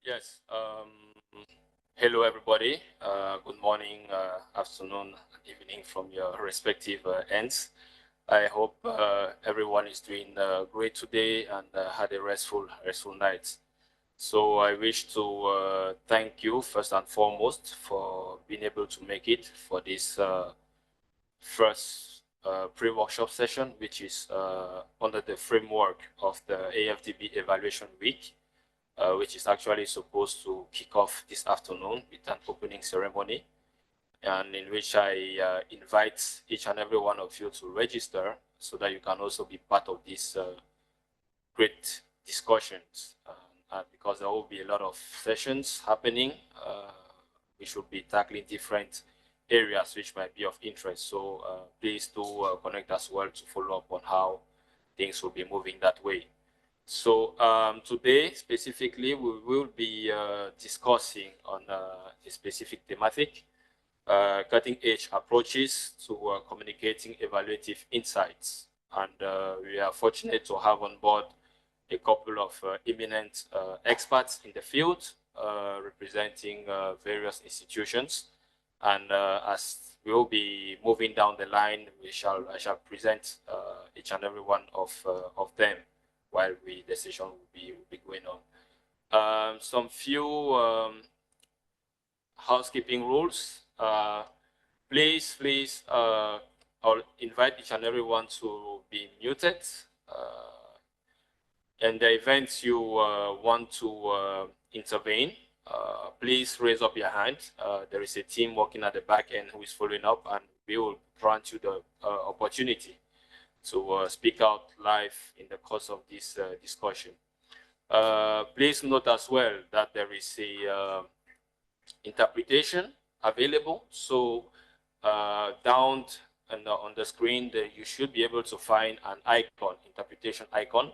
Yes. Hello, everybody. Good morning, afternoon, evening from your respective ends. I hope everyone is doing great today and had a restful night. So I wish to thank you first and foremost for being able to make it for this first pre-workshop session, which is under the framework of the AfDB Evaluation Week. Which is actually supposed to kick off this afternoon with an opening ceremony, and in which I invite each and every one of you to register so that you can also be part of these great discussions. Because there will be a lot of sessions happening, we should be tackling different areas which might be of interest. So please do connect as well to follow up on how things will be moving that way. So today, specifically, we will be discussing on a specific thematic, cutting-edge approaches to communicating evaluative insights. And we are fortunate to have on board a couple of eminent experts in the field, representing various institutions. And as we will be moving down the line, I shall present each and every one of them while the session will be going on. Some few housekeeping rules. Please, I'll invite each and everyone to be muted. In the event you want to intervene, please raise up your hand. There is a team working at the back end who is following up, and we will grant you the opportunity to speak out live in the course of this discussion. Please note as well that there is a interpretation available. So down and on the screen, you should be able to find an icon, interpretation icon,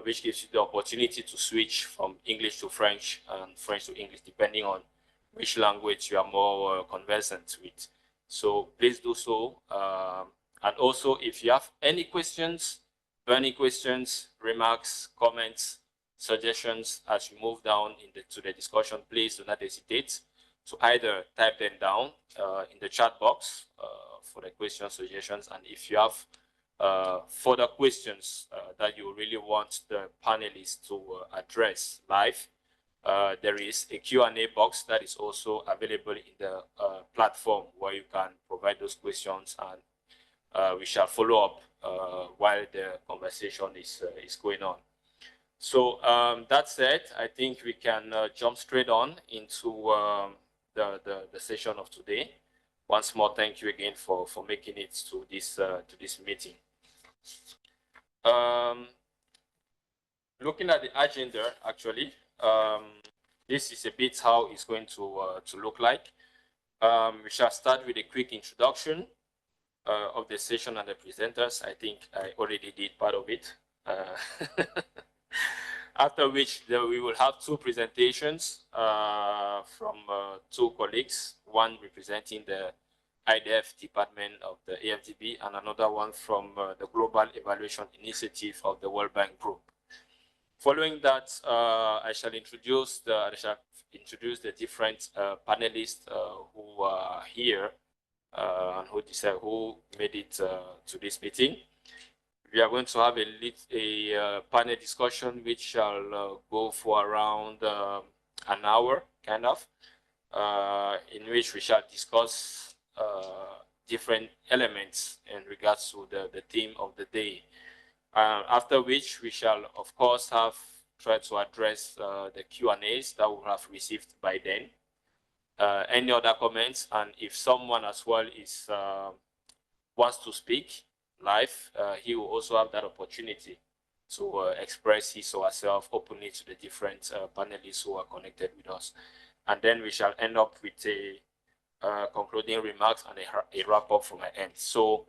which gives you the opportunity to switch from English to French and French to English, depending on which language you are more conversant with. So please do so. And also, if you have any questions, burning questions, remarks, comments, suggestions as you move down to the discussion, please do not hesitate to either type them down in the chat box for the questions, suggestions, and if you have further questions that you really want the panelists to address live, there is a Q&A box that is also available in the platform where you can provide those questions, and we shall follow up while the conversation is going on. So that said, I think we can jump straight on into the session of today. Once more, thank you again for making it to this meeting. Looking at the agenda, actually, this is a bit how it's going to look like. We shall start with a quick introduction of the session and the presenters. I think I already did part of it. After which we will have two presentations from two colleagues, one representing the IDEV department of the AfDB and another one from the Global Evaluation Initiative of the World Bank Group. Following that, I shall introduce the different panelists who are here and who made it to this meeting. We are going to have a panel discussion which shall go for around an hour, kind of, in which we shall discuss different elements in regards to the theme of the day. After which we shall, of course, try to address the Q&As that we have received by then. Any other comments, and if someone as well wants to speak live, he will also have that opportunity to express his or herself openly to the different panelists who are connected with us. And then we shall end up with a concluding remarks and a wrap-up from my end. So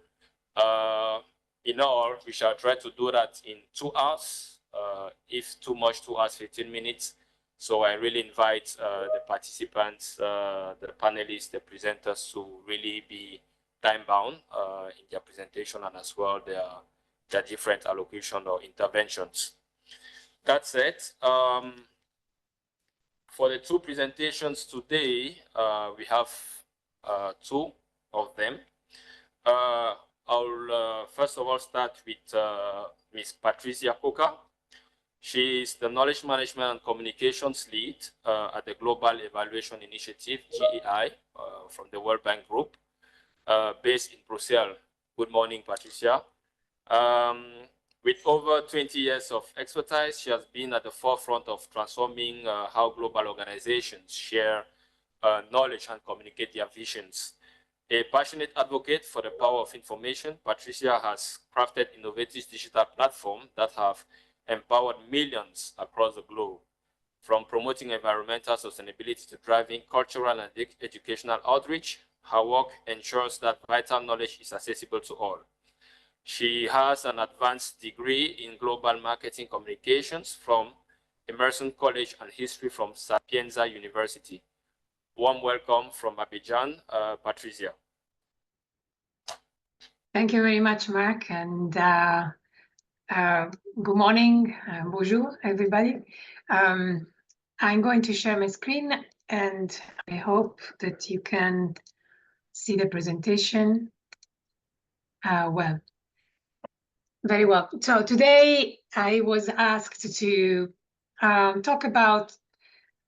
in all, we shall try to do that in 2 hours, if too much, 2 hours, 15 minutes. So I really invite the participants, the panelists, the presenters to really be time-bound in their presentation, and as well their different allocation or interventions. That said, For the two presentations today, we have two of them. I'll first of all start with Ms. Patricia Coca. She is the Knowledge Management and Communications Lead at the Global Evaluation Initiative, GEI, from the World Bank Group, based in Brussels. Good morning, Patricia. With over 20 years of expertise, she has been at the forefront of transforming how global organizations share knowledge and communicate their visions. A passionate advocate for the power of information, Patricia has crafted innovative digital platforms that have empowered millions across the globe. From promoting environmental sustainability to driving cultural and educational outreach, her work ensures that vital knowledge is accessible to all. She has an advanced degree in global marketing communications from Emerson College and History from Sapienza University. Warm welcome from Abidjan, Patricia. Thank you very much, Mark, and good morning, bonjour, everybody. I'm going to share my screen, and I hope that you can see the presentation well. Very well. So today I was asked to talk about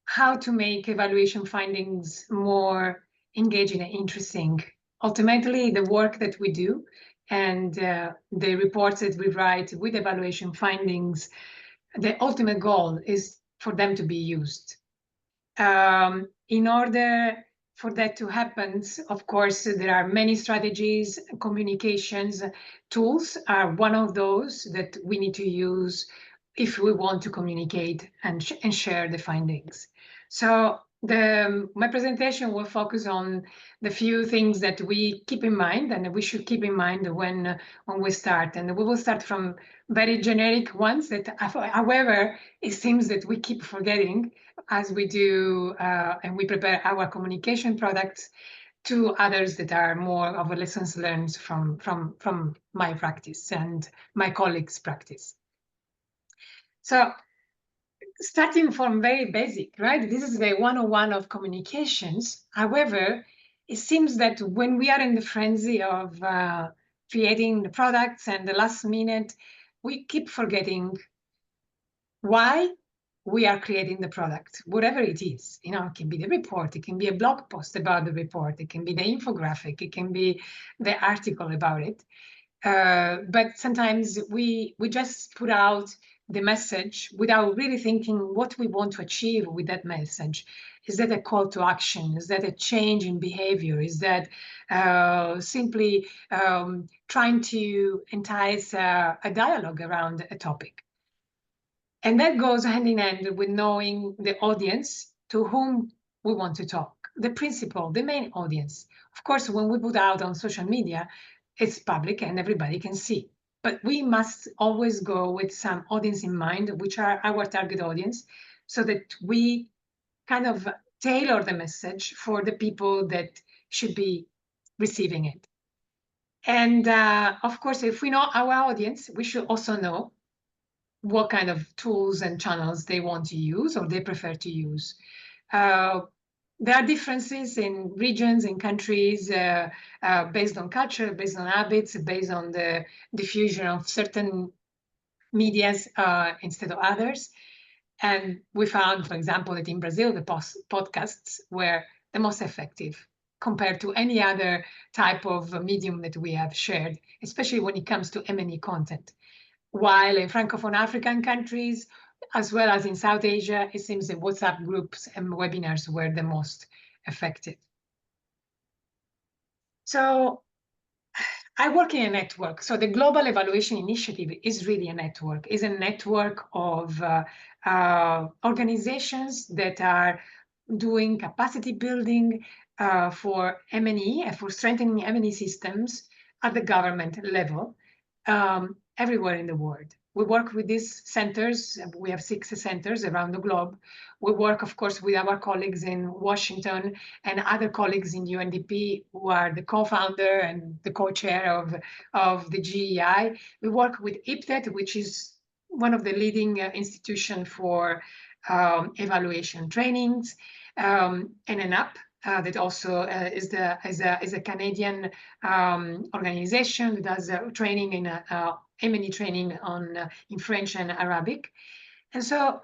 how to make evaluation findings more engaging and interesting. Ultimately, the work that we do and the reports that we write with evaluation findings, the ultimate goal is for them to be used. In order for that to happen, of course, there are many strategies, communications, tools are one of those that we need to use if we want to communicate and share the findings. So my presentation will focus on the few things that we keep in mind and we should keep in mind when we start. And we will start from very generic ones that, however, it seems that we keep forgetting as we do and we prepare our communication products, to others that are more of a lessons learned from my practice and my colleagues' practice. So starting from very basic, right? This is the 101 of communications. However, it seems that when we are in the frenzy of creating the products and the last minute, we keep forgetting why we are creating the product, whatever it is. You know, it can be the report, it can be a blog post about the report, it can be the infographic, it can be the article about it. But sometimes we just put out the message without really thinking what we want to achieve with that message. Is that a call to action? Is that a change in behavior? Is that simply trying to entice a dialogue around a topic? And that goes hand in hand with knowing the audience to whom we want to talk, the principal, the main audience. Of course, when we put out on social media, it's public and everybody can see. But we must always go with some audience in mind, which are our target audience, so that we kind of tailor the message for the people that should be receiving it. And of course, if we know our audience, we should also know what kind of tools and channels they want to use or they prefer to use. There are differences in regions, in countries, based on culture, based on habits, based on the diffusion of certain medias instead of others. And we found, for example, that in Brazil, the podcasts were the most effective compared to any other type of medium that we have shared, especially when it comes to M&E content. While in Francophone African countries, as well as in South Asia, it seems that WhatsApp groups and webinars were the most effective. So I work in a network. So the Global Evaluation Initiative is really a network, is a network of organizations that are doing capacity building for M&E and for strengthening M&E systems at the government level everywhere in the world. We work with these centers. We have 6 centers around the globe. We work, of course, with our colleagues in Washington and other colleagues in UNDP who are the co-founder and the co-chair of the GEI. We work with IDEV, which is one of the leading institutions for evaluation trainings, and an app that also is a Canadian organization that does training in M&E training on in French and Arabic. And so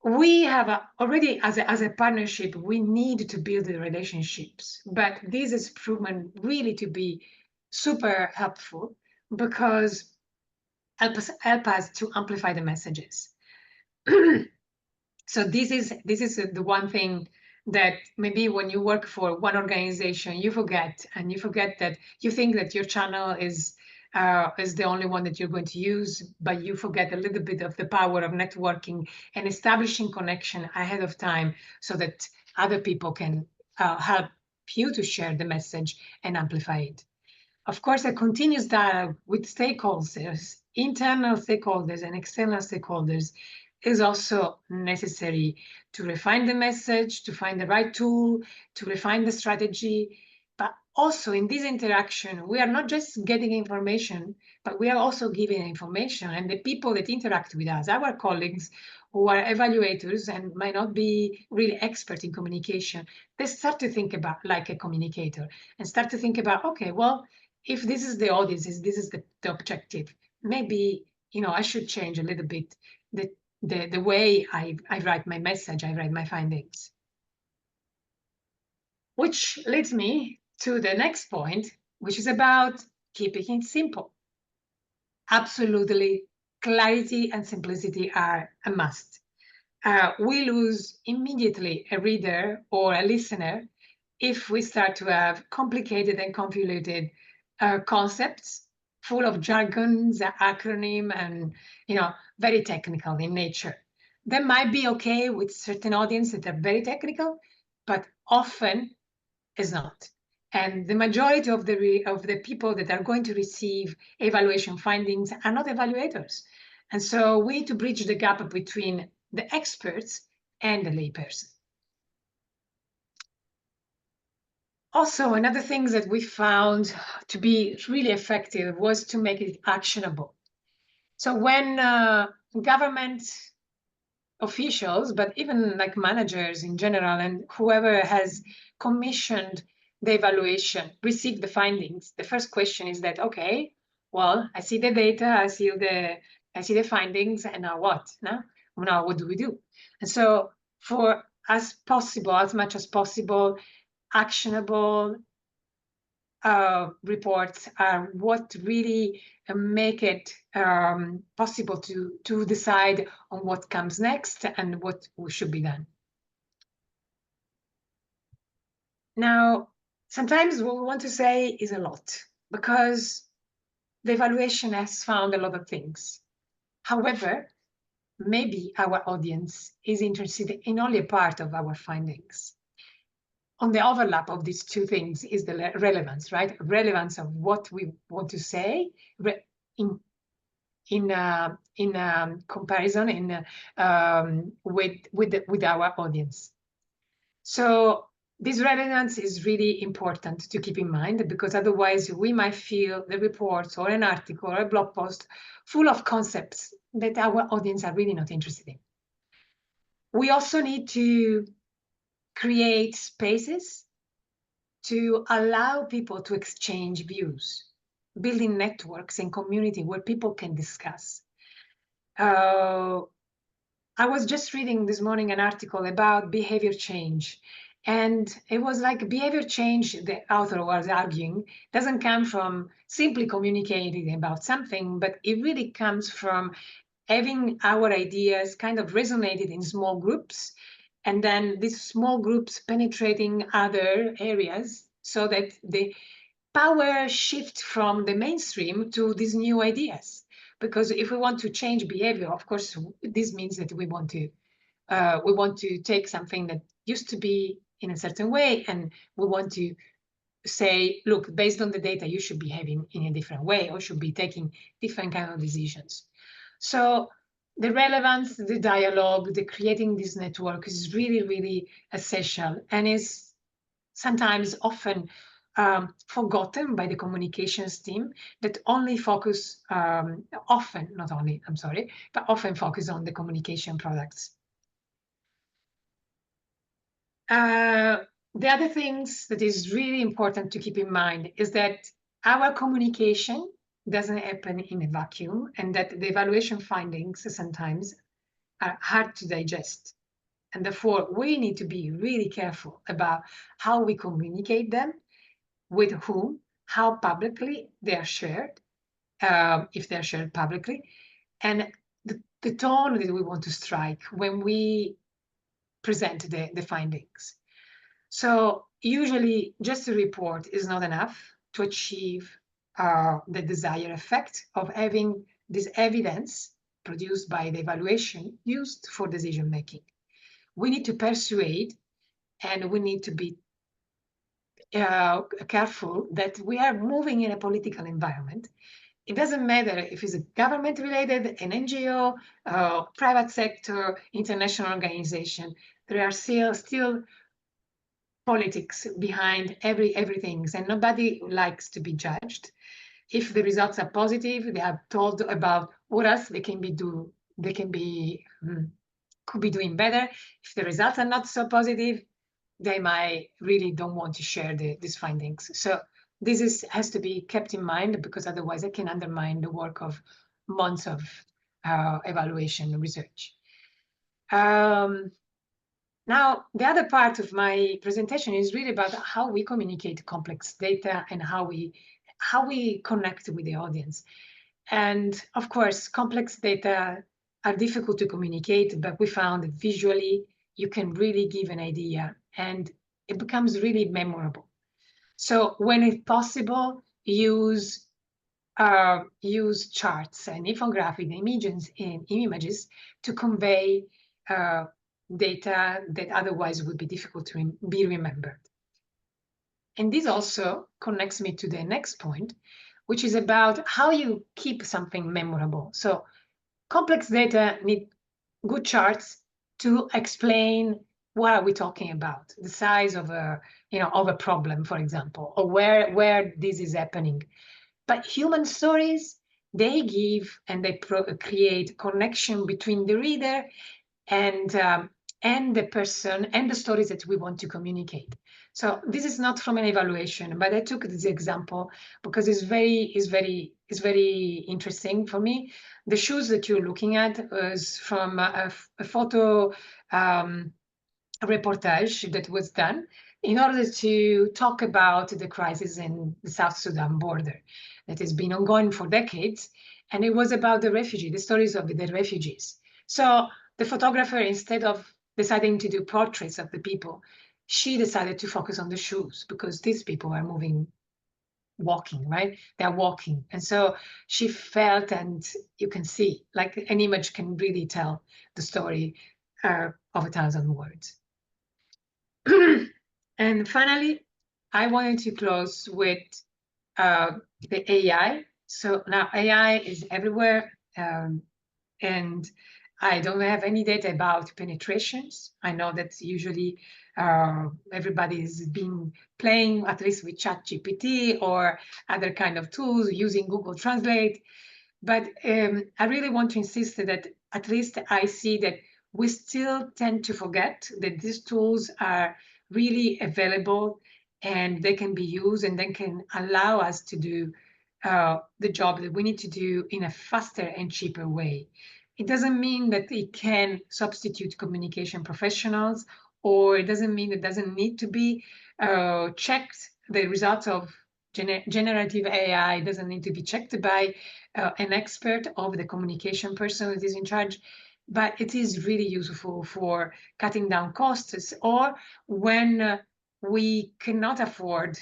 we have already, as a partnership, we need to build the relationships, but this is proven really to be super helpful because help us to amplify the messages. So this is the one thing that maybe when you work for one organization, you forget, and you forget that you think that your channel is the only one that you're going to use, but you forget a little bit of the power of networking and establishing connection ahead of time so that other people can help you to share the message and amplify it. Of course, a continuous dialogue with stakeholders, internal stakeholders and external stakeholders, is also necessary to refine the message, to find the right tool, to refine the strategy. But also in this interaction, we are not just getting information, but we are also giving information. And the people that interact with us, our colleagues who are evaluators and might not be really expert in communication, they start to think about like a communicator and start to think about, okay, well, if this is the audience, this is the objective, maybe, I should change a little bit the way I write my message, I write my findings. Which leads me to the next point, which is about keeping it simple. Absolutely, clarity and simplicity are a must. We lose immediately a reader or a listener if we start to have complicated and convoluted concepts full of jargons, acronym, and very technical in nature. That might be okay with certain audiences that are very technical, but often is not. And the majority of the people that are going to receive evaluation findings are not evaluators. And so we need to bridge the gap between the experts and the layperson. Also, another thing that we found to be really effective was to make it actionable. So when government officials, but even like managers in general and whoever has commissioned the evaluation, receive the findings, the first question is that, okay, well, I see the data, I see the findings, and now what? Now what do we do? And so for as much as possible, actionable reports are what really make it possible to decide on what comes next and what should be done. Now, sometimes what we want to say is a lot because the evaluation has found a lot of things. However, maybe our audience is interested in only a part of our findings. On the overlap of these two things is the relevance, right? Relevance of what we want to say in comparison with our audience. So this relevance is really important to keep in mind because otherwise we might feel the reports or an article or a blog post full of concepts that our audience are really not interested in. We also need to create spaces to allow people to exchange views, building networks and community where people can discuss. I was just reading this morning an article about behavior change, and it was like behavior change, the author was arguing, doesn't come from simply communicating about something, but it really comes from having our ideas kind of resonated in small groups, and then these small groups penetrating other areas so that the power shift from the mainstream to these new ideas. Because if we want to change behavior, of course, this means that we want to take something that used to be in a certain way, and we want to say, look, based on the data, you should be behaving in a different way or should be taking different kind of decisions. So the relevance, the dialogue, the creating this network is really, really essential and is sometimes often forgotten by the communications team that only focus, often focus on the communication products. The other things that is really important to keep in mind is that our communication doesn't happen in a vacuum, and that the evaluation findings sometimes are hard to digest. And therefore, we need to be really careful about how we communicate them, with whom, how publicly they are shared, if they're shared publicly, and the tone that we want to strike when we present the findings. So usually just a report is not enough to achieve the desired effect of having this evidence produced by the evaluation used for decision making. We need to persuade, and we need to be careful that we are moving in a political environment. It doesn't matter if it's a government related, an NGO, private sector, international organization. There are still politics behind everything, and nobody likes to be judged. If the results are positive, they are told about what else they can could be doing better. If the results are not so positive, they might really don't want to share these findings. So this has to be kept in mind, because otherwise it can undermine the work of months of evaluation and research. Now, the other part of my presentation is really about how we communicate complex data and how we connect with the audience. And of course, complex data are difficult to communicate, but we found that visually you can really give an idea and it becomes really memorable. So when it's possible, use charts and infographic images to convey data that otherwise would be difficult to be remembered. And this also connects me to the next point, which is about how you keep something memorable. So complex data need good charts to explain what are we talking about, the size of a problem, for example, or where this is happening. But human stories, they give and they create connection between the reader and the person and the stories that we want to communicate. So this is not from an evaluation, but I took this example because it's very interesting for me. The shoes that you're looking at was from a photo reportage that was done in order to talk about the crisis in the South Sudan border that has been ongoing for decades. And it was about the stories of the refugees. So the photographer, instead of deciding to do portraits of the people, she decided to focus on the shoes, because these people are walking, right? They're walking. And so she felt, and you can see, like an image can really tell the story of 1,000 words. And finally, I wanted to close with the AI. So now AI is everywhere, and I don't have any data about penetrations. I know that usually everybody's been playing at least with ChatGPT or other kind of tools using Google Translate. But I really want to insist that at least I see that we still tend to forget that these tools are really available and they can be used and they can allow us to do the job that we need to do in a faster and cheaper way. It doesn't mean that it can substitute communication professionals, or it doesn't mean it doesn't need to be checked. The results of generative AI doesn't need to be checked by an expert of the communication person that is in charge, but it is really useful for cutting down costs, or when we cannot afford,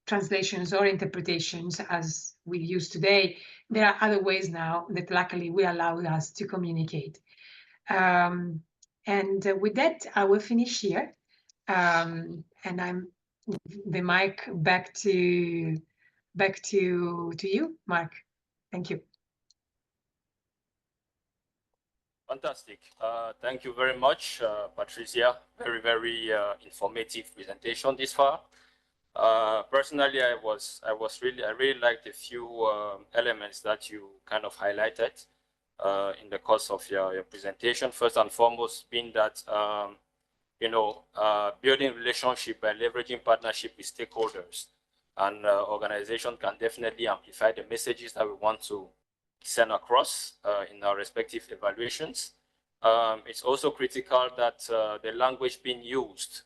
translations or interpretations as we use today. There are other ways now that luckily will allow us to communicate. And with that, I will finish here. And I'm the mic back to you, Mark. Thank you. Fantastic. Thank you very much, Patricia. Very informative presentation this far. Personally, I really liked a few elements that you kind of highlighted in the course of your presentation. First and foremost, being that building relationship by leveraging partnership with stakeholders. And organization can definitely amplify the messages that we want to send across in our respective evaluations. It's also critical that the language being used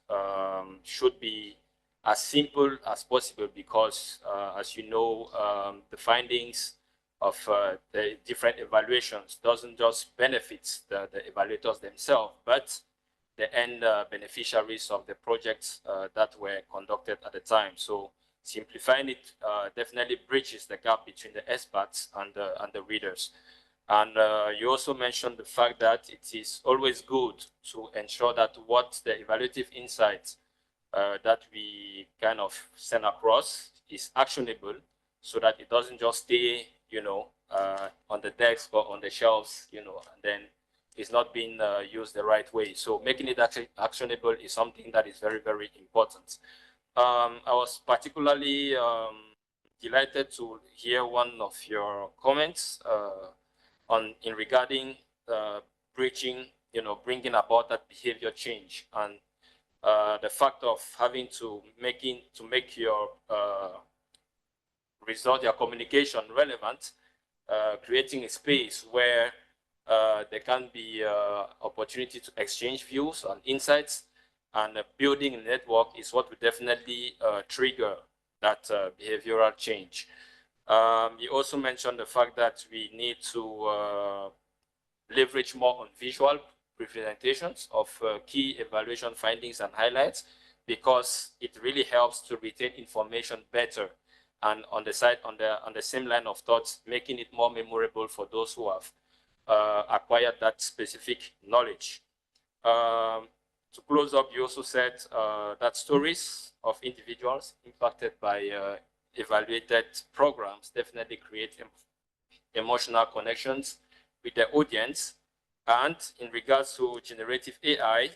should be as simple as possible because, as you know, the findings of the different evaluations doesn't just benefit the evaluators themselves, but the end beneficiaries of the projects that were conducted at the time. So simplifying it definitely bridges the gap between the experts and the readers. And you also mentioned the fact that it is always good to ensure that what the evaluative insights that we kind of send across is actionable so that it doesn't just stay, on the desk or on the shelves, and then it's not being used the right way. So making it actually actionable is something that is very, very important. I was particularly delighted to hear one of your comments in regarding bridging, bringing about that behavior change and the fact of having to make your result, your communication relevant, creating a space where there can be opportunity to exchange views and insights, and building a network is what will definitely trigger that behavioral change. You also mentioned the fact that we need to leverage more on visual presentations of key evaluation findings and highlights, because it really helps to retain information better. And on the side, on the same line of thoughts, making it more memorable for those who have acquired that specific knowledge. To close up, you also said that stories of individuals impacted by evaluated programs definitely create emotional connections with the audience. And in regards to generative AI,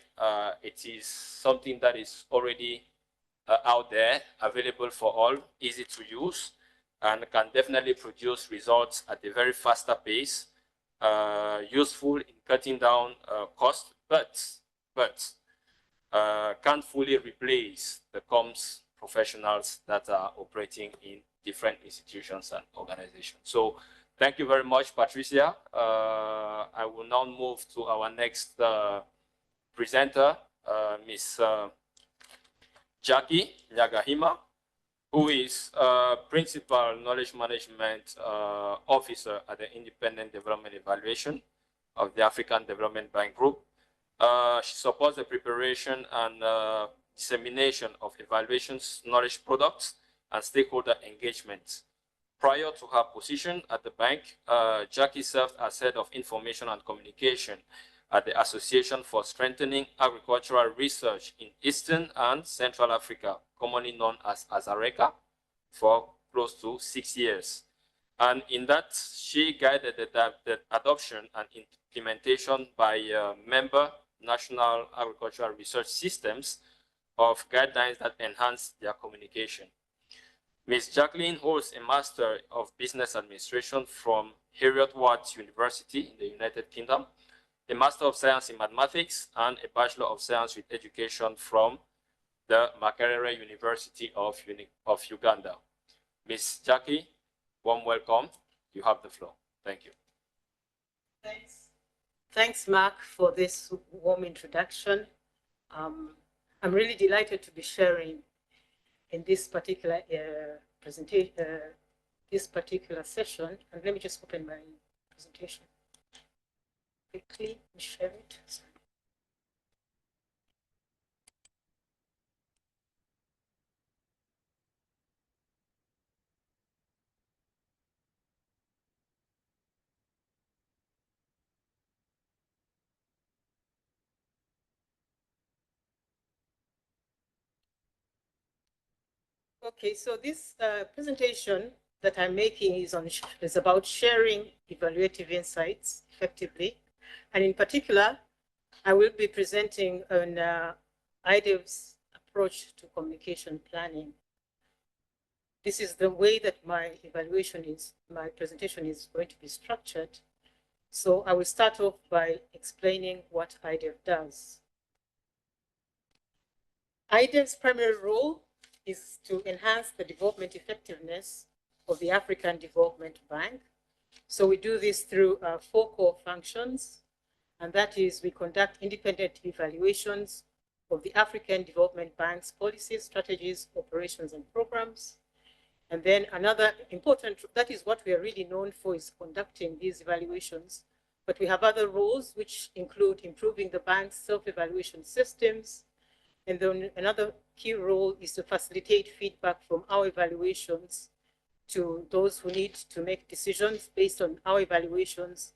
it is something that is already out there, available for all, easy to use, and can definitely produce results at a very faster pace, useful in cutting down costs, but can't fully replace the comms professionals that are operating in different institutions and organizations. So thank you very much, Patricia. I will now move to our next presenter, Ms. Jackie Nyagahima, who is Principal Knowledge Management Officer at the Independent Development Evaluation of the African Development Bank Group. She supports the preparation and dissemination of evaluations, knowledge products, and stakeholder engagement. Prior to her position at the bank, Jackie served as Head of Information and Communication at the Association for Strengthening Agricultural Research in Eastern and Central Africa, commonly known as AZARECA, for close to 6 years. And in that, she guided the adoption and implementation by member national agricultural research systems of guidelines that enhance their communication. Ms. Jacqueline holds a Master of Business Administration from Heriot-Watt University in the United Kingdom, a Master of Science in Mathematics, and a Bachelor of Science with Education from the Makerere University of Uganda. Ms. Jackie, warm welcome. You have the floor. Thank you. Thanks, Mark, for this warm introduction. I'm really delighted to be sharing in this particular presentation, this particular session. And let me just open my presentation quickly and share it. Sorry. Okay, so this presentation that I'm making is about sharing evaluative insights effectively. And in particular, I will be presenting on IDEV's approach to communication planning. This is the way that my presentation is going to be structured. So I will start off by explaining what IDEV does. IDEV's primary role is to enhance the development effectiveness of the African Development Bank. So we do this through 4 core functions, and that is we conduct independent evaluations of the African Development Bank's policies, strategies, operations, and programs. And then another important, that is what we are really known for, is conducting these evaluations. But we have other roles which include improving the bank's self-evaluation systems. And then another key role is to facilitate feedback from our evaluations to those who need to make decisions based on our evaluations.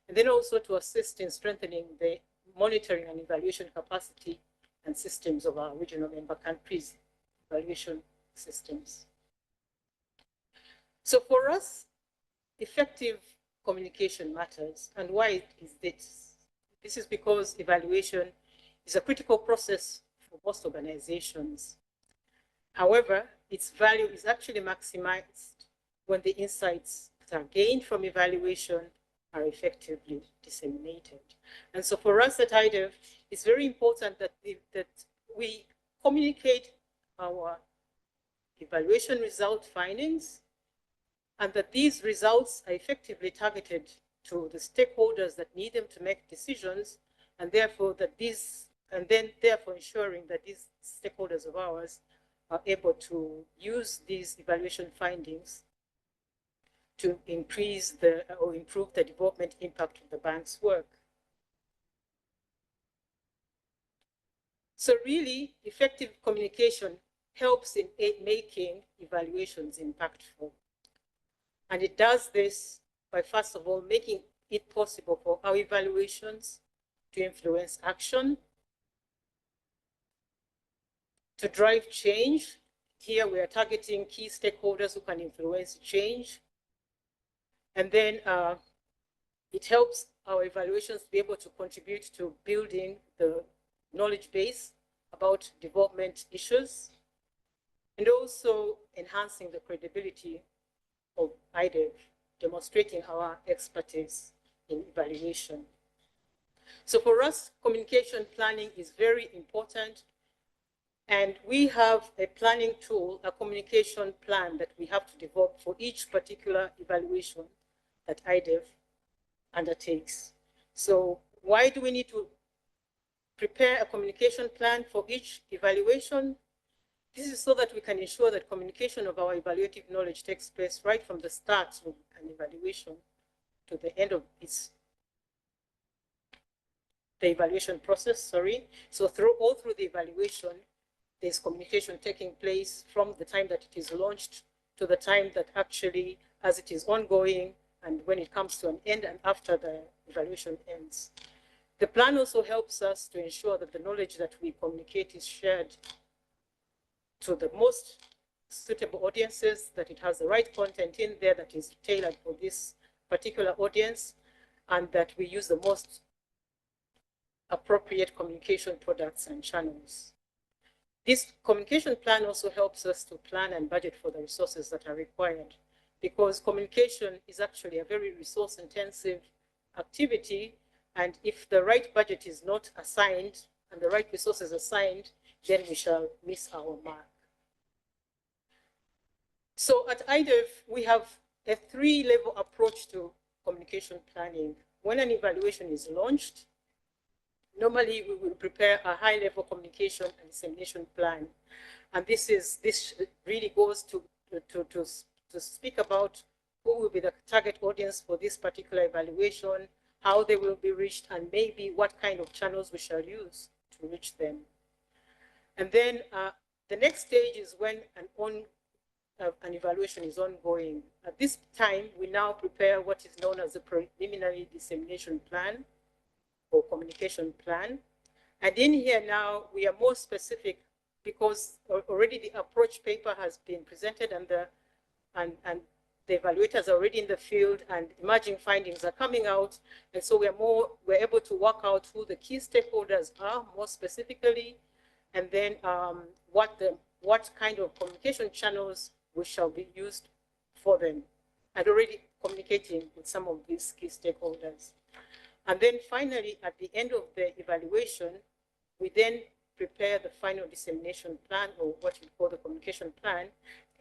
And then also to assist in strengthening the monitoring and evaluation capacity and systems of our regional member countries' evaluation systems. So for us, effective communication matters. And why is this? This is because evaluation is a critical process for most organizations. However, its value is actually maximized when the insights that are gained from evaluation are effectively disseminated. And so for us at IDEV, it's very important that we communicate our evaluation result findings, and that these results are effectively targeted to the stakeholders that need them to make decisions, and therefore therefore ensuring that these stakeholders of ours are able to use these evaluation findings to increase or improve the development impact of the bank's work. So really, effective communication helps in making evaluations impactful. And it does this by, first of all, making it possible for our evaluations to influence action, to drive change. Here we are targeting key stakeholders who can influence change. And then it helps our evaluations be able to contribute to building the knowledge base about development issues, and also enhancing the credibility of IDEV, demonstrating our expertise in evaluation. So for us, communication planning is very important. And we have a planning tool, a communication plan that we have to develop for each particular evaluation that IDEV undertakes. So why do we need to prepare a communication plan for each evaluation? This is so that we can ensure that communication of our evaluative knowledge takes place right from the start of an evaluation to the end of the evaluation process, So all through the evaluation, there's communication taking place from the time that it is launched to the time that actually, as it is ongoing, and when it comes to an end and after the evaluation ends. The plan also helps us to ensure that the knowledge that we communicate is shared to the most suitable audiences, that it has the right content in there that is tailored for this particular audience, and that we use the most appropriate communication products and channels. This communication plan also helps us to plan and budget for the resources that are required, because communication is actually a very resource-intensive activity, and if the right budget is not assigned and the right resources assigned, then we shall miss our mark. So at IDEV, we have a 3-level approach to communication planning. When an evaluation is launched, normally we will prepare a high-level communication and dissemination plan. And this really goes to speak about who will be the target audience for this particular evaluation, how they will be reached, and maybe what kind of channels we shall use to reach them. And then the next stage is when an evaluation is ongoing. At this time, we now prepare what is known as the preliminary dissemination plan or communication plan. And in here now, we are more specific because already the approach paper has been presented and the evaluators are already in the field and emerging findings are coming out. And so we're able to work out who the key stakeholders are more specifically, and then what kind of communication channels we shall be used for them, and already communicating with some of these key stakeholders. And then finally, at the end of the evaluation, we then prepare the final dissemination plan, or what you call the communication plan.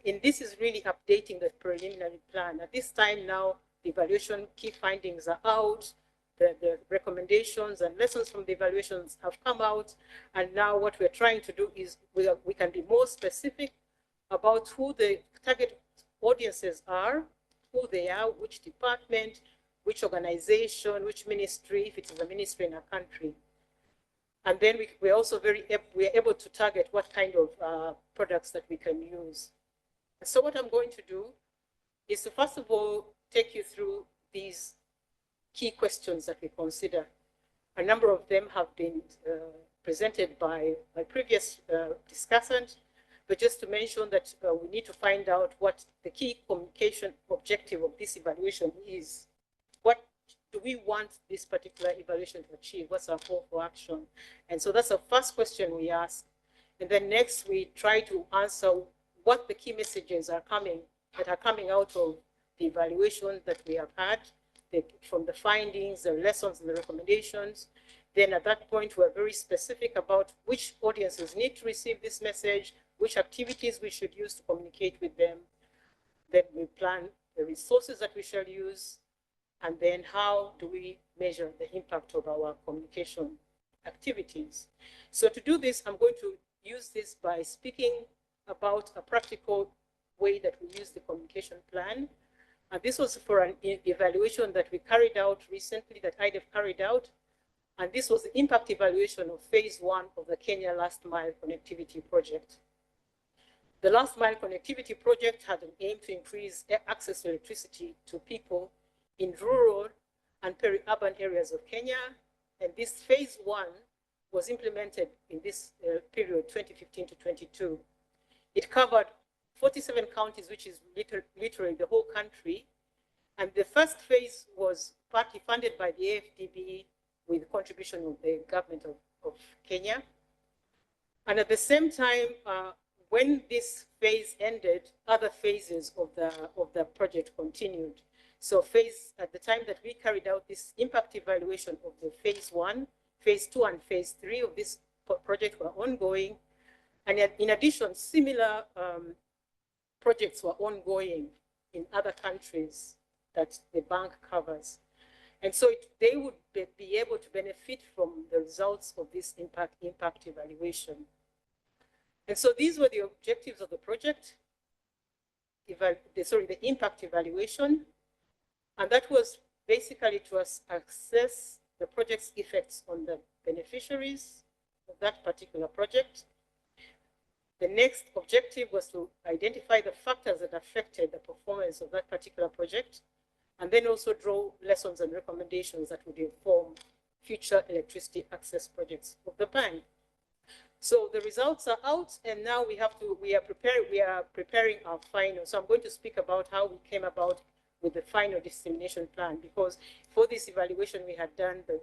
And this is really updating the preliminary plan. At this time now, the evaluation key findings are out, the recommendations and lessons from the evaluations have come out. And now what we're trying to do is we can be more specific about who the target audiences are, who they are, which department, which organization, which ministry, if it is a ministry in a country. And then we're also we're able to target what kind of products that we can use. So what I'm going to do is to first of all take you through these key questions that we consider. A number of them have been presented by my previous discussant, but just to mention that we need to find out what the key communication objective of this evaluation is. What do we want this particular evaluation to achieve? What's our call for action? And so that's the first question we ask. And then next we try to answer what the key messages are coming out of the evaluation that we have had, from the findings, the lessons, and the recommendations. Then at that point, we're very specific about which audiences need to receive this message, which activities we should use to communicate with them. Then we plan the resources that we shall use, and then how do we measure the impact of our communication activities. So to do this, I'm going to use this by speaking about a practical way that we use the communication plan. And this was for an evaluation that we carried out recently, that IDEV carried out. And this was the impact evaluation of phase 1 of the Kenya Last Mile Connectivity Project. The Last Mile Connectivity Project had an aim to increase access to electricity to people in rural and peri-urban areas of Kenya. And this phase 1 was implemented in this period, 2015 to 22. It covered 47 counties, which is literally the whole country. And the first phase was partly funded by the AfDB with the contribution of the government of Kenya. And at the same time, when this phase ended, other phases of the project continued. So at the time that we carried out this impact evaluation of the phase 1, phase 2, and phase 3 of this project were ongoing. And in addition, similar projects were ongoing in other countries that the bank covers. And so they would be able to benefit from the results of this impact evaluation. And so these were the objectives of the project, the impact evaluation. And that was basically to assess the project's effects on the beneficiaries of that particular project. The next objective was to identify the factors that affected the performance of that particular project, and then also draw lessons and recommendations that would inform future electricity access projects of the bank. So the results are out, and now we are preparing our final. So I'm going to speak about how we came about with the final dissemination plan, because for this evaluation we had done the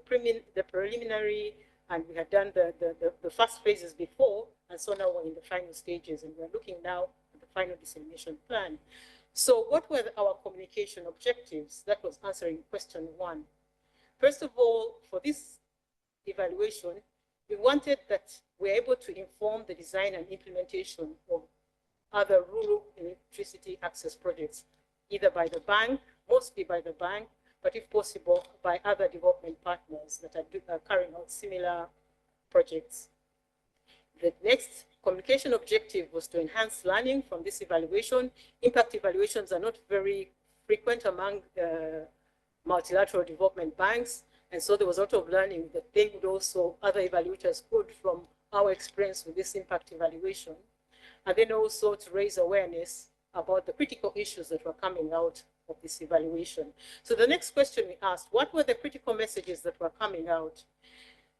preliminary, and we had done the first phases before, and so now we're in the final stages, and we're looking now at the final dissemination plan. So what were our communication objectives? That was answering question 1. First of all, for this evaluation, we wanted that we're able to inform the design and implementation of other rural electricity access projects, either by the bank, mostly by the bank, but if possible, by other development partners that are carrying out similar projects. The next communication objective was to enhance learning from this evaluation. Impact evaluations are not very frequent among multilateral development banks, and so there was a lot of learning that they would also, other evaluators could, from our experience with this impact evaluation, and then also to raise awareness about the critical issues that were coming out of this evaluation. So the next question we asked, what were the critical messages that were coming out?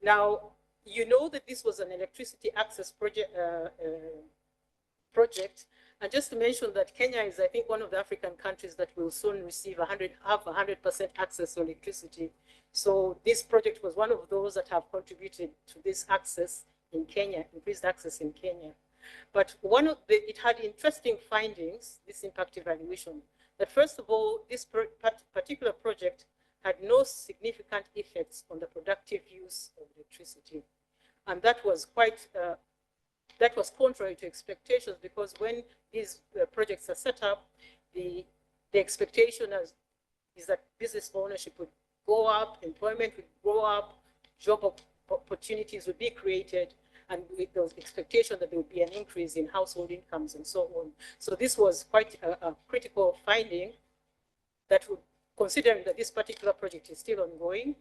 Now, you know that this was an electricity access project, and just to mention that Kenya is, I think, one of the African countries that will soon receive 100% access to electricity. So this project was one of those that have contributed to this access in Kenya, increased access in Kenya. But it had interesting findings, this impact evaluation, that first of all, this particular project had no significant effects on the productive use of electricity. And that was quite, that was contrary to expectations, because when these projects are set up, the expectation is that business ownership would go up, employment would go up, job opportunities would be created, and with those expectations that there would be an increase in household incomes and so on. So this was quite a critical finding that would, considering that this particular project is still ongoing.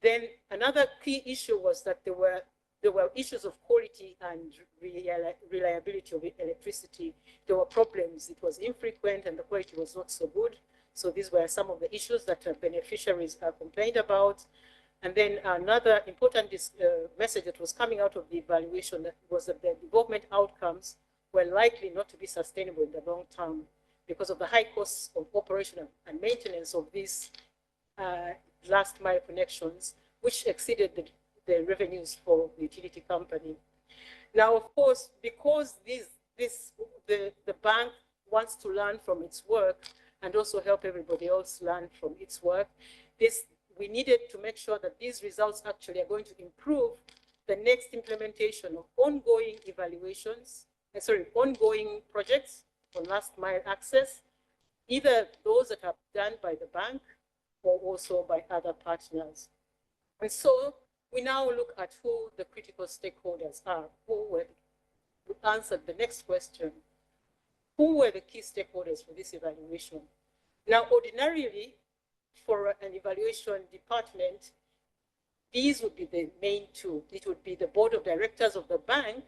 Then another key issue was that there were issues of quality and reliability of electricity. There were problems. It was infrequent and the quality was not so good. So these were some of the issues that beneficiaries complained about. And then another important message that was coming out of the evaluation was that the development outcomes were likely not to be sustainable in the long term because of the high costs of operation and maintenance of these last mile connections, which exceeded the revenues for the utility company. Now, of course, because the bank wants to learn from its work and also help everybody else learn from its work, we needed to make sure that these results actually are going to improve the next implementation of ongoing evaluations, ongoing projects on last mile access, either those that are done by the bank or also by other partners. And so we now look at who the critical stakeholders are, who answered the next question. Who were the key stakeholders for this evaluation? Now, ordinarily, for an evaluation department, these would be the main two. It would be the board of directors of the bank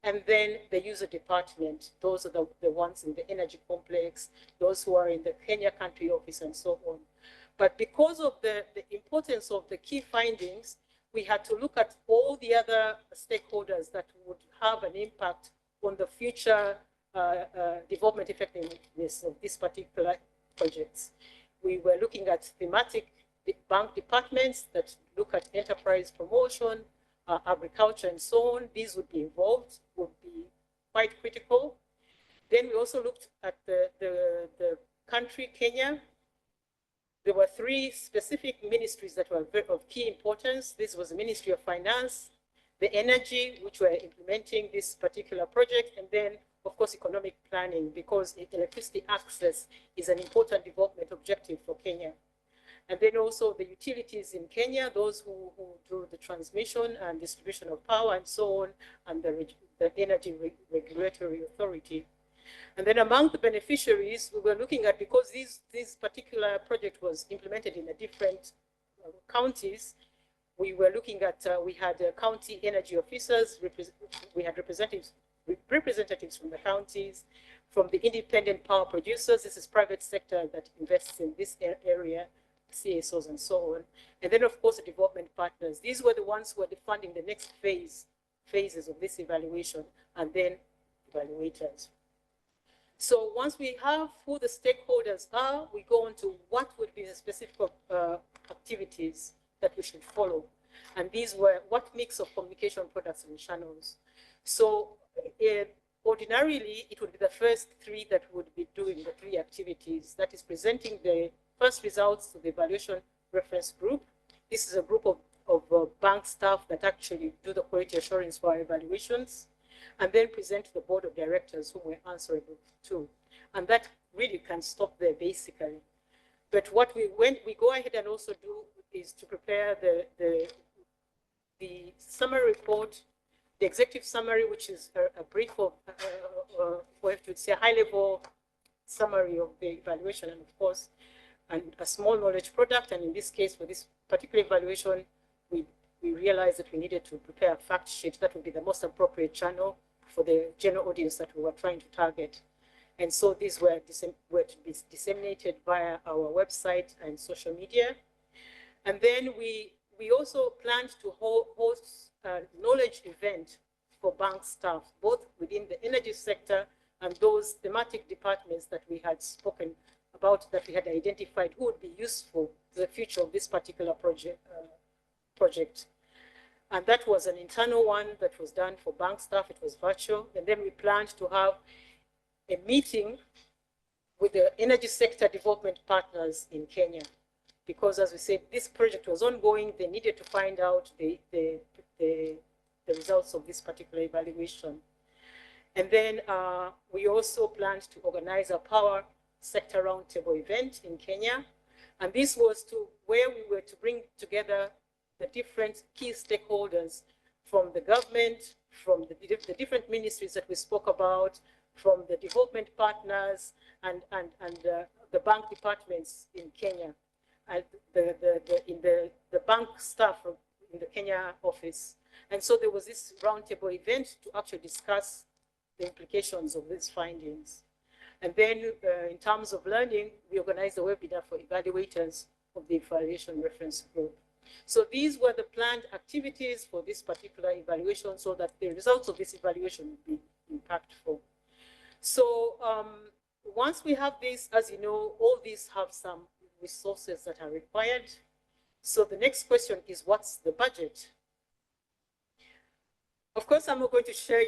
and then the user department. Those are the ones in the energy complex, those who are in the Kenya country office and so on. But because of the importance of the key findings, we had to look at all the other stakeholders that would have an impact on the future development effectiveness of these particular projects. We were looking at thematic bank departments that look at enterprise promotion, agriculture, and so on. These would be involved, would be quite critical. Then we also looked at the country, Kenya. There were three specific ministries that were of key importance. This was the Ministry of Finance, the Energy, which were implementing this particular project, and then, of course, economic planning, because electricity access is an important development objective for Kenya. And then also the utilities in Kenya, those who do the transmission and distribution of power and so on, and the Energy Regulatory Authority. And then among the beneficiaries, we were looking at, because this particular project was implemented in a different counties, we were looking at, we had county energy officers, we had representatives from the counties, from the independent power producers. This is private sector that invests in this area, CSOs and so on. And then, of course, the development partners. These were the ones who were funding the next phases of this evaluation, and then evaluators. So once we have who the stakeholders are, we go on to what would be the specific activities that we should follow. And these were what mix of communication products and channels. So ordinarily, it would be the first three that would be doing the three activities. That is presenting the first results to the evaluation reference group. This is a group of bank staff that actually do the quality assurance for our evaluations, and then present to the board of directors whom we're answerable to. And that really can stop there basically. But what we go ahead and also do is to prepare the summary report, the executive summary, which is a brief of, we have to say a high level summary of the evaluation, and of course, and a small knowledge product. And in this case, for this particular evaluation, we realized that we needed to prepare a fact sheet that would be the most appropriate channel for the general audience that we were trying to target. And so these were to be disseminated via our website and social media. And then we also planned to host a knowledge event for bank staff, both within the energy sector and those thematic departments that we had spoken about, that we had identified who would be useful to the future of this particular project. And that was an internal one that was done for bank staff. It was virtual. And then we planned to have a meeting with the energy sector development partners in Kenya. Because as we said, this project was ongoing. They needed to find out the results of this particular evaluation. And then we also planned to organize a power sector roundtable event in Kenya. And this was where we were to bring together the different key stakeholders from the government, from the different ministries that we spoke about, from the development partners and the bank departments in Kenya, and the bank staff in the Kenya office. And so there was this roundtable event to actually discuss the implications of these findings. And then in terms of learning, we organized a webinar for evaluators of the evaluation reference group. So these were the planned activities for this particular evaluation so that the results of this evaluation would be impactful. So once we have this, as you know, all these have some resources that are required. So the next question is, what's the budget? Of course, I'm not going to share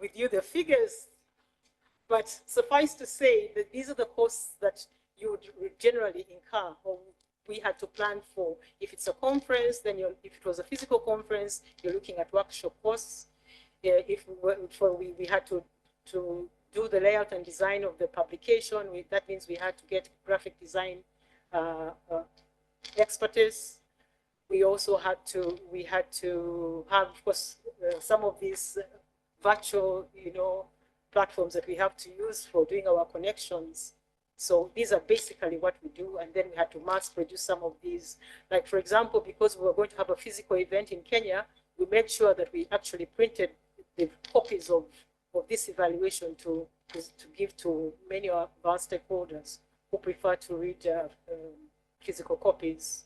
with you the figures, but suffice to say that these are the costs that you would generally incur, or we had to plan for. If it's a conference, then if it was a physical conference, you're looking at workshop costs. If we had to do the layout and design of the publication, that means we had to get graphic design expertise. We also had to have, of course, some of these virtual, platforms that we have to use for doing our connections. So these are basically what we do. And then we had to mass produce some of these. Like, for example, because we were going to have a physical event in Kenya, we made sure that we actually printed the copies of this evaluation to give to many of our stakeholders who prefer to read physical copies.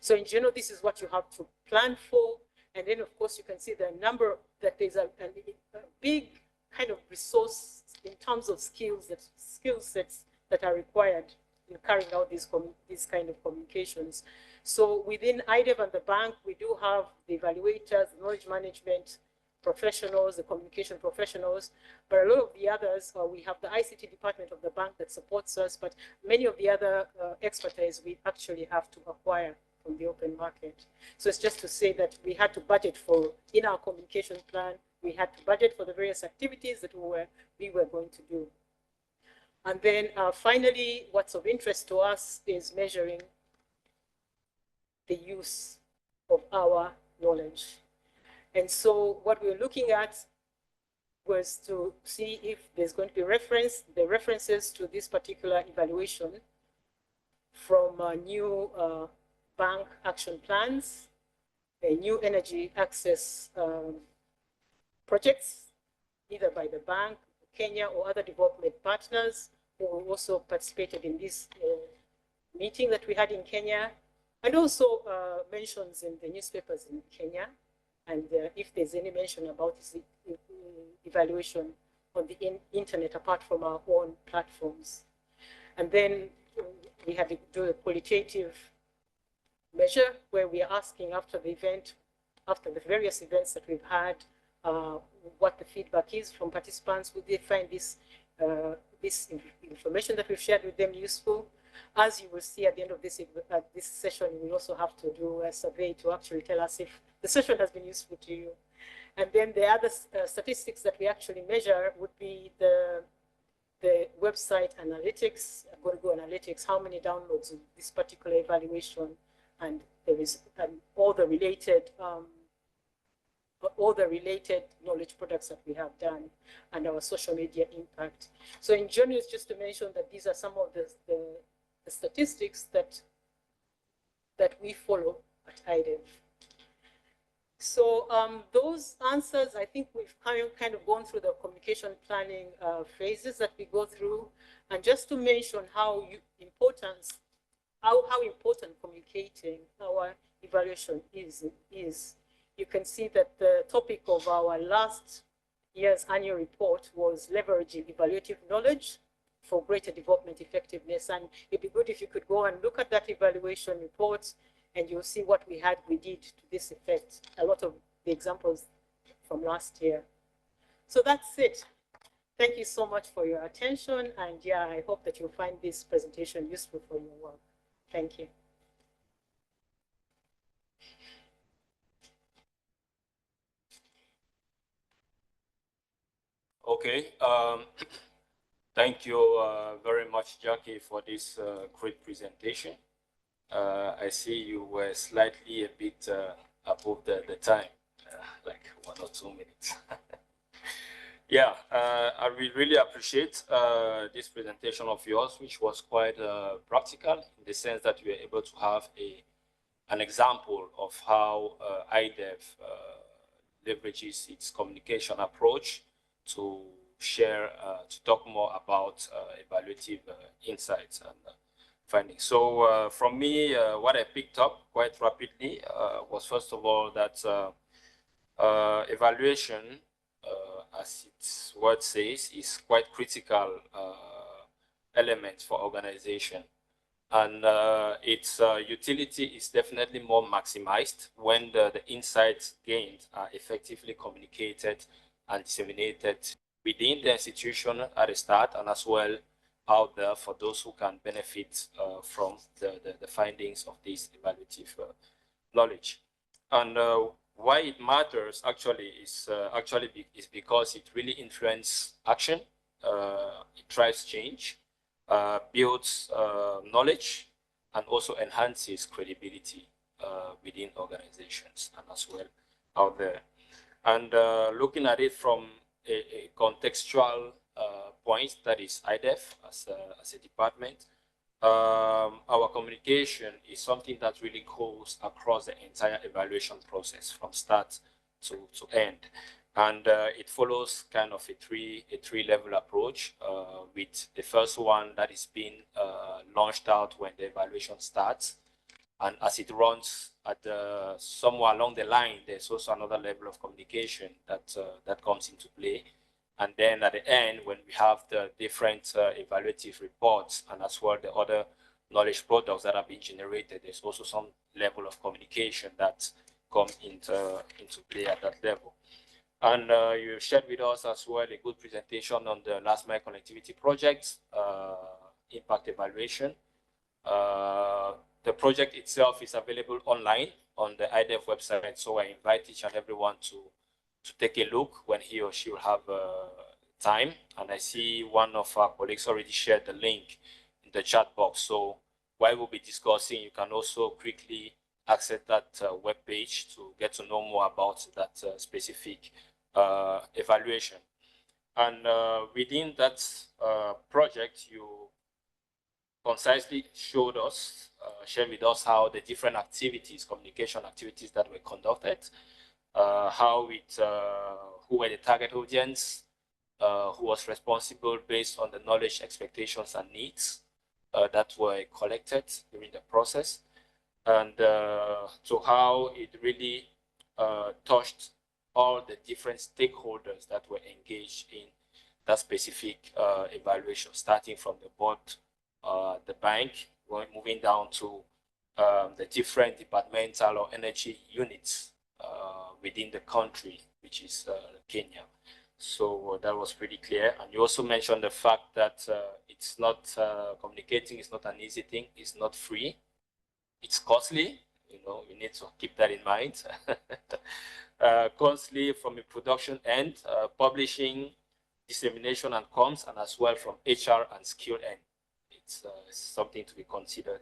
So in general, this is what you have to plan for. And then, of course, you can see the number that there's a big kind of resource in terms of skill sets that are required in carrying out these kind of communications. So within IDEV and the bank, we do have the evaluators, the knowledge management professionals, the communication professionals, but a lot of the others, we have the ICT department of the bank that supports us, but many of the other expertise we actually have to acquire from the open market. So it's just to say that we had to budget for, in our communication plan, we had to budget for the various activities that we were going to do. And then finally, what's of interest to us is measuring the use of our knowledge. And so what we're looking at was to see if there's going to be the references to this particular evaluation from new bank action plans, new energy access projects, either by the bank, Kenya, or other development partners who also participated in this meeting that we had in Kenya, and also mentions in the newspapers in Kenya, and if there's any mention about this evaluation on the internet apart from our own platforms. And then we had to do a qualitative measure where we are asking after the event, after the various events that we've had, what the feedback is from participants. Would they find this information that we've shared with them useful? As you will see at the end of this session, we also have to do a survey to actually tell us if the session has been useful to you. And then the other statistics that we actually measure would be the website analytics, Google Analytics, how many downloads of this particular evaluation, and all the related knowledge products that we have done, and our social media impact. So in general, it's just to mention that these are some of the statistics that we follow at IDEV. So those answers, I think we've kind of gone through the communication planning phases that we go through, and just to mention how important communicating our evaluation is. You can see that the topic of our last year's annual report was leveraging evaluative knowledge for greater development effectiveness. And it'd be good if you could go and look at that evaluation report, and you'll see what we did to this effect, a lot of the examples from last year. So that's it. Thank you so much for your attention. And yeah, I hope that you'll find this presentation useful for your work. Thank you. Okay. Thank you very much, Jackie, for this great presentation. I see you were slightly a bit above the time, like 1 or 2 minutes. Yeah, I really appreciate this presentation of yours, which was quite practical in the sense that you were able to have an example of how IDEV leverages its communication approach to share, to talk more about evaluative insights and findings. So from me, what I picked up quite rapidly was, first of all, that evaluation, as its word says, is quite critical element for organization. And its utility is definitely more maximized when the insights gained are effectively communicated and disseminated within the institution at the start, and as well out there for those who can benefit from the findings of this evaluative knowledge. And why it matters actually is because it really influences action, it drives change, builds knowledge, and also enhances credibility within organizations and as well out there. And looking at it from a contextual point, that is IDEV as a department, our communication is something that really goes across the entire evaluation process from start to end. And it follows kind of a three level approach, with the first one that is being launched out when the evaluation starts. And as it runs at somewhere along the line, there's also another level of communication that comes into play. And then at the end, when we have the different evaluative reports and as well the other knowledge products that have been generated, there's also some level of communication that come into play at that level. And you shared with us as well a good presentation on the last mile connectivity project, impact evaluation. The project itself is available online on the IDEV website, so I invite each and everyone to take a look when he or she will have time. And I see one of our colleagues already shared the link in the chat box. So while we'll be discussing, you can also quickly access that web page to get to know more about that specific evaluation. And within that project, you concisely showed us, shared with us how the different activities, communication activities that were conducted, how it, who were the target audience, who was responsible based on the knowledge, expectations, and needs that were collected during the process, and to how it really touched all the different stakeholders that were engaged in that specific evaluation, starting from the board, the bank, moving down to the different departmental or energy units within the country, which is Kenya. So that was pretty clear. And you also mentioned the fact that it's not, communicating is not an easy thing. It's not free. It's costly. You know, you need to keep that in mind. Costly from a production end, publishing, dissemination and comms, and as well from HR and skill end. It's something to be considered.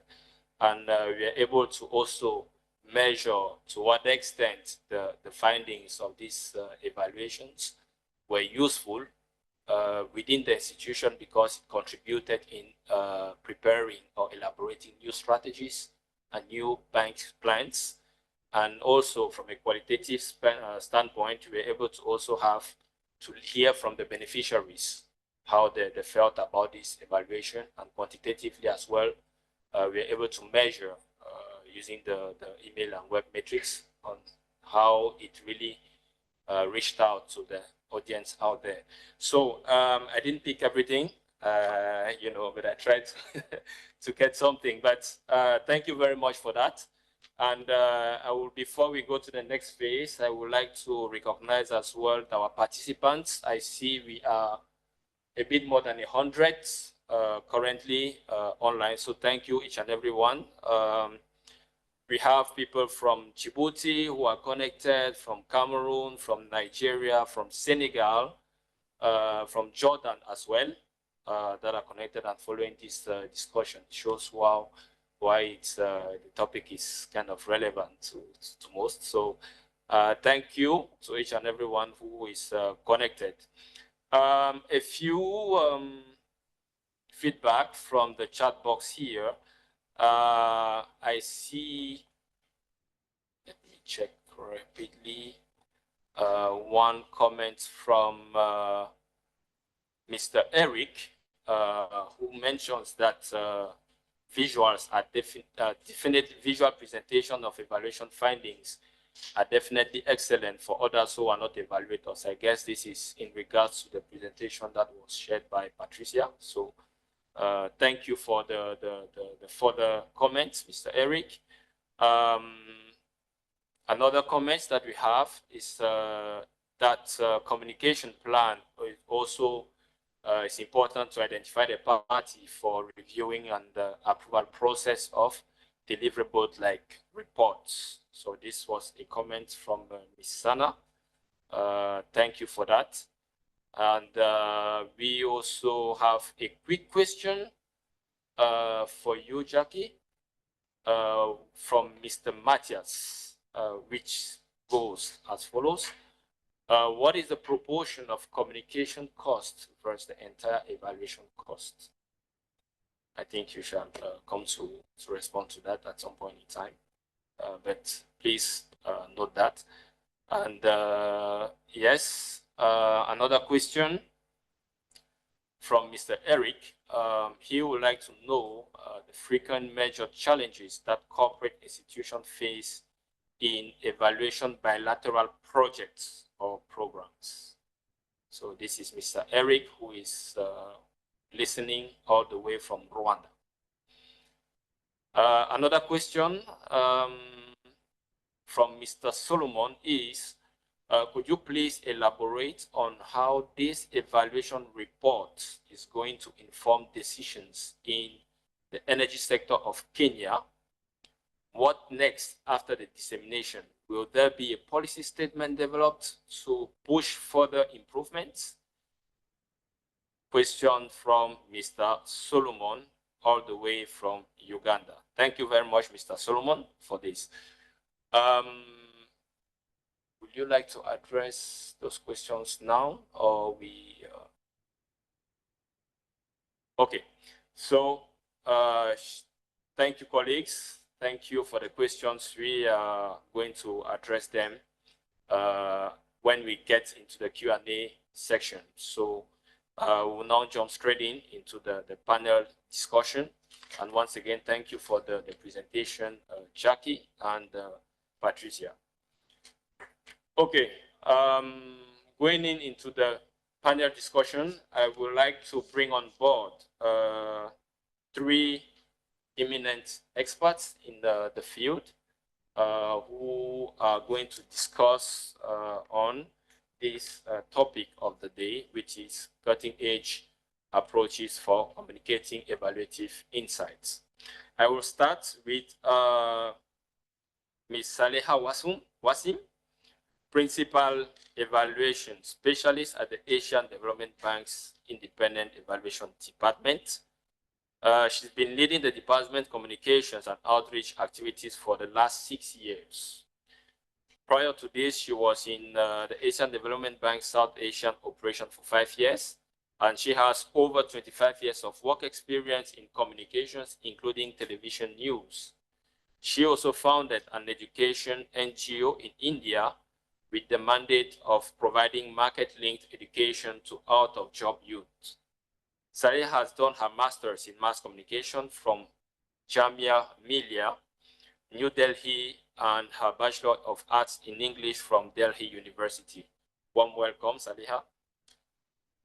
And we are able to also measure to what extent the findings of these evaluations were useful within the institution, because it contributed in preparing or elaborating new strategies and new bank plans. And also from a qualitative standpoint, we were able to also have to hear from the beneficiaries how they felt about this evaluation, and quantitatively as well, we are able to measure using the email and web metrics on how it really reached out to the audience out there. So I didn't pick everything, you know, but I tried to get something. But thank you very much for that. And I will, before we go to the next phase, I would like to recognize as well our participants. I see we are a bit more than 100 currently online. So thank you each and every one. We have people from Djibouti who are connected, from Cameroon, from Nigeria, from Senegal, from Jordan as well that are connected and following this discussion. It shows why it's, the topic is kind of relevant to most. So thank you to each and everyone who is connected. A few feedback from the chat box here. I see, let me check rapidly. One comment from Mr. Eric, who mentions that visuals are definite visual presentation of evaluation findings are definitely excellent for others who are not evaluators. I guess this is in regards to the presentation that was shared by Patricia. So thank you for the further comments, Mr. Eric. Another comment that we have is that communication plan is also it's important to identify the party for reviewing and the approval process of deliverable like reports. So this was a comment from Ms. Sana. Thank you for that. And we also have a quick question for you, Jackie, from Mr. Matthias, which goes as follows. What is the proportion of communication cost versus the entire evaluation cost? I think you shall come to respond to that at some point in time. But please note that. And yes, another question from Mr. Eric. He would like to know the frequent major challenges that corporate institutions face in evaluation bilateral projects or programs. So this is Mr. Eric, who is listening all the way from Rwanda. Another question from Mr. Solomon is, could you please elaborate on how this evaluation report is going to inform decisions in the energy sector of Kenya? What next after the dissemination? Will there be a policy statement developed to push further improvements? Question from Mr. Solomon, all the way from Uganda. Thank you very much, Mr. Solomon, for this. Would you like to address those questions now, or we? Okay, so thank you, colleagues. Thank you for the questions. We are going to address them when we get into the Q&A section. So we'll now jump straight into the panel discussion. And once again, thank you for the presentation, Jackie and Patricia. Okay, going into the panel discussion, I would like to bring on board three eminent experts in the field who are going to discuss on this topic of the day, which is cutting-edge approaches for communicating evaluative insights. I will start with Ms. Saleha Wasim, Principal Evaluation Specialist at the Asian Development Bank's Independent Evaluation Department. She's been leading the department communications and outreach activities for the last 6 years. Prior to this, she was in the Asian Development Bank South Asian operation for 5 years, and she has over 25 years of work experience in communications, including television news. She also founded an education NGO in India with the mandate of providing market-linked education to out-of-job youth. Saleha has done her master's in mass communication from Jamia Millia, New Delhi, and her Bachelor of Arts in English from Delhi University. Warm welcome, Saleha.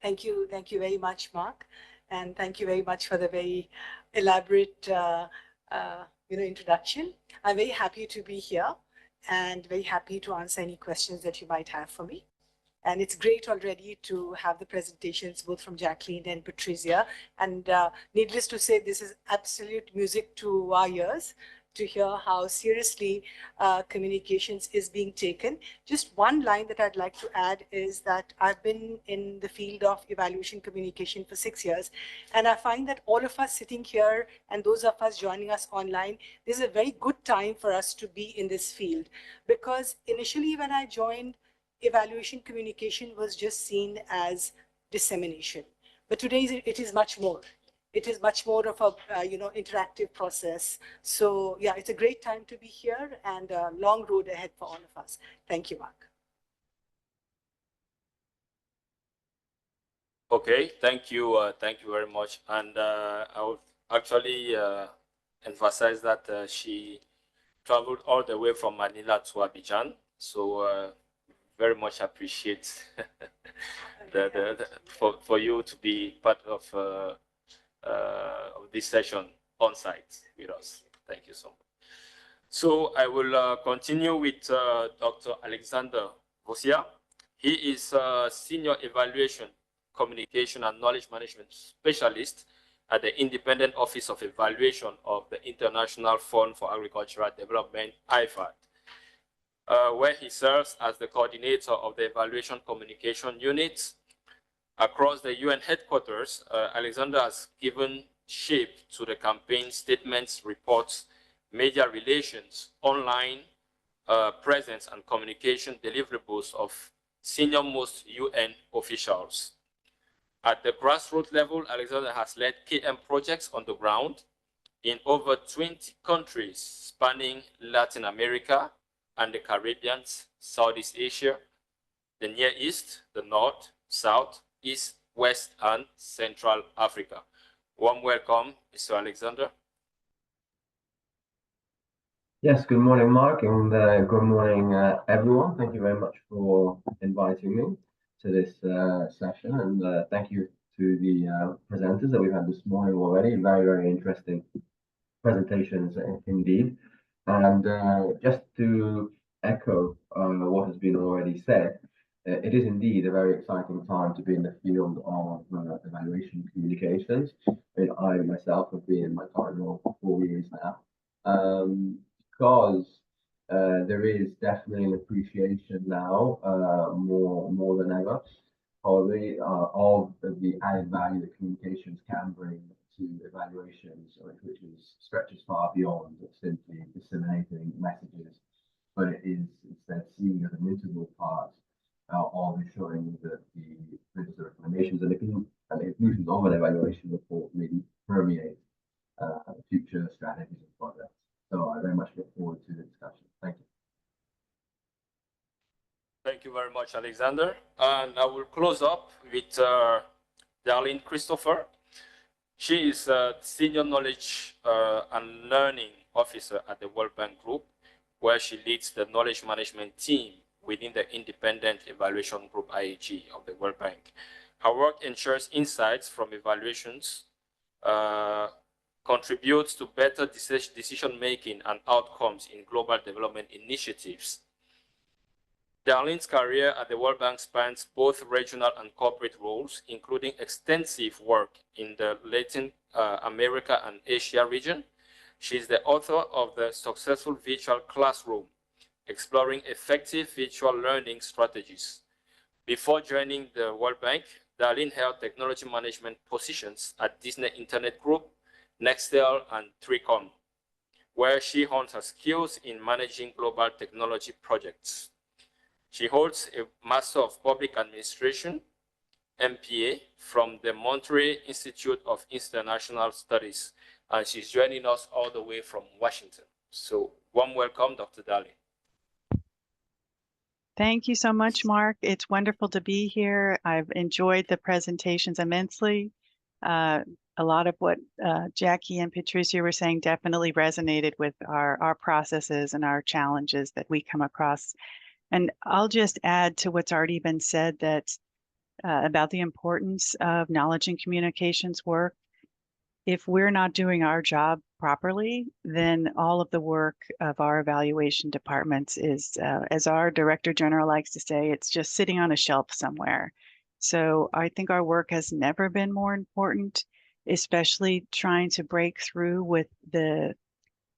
Thank you very much, Mark, and thank you very much for the very elaborate introduction. I'm very happy to be here and very happy to answer any questions that you might have for me. And it's great already to have the presentations both from Jacqueline and Patricia. And needless to say, this is absolute music to our ears. to hear how seriously communications is being taken. Just one line that I'd like to add is that I've been in the field of evaluation communication for 6 years, and I find that all of us sitting here and those of us joining us online, this is a very good time for us to be in this field, because initially when I joined, evaluation communication was just seen as dissemination. But today it is much more. It is much more of a interactive process. So yeah, it's a great time to be here and a long road ahead for all of us. Thank you, Mark. Okay, thank you very much. And I would actually emphasize that she traveled all the way from Manila to Abidjan. So very much appreciate for you to be part of this session on site with us. Thank you so much. So I will continue with Dr. Alexander Vosia. He is a senior evaluation, communication, and knowledge management specialist at the Independent Office of Evaluation of the International Fund for Agricultural Development, IFAD, where he serves as the coordinator of the evaluation communication unit. Across the UN headquarters, Alexander has given shape to the campaign statements, reports, media relations, online presence, and communication deliverables of senior-most UN officials. At the grassroots level, Alexander has led KM projects on the ground in over 20 countries spanning Latin America and the Caribbean, Southeast Asia, the Near East, the North, South, East, West, and Central Africa. Warm welcome, Mr. Alexander. Yes, good morning, Mark, and good morning, everyone. Thank you very much for inviting me to this session, and thank you to the presenters that we've had this morning already. Very, very interesting presentations indeed. And just to echo what has been already said, it is indeed a very exciting time to be in the field of evaluation communications. I myself have been in my current role for 4 years now, because there is definitely an appreciation now, more than ever, probably, of the added value that communications can bring to evaluations, which stretches far beyond simply disseminating messages, but it is instead seen as an integral part of ensuring that the recommendations and the conclusions of an evaluation report really permeate future strategies and projects. So I very much look forward to the discussion. Thank you. Thank you very much, Alexander. And I will close up with Darlene Christopher. She is a Senior Knowledge and Learning Officer at the World Bank Group, where she leads the knowledge management team within the Independent Evaluation Group, IAG, of the World Bank. Her work ensures insights from evaluations, contributes to better decision-making and outcomes in global development initiatives. Darlene's career at the World Bank spans both regional and corporate roles, including extensive work in the Latin America and Asia region. She is the author of the Successful Virtual Classroom, Exploring Effective Virtual Learning Strategies. Before joining the World Bank, Darlene held technology management positions at Disney Internet Group, Nextel, and Tricom, where she honed her skills in managing global technology projects. She holds a Master of Public Administration, MPA, from the Monterey Institute of International Studies, and she's joining us all the way from Washington. So warm welcome, Dr. Darlene. Thank you so much, Mark. It's wonderful to be here. I've enjoyed the presentations immensely. A lot of what Jackie and Patricia were saying definitely resonated with our processes and our challenges that we come across. And I'll just add to what's already been said that about the importance of knowledge and communications work. If we're not doing our job properly, then all of the work of our evaluation departments is, as our Director General likes to say, it's just sitting on a shelf somewhere. So I think our work has never been more important, especially trying to break through with the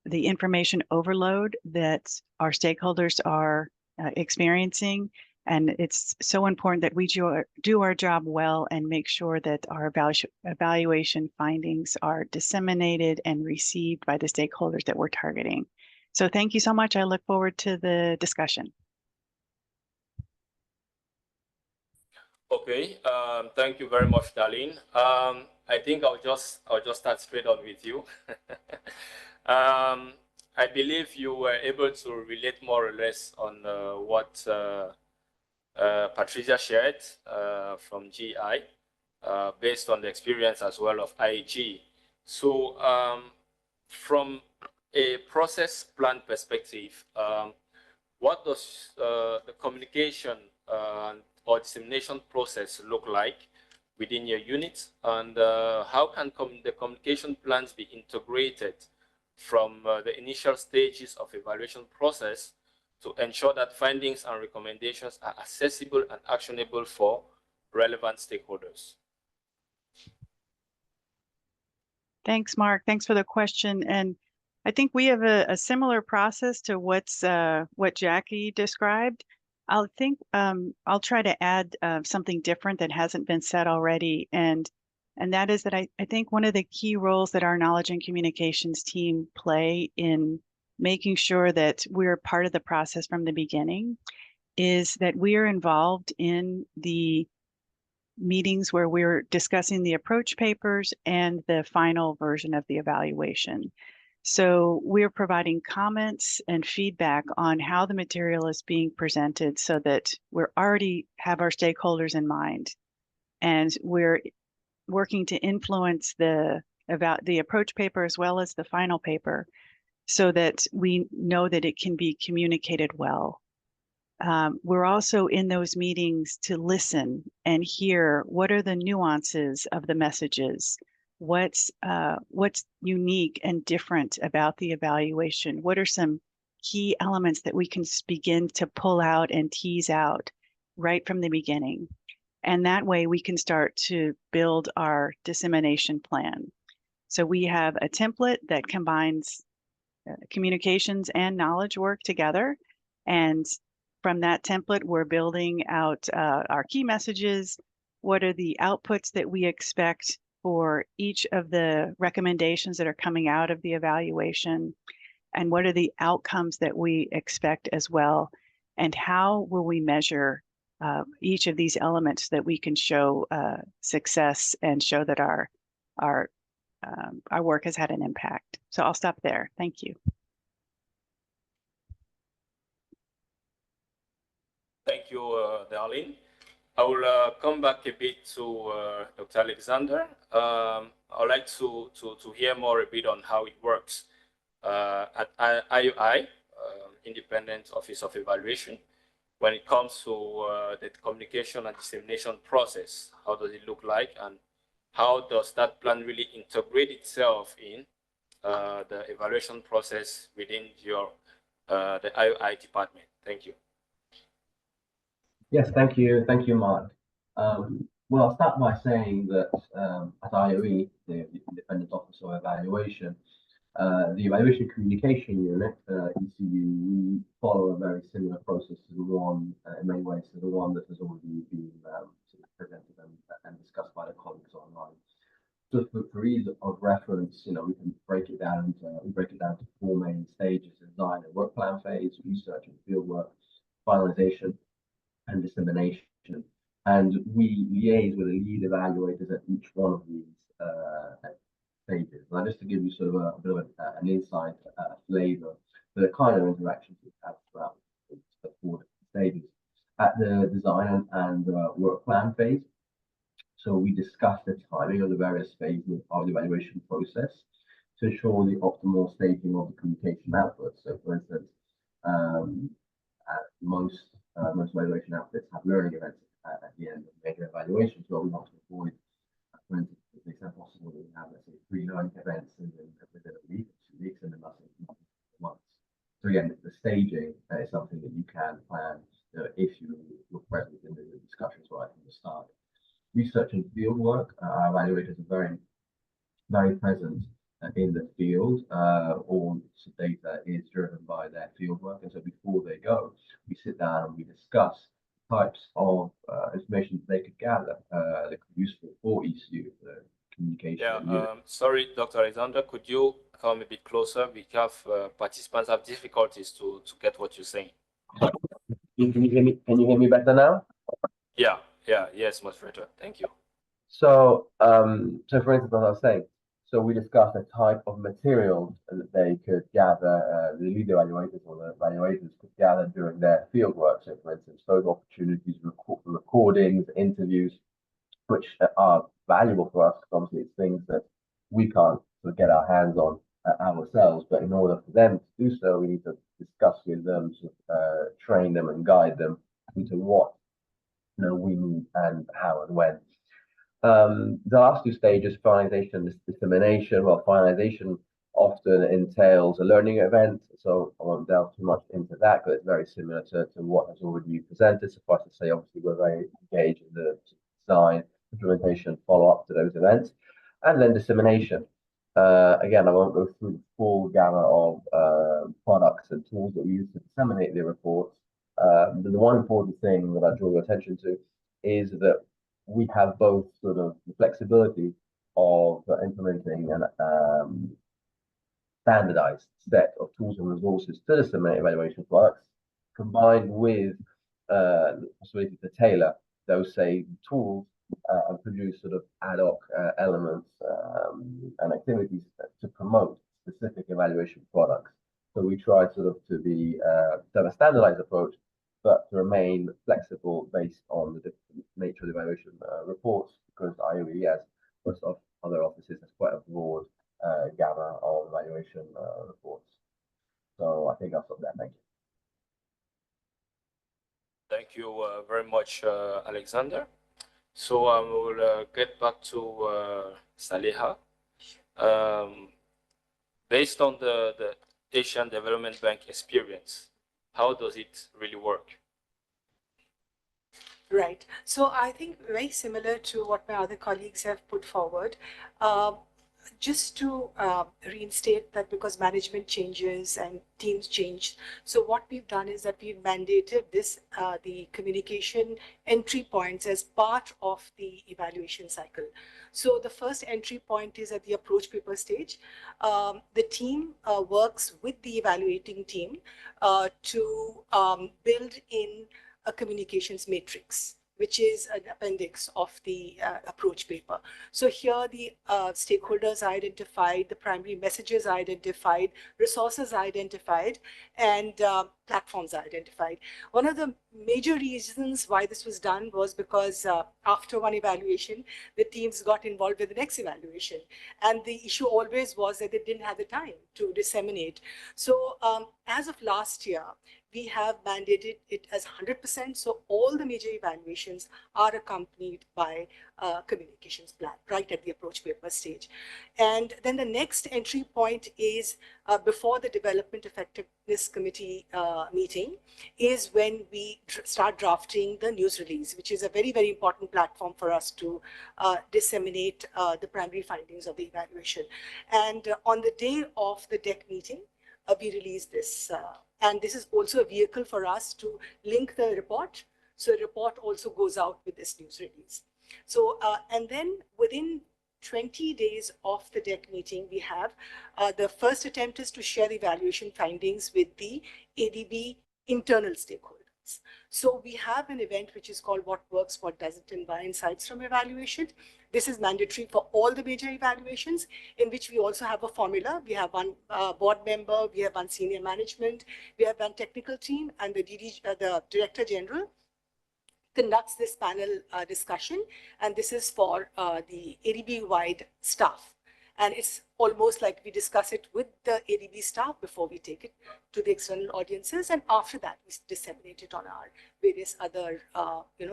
the information overload that our stakeholders are experiencing. And it's so important that we do our job well and make sure that our evaluation findings are disseminated and received by the stakeholders that we're targeting. So thank you so much. I look forward to the discussion. Okay, thank you very much, Darlene. I think I'll just start straight on with you. I believe you were able to relate more or less on what Patricia shared from GI, based on the experience as well of IEG. So from a process plan perspective, what does the communication or dissemination process look like within your unit, and how can the communication plans be integrated from the initial stages of evaluation process to ensure that findings and recommendations are accessible and actionable for relevant stakeholders? Thanks, Mark. Thanks for the question. And I think we have a similar process to what Jackie described. I'll try to add something different that hasn't been said already. And that is that I think one of the key roles that our knowledge and communications team play in making sure that we're part of the process from the beginning is that we are involved in the meetings where we're discussing the approach papers and the final version of the evaluation. So we're providing comments and feedback on how the material is being presented so that we're already have our stakeholders in mind. And we're working to influence the approach paper as well as the final paper so that we know that it can be communicated well. We're also in those meetings to listen and hear what are the nuances of the messages, what's unique and different about the evaluation, what are some key elements that we can begin to pull out and tease out right from the beginning. And that way we can start to build our dissemination plan. So we have a template that combines communications and knowledge work together. And from that template, we're building out our key messages. What are the outputs that we expect for each of the recommendations that are coming out of the evaluation? And what are the outcomes that we expect as well? And how will we measure each of these elements so that we can show success and show that our work has had an impact? So I'll stop there. Thank you. Thank you, Darlene. I will come back a bit to Dr. Alexander. I'd like to hear more a bit on how it works at IUI, Independent Office of Evaluation, when it comes to the communication and dissemination process. How does it look like, and how does that plan really integrate itself in the evaluation process within your the IUI department? Thank you. Yes, thank you, Mark. Well, I'll start by saying that at IOE, the Independent Office of Evaluation, the Evaluation Communication Unit, ECU, we follow a very similar process to the one, in many ways, to the one that has already been presented and discussed by the colleagues online. Just for ease of reference, we can break it down into four main stages: design and work plan phase, research and field work, finalization, and dissemination. And we liaise with the lead evaluators at each one of these stages. Now, just to give you sort of a bit of an insight, flavor for the kind of interactions we have throughout the four stages. At the design and work plan phase, so we discuss the timing of the various phases of the evaluation process to ensure the optimal staging of the communication output. So, for instance, most evaluation outfits have learning events at the end of major evaluations, where we want to avoid, for instance, to the extent possible, we have, let's say, 3 learning events within a week, 2 weeks, and then nothing months. So again, the staging is something that you can plan if you were present in the discussions right from the start. Research and field work, our evaluators are very, very present in the field. All data is driven by their field work, and so before they go, we sit down and we discuss types of information they could gather that could be useful for ECU, the communication unit. Sorry, Dr. Alexander, could you come a bit closer? We have participants have difficulties to get what you're saying. Can you hear me? Can you hear me better now? Yes, much better. Thank you. So, so for instance, as I was saying, so we discussed a type of materials that they could gather, the lead evaluators or the evaluators could gather during their field work. So, for instance, those opportunities, recordings, interviews, which are valuable for us because obviously it's things that we can't sort of get our hands on ourselves. But in order for them to do so, we need to discuss with them, train them and guide them into what we need and how and when. The last two stages, finalization and dissemination. Well, finalization often entails a learning event, so I won't delve too much into that, but it's very similar to what has already been presented. Suffice to say, obviously, we're very engaged in the design, implementation, follow-up to those events. And then dissemination. Again, I won't go through the full gamma of products and tools that we use to disseminate the reports. But the one important thing that I draw your attention to is that we have both sort of the flexibility of implementing an standardized set of tools and resources to disseminate evaluation products, combined with the possibility to tailor those, say, tools and produce sort of ad hoc elements and activities to promote specific evaluation products. So we try sort of to be to have a standardized approach, but to remain flexible based on the nature of the evaluation reports, because IOE, as most of other offices, has quite a broad gamma of evaluation reports. So I think I'll stop there. Thank you. Thank you very much, Alexander. So we'll get back to Saleha. Based on the Asian Development Bank experience, how does it really work? Right. So I think very similar to what my other colleagues have put forward. Just to reinstate that, because management changes and teams change. So what we've done is that we've mandated this, the communication entry points as part of the evaluation cycle. So the first entry point is at the approach paper stage. The team works with the evaluating team to build in a communications matrix, which is an appendix of the approach paper. So here the stakeholders are identified, the primary messages are identified, resources are identified, and platforms are identified. One of the major reasons why this was done was because after one evaluation, the teams got involved with the next evaluation. And the issue always was that they didn't have the time to disseminate. So as of last year, we have mandated it as 100%. So all the major evaluations are accompanied by a communications plan right at the approach paper stage. And then the next entry point is before the Development Effectiveness Committee meeting is when we start drafting the news release, which is a very, very important platform for us to disseminate the primary findings of the evaluation. And on the day of the DEC meeting, we release this. And this is also a vehicle for us to link the report. So the report also goes out with this news release. So, and then within 20 days of the DEC meeting, we have the first attempt is to share the evaluation findings with the ADB internal stakeholders. So we have an event which is called What Works, What Doesn't, and Why Insights from Evaluation. This is mandatory for all the major evaluations, in which we also have a formula. We have one board member, we have one senior management, we have one technical team, and the Director General conducts this panel discussion. And this is for the ADB-wide staff. And it's almost like we discuss it with the ADB staff before we take it to the external audiences. And after that, we disseminate it on our various other,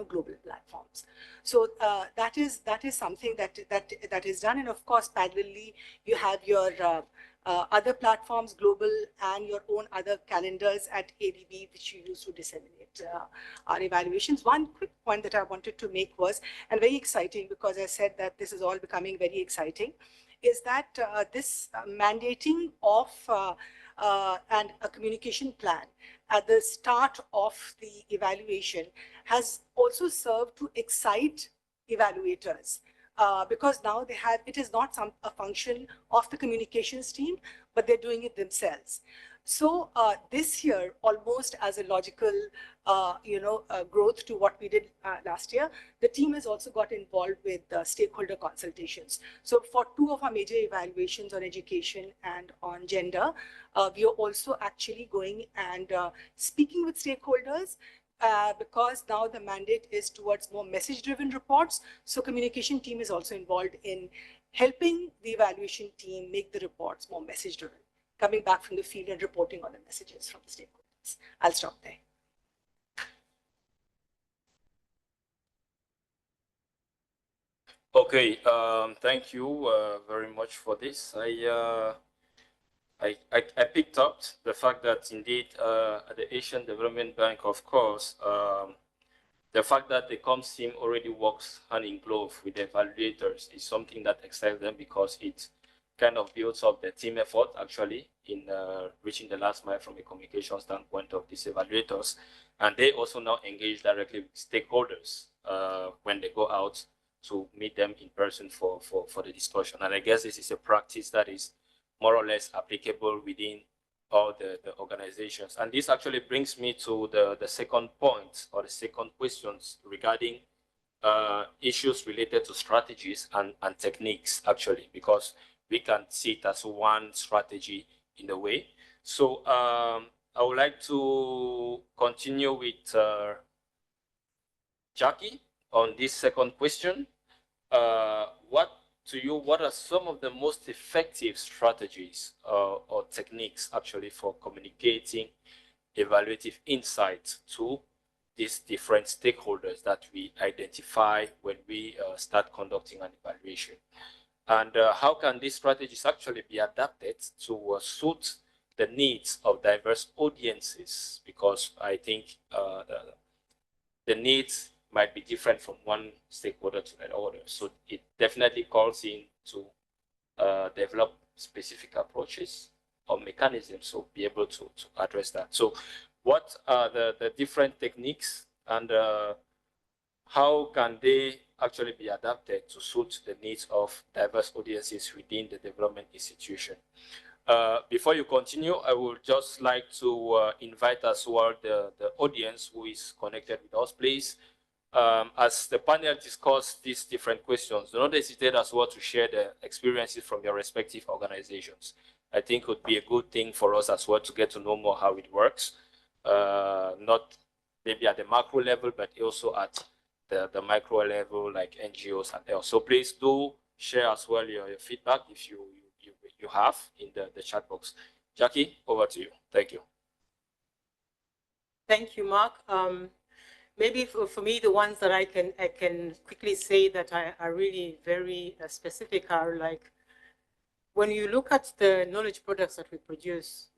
global platforms. So that is something that is done. And of course, parallelly, you have your other platforms, global, and your own other calendars at ADB, which you use to disseminate our evaluations. One quick point that I wanted to make was, and very exciting, because I said that this is all becoming very exciting, is that this mandating of and a communication plan at the start of the evaluation has also served to excite evaluators. Because now they have, it is not a function of the communications team, but they're doing it themselves. So this year, almost as a logical, growth to what we did last year, the team has also got involved with stakeholder consultations. So for 2 of our major evaluations on education and on gender, we are also actually going and speaking with stakeholders, because now the mandate is towards more message-driven reports. So communication team is also involved in helping the evaluation team make the reports more message-driven, coming back from the field and reporting on the messages from the stakeholders. I'll stop there. Okay, thank you very much for this. I picked up the fact that indeed at the Asian Development Bank, of course, the fact that the comms team already works hand in glove with the evaluators is something that excites them, because it kind of builds up the team effort actually in reaching the last mile from a communication standpoint of these evaluators. And they also now engage directly with stakeholders when they go out to meet them in person for the discussion. And I guess this is a practice that is more or less applicable within all the organizations. And this actually brings me to the second point, or the second questions regarding issues related to strategies and techniques, actually, because we can see it as one strategy in a way. So I would like to continue with Jackie on this second question. What are some of the most effective strategies or techniques actually for communicating evaluative insights to these different stakeholders that we identify when we start conducting an evaluation? And how can these strategies actually be adapted to suit the needs of diverse audiences? Because I think the needs might be different from one stakeholder to another. So it definitely calls in to develop specific approaches or mechanisms to be able to address that. So what are the different techniques, and how can they actually be adapted to suit the needs of diverse audiences within the development institution? Before you continue, I would just like to invite as well the audience who is connected with us, please. As the panel discuss these different questions, do not hesitate as well to share the experiences from your respective organizations. I think it would be a good thing for us as well to get to know more how it works, not maybe at the macro level, but also at the micro level, like NGOs and else. So please do share as well your feedback if you have in the chat box. Jackie, over to you. Thank you. Thank you, Mark. Maybe for me, the ones that I can quickly say that are really very specific are like, when you look at the knowledge products that we produce,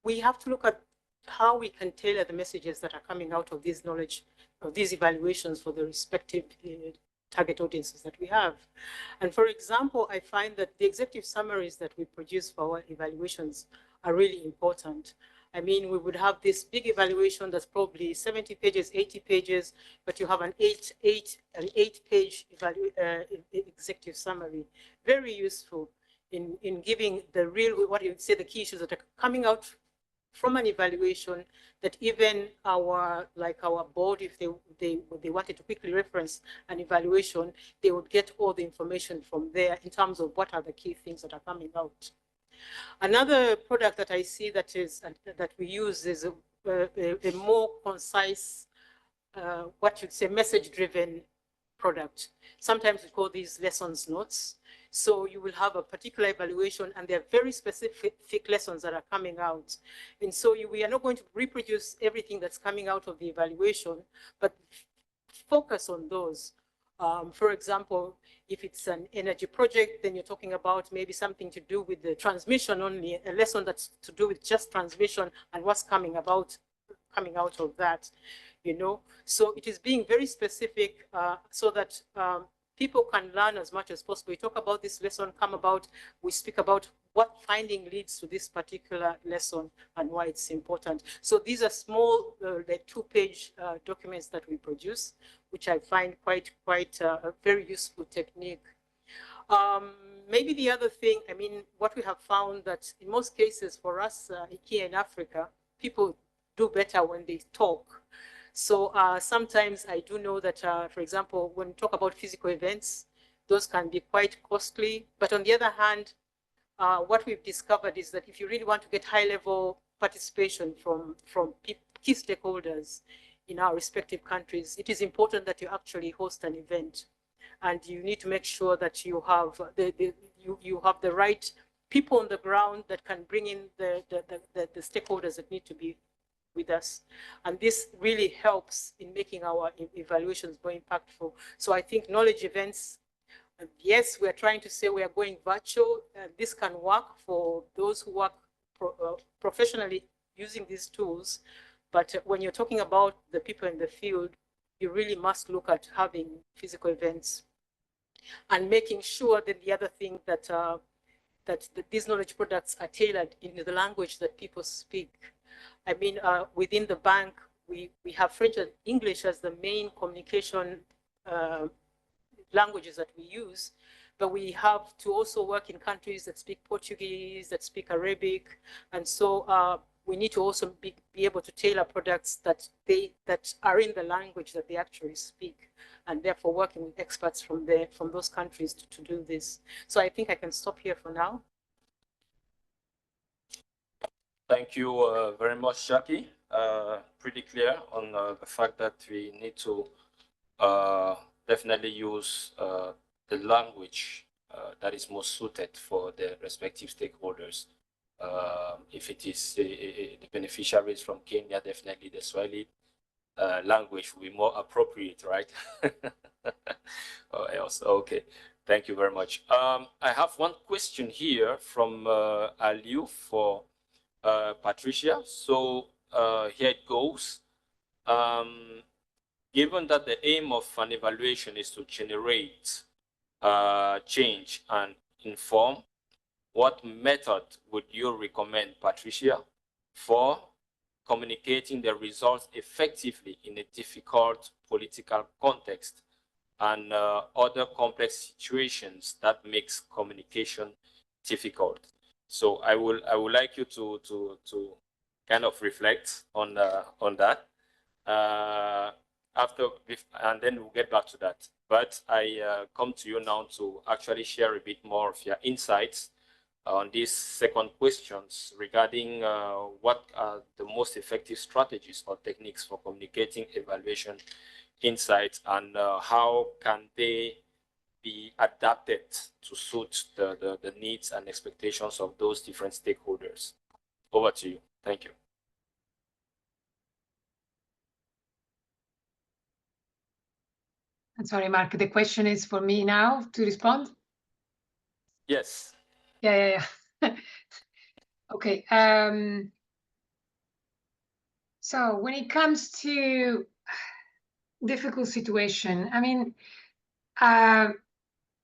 we have to look at how we can tailor the messages that are coming out of these knowledge, of these evaluations for the respective target audiences that we have. And for example, I find that the executive summaries that we produce for our evaluations are really important. I mean, we would have this big evaluation that's probably 70 pages, 80 pages, but you have an eight-page executive summary. Very useful in giving the real, what you would say, the key issues that are coming out from an evaluation, that even our board, if they wanted to quickly reference an evaluation, they would get all the information from there in terms of what are the key things that are coming out. Another product that I see that we use is a more concise, what you'd say, message-driven product. Sometimes we call these lessons notes. So you will have a particular evaluation, and there are very specific lessons that are coming out. And so we are not going to reproduce everything that's coming out of the evaluation, but focus on those. For example, if it's an energy project, then you're talking about maybe something to do with the transmission only, a lesson that's to do with just transmission and what's coming out of that, you know. So it is being very specific so that people can learn as much as possible. We talk about this lesson come about, we speak about what finding leads to this particular lesson and why it's important. So these are small, like 2-page documents that we produce, which I find quite a very useful technique. Maybe the other thing, I mean, what we have found that in most cases for us here in Africa, people do better when they talk. So sometimes I do know that, for example, when we talk about physical events, those can be quite costly. But on the other hand, what we've discovered is that if you really want to get high-level participation from key stakeholders in our respective countries, it is important that you actually host an event, and you need to make sure that you have you have the right people on the ground that can bring in the stakeholders that need to be with us. And this really helps in making our evaluations more impactful. So I think knowledge events, yes, we're trying to say we are going virtual. This can work for those who work professionally using these tools. But when you're talking about the people in the field, you really must look at having physical events and making sure that the other thing that that these knowledge products are tailored in the language that people speak. I mean, within the bank, we have French and English as the main communication languages that we use, but we have to also work in countries that speak Portuguese, that speak Arabic, and so we need to also be able to tailor products that are in the language that they actually speak, and therefore working with experts from those countries to do this. So I think I can stop here for now. Thank you very much, Jackie. Pretty clear on the fact that we need to definitely use the language that is most suited for the respective stakeholders. If it is the beneficiaries from Kenya, definitely the Swahili language will be more appropriate, right? Else, okay. Thank you very much. I have one question here from Aliu for Patricia. So here it goes. Given that the aim of an evaluation is to generate change and inform, what method would you recommend, Patricia, for communicating the results effectively in a difficult political context and other complex situations that makes communication difficult? So I would like you to kind of reflect on that after, and then we'll get back to that. But I come to you now to actually share a bit more of your insights on these second questions regarding what are the most effective strategies or techniques for communicating evaluation insights, and how can they be adapted to suit the needs and expectations of those different stakeholders. Over to you. Thank you. I'm sorry, Mark, the question is for me now to respond? Yes. Yeah. Okay. So when it comes to difficult situation, I mean,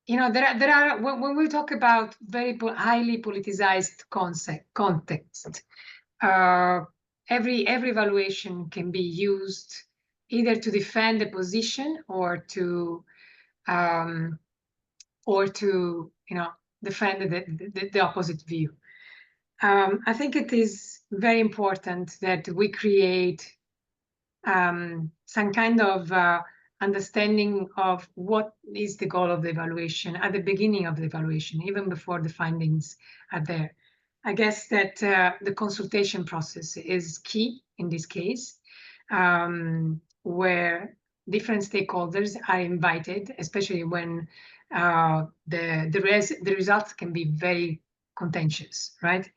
you know, there are when we talk about very highly politicized context, every evaluation can be used either to defend a position or to you know, defend the opposite view. I think it is very important that we create some kind of understanding of what is the goal of the evaluation at the beginning of the evaluation, even before the findings are there. I guess that the consultation process is key in this case, where different stakeholders are invited, especially when the results can be very contentious, right?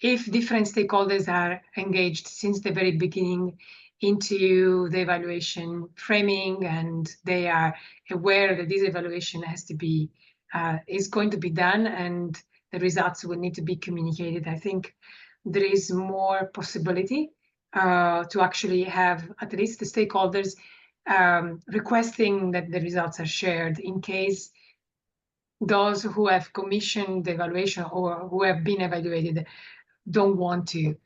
If different stakeholders are engaged since the very beginning into the evaluation framing, and they are aware that this evaluation has to be is going to be done and the results will need to be communicated, I think there is more possibility to actually have at least the stakeholders requesting that the results are shared in case those who have commissioned the evaluation or who have been evaluated don't want to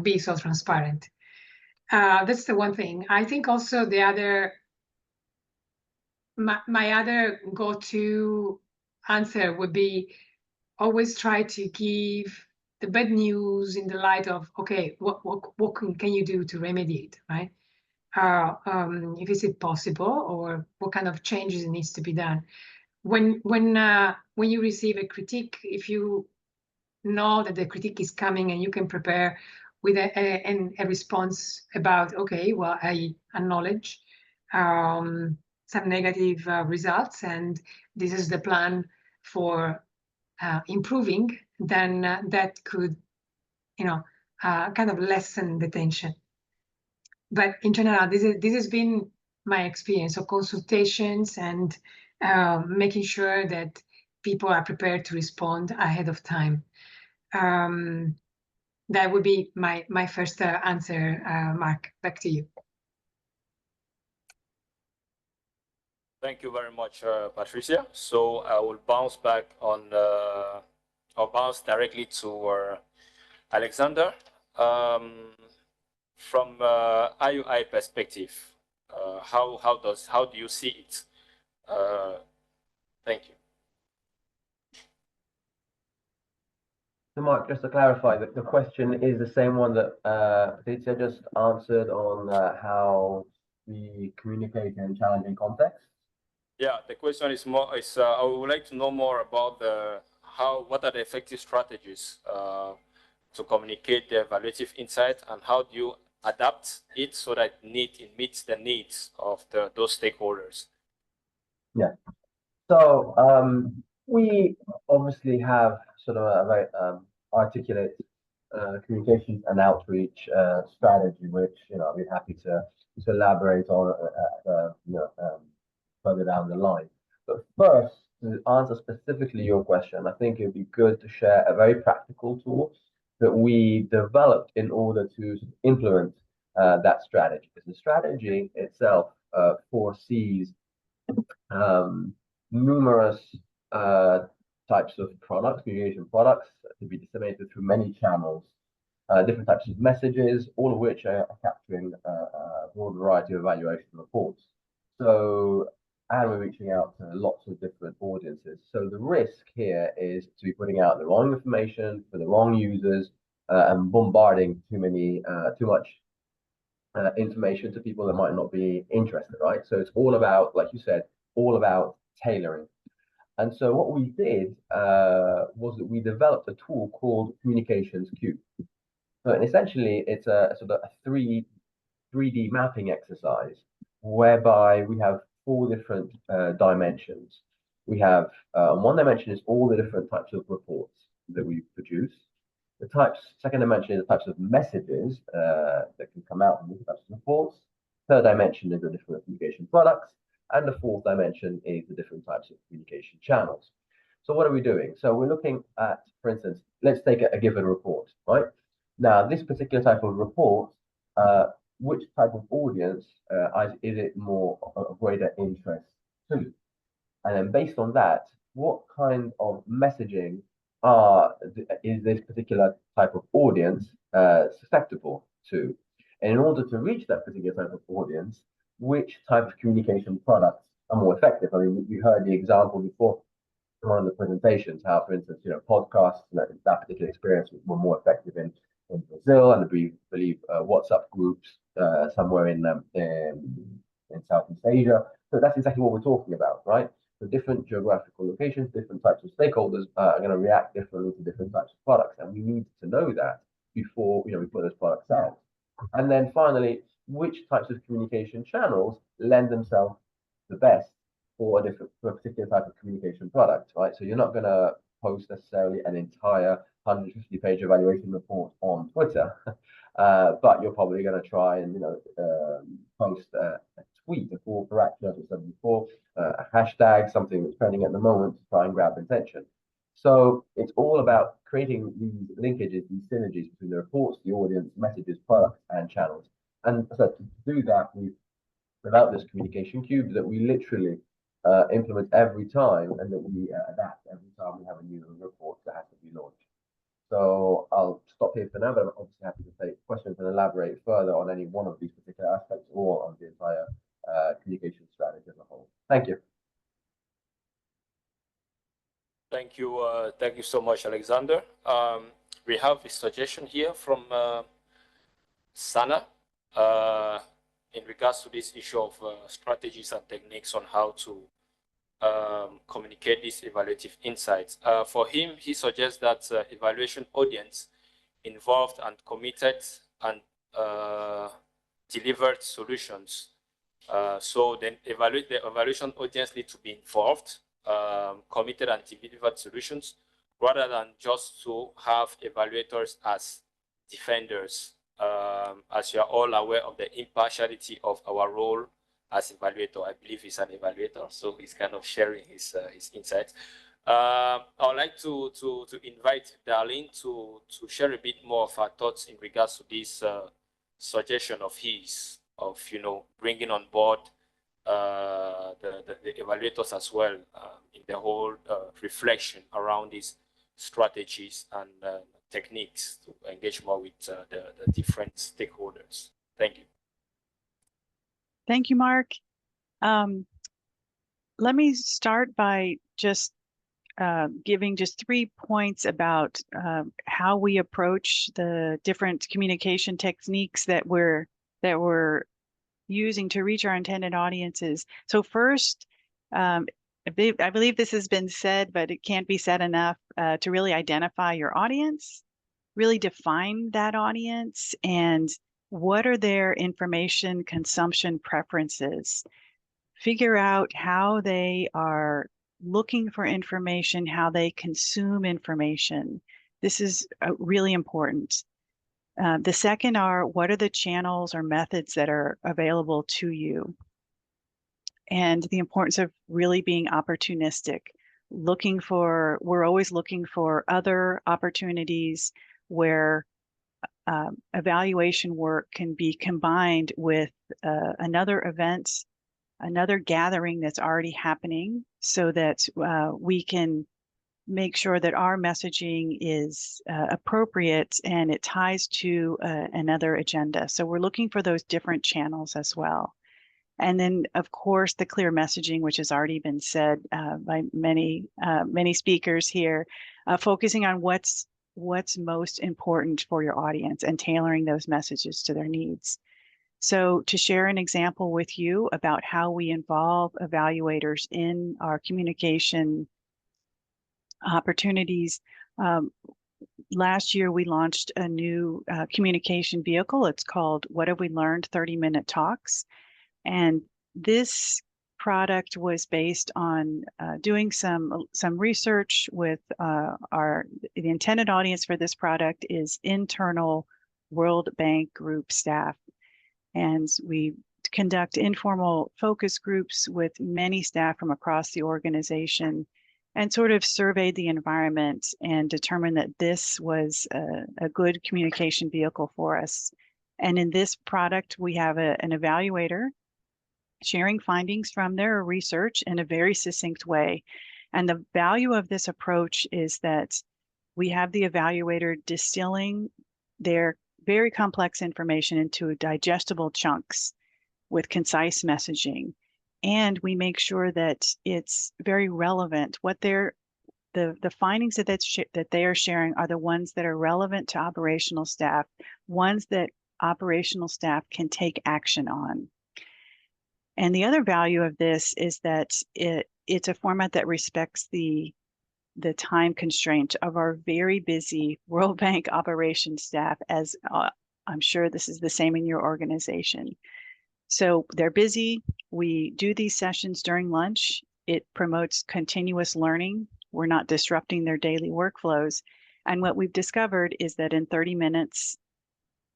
be so transparent. That's the one thing. I think also the other, my other go-to answer would be always try to give the bad news in the light of, okay, what can you do to remediate, right? If is it possible, or what kind of changes needs to be done. When you receive a critique, if you know that the critique is coming and you can prepare with a response about, okay, well, I acknowledge some negative results, and this is the plan for improving, then that could, kind of lessen the tension. But in general, this has been my experience of consultations and making sure that people are prepared to respond ahead of time. That would be my first answer, Mark. Back to you. Thank you very much, Patricia. So I will bounce back on, or bounce directly to Alexander. From IUI perspective, how do you see it? Thank you. So Mark, just to clarify, that the question is the same one that Patricia just answered on how we communicate in challenging contexts. Yeah, the question is more. I would like to know more about what are the effective strategies to communicate the evaluative insight, and how do you adapt it so that it meets the needs of those stakeholders? Yeah. So we obviously have sort of a very articulate communications and outreach strategy, which I'd be happy to elaborate on further down the line. But first, to answer specifically your question, I think it'd be good to share a very practical tool that we developed in order to implement that strategy. Because the strategy itself foresees numerous types of products, communication products, to be disseminated through many channels, different types of messages, all of which are capturing a broad variety of evaluation reports. So, and we're reaching out to lots of different audiences. So the risk here is to be putting out the wrong information for the wrong users and bombarding too much information to people that might not be interested, right? So it's all about, like you said, all about tailoring. And so what we did was that we developed a tool called Communications Cube. So essentially, it's a sort of a 3D mapping exercise whereby we have 4 different dimensions. We have one dimension is all the different types of reports that we produce. The second dimension is the types of messages that can come out from these types of reports. Third dimension is the different communication products. And the fourth dimension is the different types of communication channels. So what are we doing? So we're looking at, for instance, let's take a given report, right? Now, this particular type of report, which type of audience is it more of greater interest to? And then based on that, what kind of messaging is this particular type of audience susceptible to? And in order to reach that particular type of audience, which type of communication products are more effective? I mean, we heard the example before in one of the presentations, how, for instance, podcasts, that particular experience were more effective in Brazil, and we believe WhatsApp groups somewhere in Southeast Asia. So that's exactly what we're talking about, right? So different geographical locations, different types of stakeholders are going to react differently to different types of products, and we need to know that before we put those products out. And then finally, which types of communication channels lend themselves the best for a particular type of communication product, right? So you're not going to post necessarily an entire 150-page evaluation report on Twitter, but you're probably going to try and post a tweet, a call for action, as I said before, a hashtag, something that's trending at the moment to try and grab attention. So it's all about creating these linkages, these synergies between the reports, the audience, messages, products, and channels. And so to do that, we without this communication cube that we literally implement every time, and that we adapt every time we have a new report that has to be launched. So I'll stop here for now, but I'm obviously happy to take questions and elaborate further on any one of these particular aspects or on the entire communication strategy as a whole. Thank you. Thank you so much, Alexander. We have a suggestion here from Sana in regards to this issue of strategies and techniques on how to communicate these evaluative insights. For him, he suggests that evaluation audience involved and committed and delivered solutions. So then the evaluation audience need to be involved, committed and delivered solutions, rather than just to have evaluators as defenders. As you are all aware of the impartiality of our role as evaluator. I believe he's an evaluator, so he's kind of sharing his insights. I would like to invite Darlene to share a bit more of her thoughts in regards to this suggestion of his, of bringing on board the evaluators as well in the whole reflection around these strategies and techniques to engage more with the different stakeholders. Thank you. Thank you, Mark. Let me start by just giving just 3 points about how we approach the different communication techniques that we're using to reach our intended audiences. So first, I believe this has been said, but it can't be said enough, to really identify your audience, really define that audience, and what are their information consumption preferences. Figure out how they are looking for information, how they consume information. This is really important. The second are, what are the channels or methods that are available to you? And the importance of really being opportunistic. We're always looking for other opportunities where evaluation work can be combined with another event, another gathering that's already happening, so that we can make sure that our messaging is appropriate and it ties to another agenda. So we're looking for those different channels as well. And then, of course, the clear messaging, which has already been said by many speakers here, focusing on what's most important for your audience and tailoring those messages to their needs. So to share an example with you about how we involve evaluators in our communication opportunities, last year we launched a new communication vehicle. It's called What Have We Learned? 30-Minute Talks. And this product was based on doing some research with the intended audience for this product is internal World Bank Group staff. And we conduct informal focus groups with many staff from across the organization and sort of surveyed the environment and determined that this was a good communication vehicle for us. And in this product, we have an evaluator sharing findings from their research in a very succinct way. And the value of this approach is that we have the evaluator distilling their very complex information into digestible chunks with concise messaging. And we make sure that it's very relevant. What the findings that they are sharing are the ones that are relevant to operational staff, ones that operational staff can take action on. And the other value of this is that it's a format that respects the time constraint of our very busy World Bank operations staff, as I'm sure this is the same in your organization. So they're busy. We do these sessions during lunch. It promotes continuous learning. We're not disrupting their daily workflows. And what we've discovered is that in 30 minutes,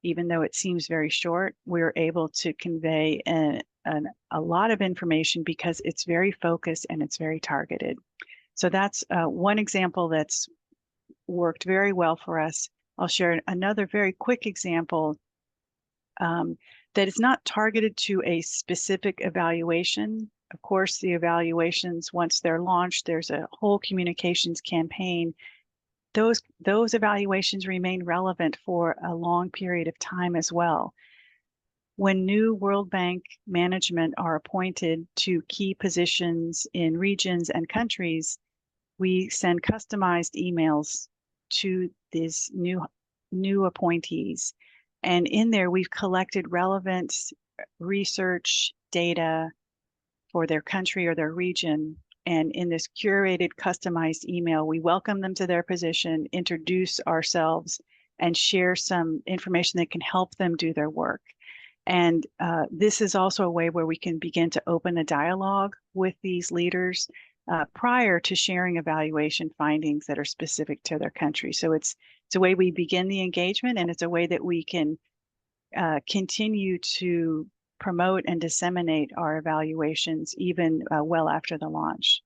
even though it seems very short, we're able to convey a lot of information because it's very focused and it's very targeted. So that's one example that's worked very well for us. I'll share another very quick example. that is not targeted to a specific evaluation. Of course, the evaluations, once they're launched, there's a whole communications campaign. Those evaluations remain relevant for a long period of time as well. When new World Bank management are appointed to key positions in regions and countries, we send customized emails to these new appointees. And in there, we've collected relevant research data for their country or their region. And in this curated, customized email, we welcome them to their position, introduce ourselves, and share some information that can help them do their work. And this is also a way where we can begin to open a dialogue with these leaders prior to sharing evaluation findings that are specific to their country. So it's a way we begin the engagement, and it's a way that we can continue to promote and disseminate our evaluations even well after the launch.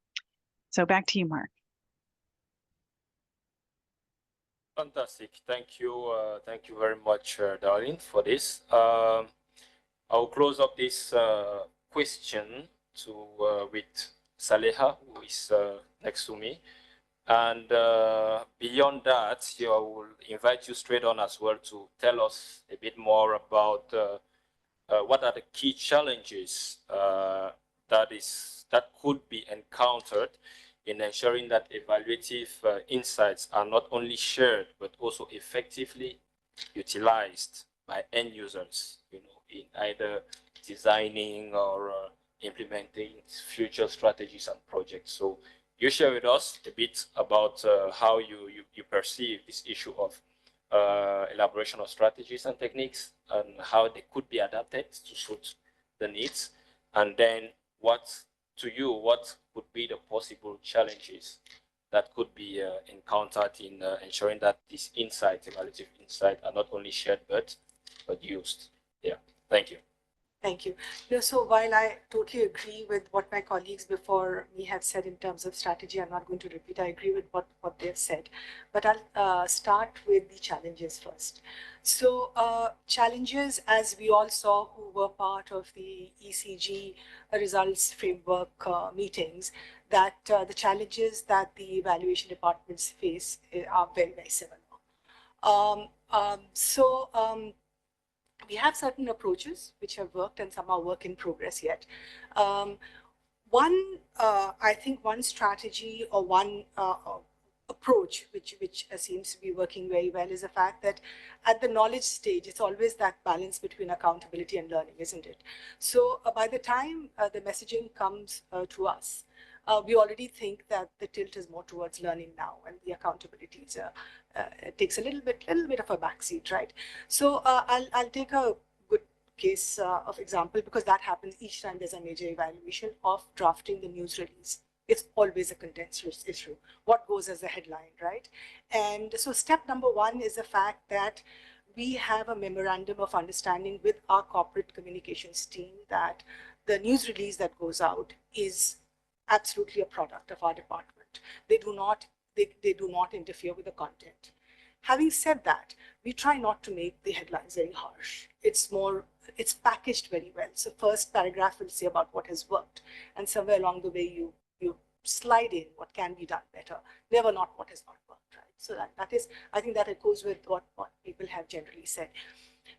So back to you, Mark. Fantastic. Thank you very much, Darlene, for this. I'll close up this question with Saleha, who is next to me. And beyond that, I will invite you straight on as well to tell us a bit more about what are the key challenges that could be encountered in ensuring that evaluative insights are not only shared but also effectively utilized by end users, in either designing or implementing future strategies and projects. So you share with us a bit about how you perceive this issue of elaboration of strategies and techniques and how they could be adapted to suit the needs. And then what could be the possible challenges that could be encountered in ensuring that these evaluative insights are not only shared but used. Yeah, thank you. Thank you. So while I totally agree with what my colleagues before me have said in terms of strategy, I'm not going to repeat. I agree with what they've said, but I'll start with the challenges first. So challenges, as we all saw who were part of the ECG results framework meetings, that the challenges that the evaluation departments face are very, very similar. We have certain approaches which have worked and some are work in progress yet. I think one strategy or one approach which seems to be working very well is the fact that at the knowledge stage, it's always that balance between accountability and learning, isn't it? So by the time the messaging comes to us, we already think that the tilt is more towards learning now, and the accountability takes a little bit of a backseat, right? So I'll take a good case of example, because that happens each time there's a major evaluation of drafting the news release. It's always a contentious issue. What goes as a headline, right? And so step number one is the fact that we have a memorandum of understanding with our corporate communications team that the news release that goes out is absolutely a product of our department. They do not interfere with the content. Having said that, we try not to make the headlines very harsh. It's packaged very well. So first paragraph will say about what has worked, and somewhere along the way you slide in what can be done better, never not what has not worked, right? So that is, I think that echoes with what people have generally said.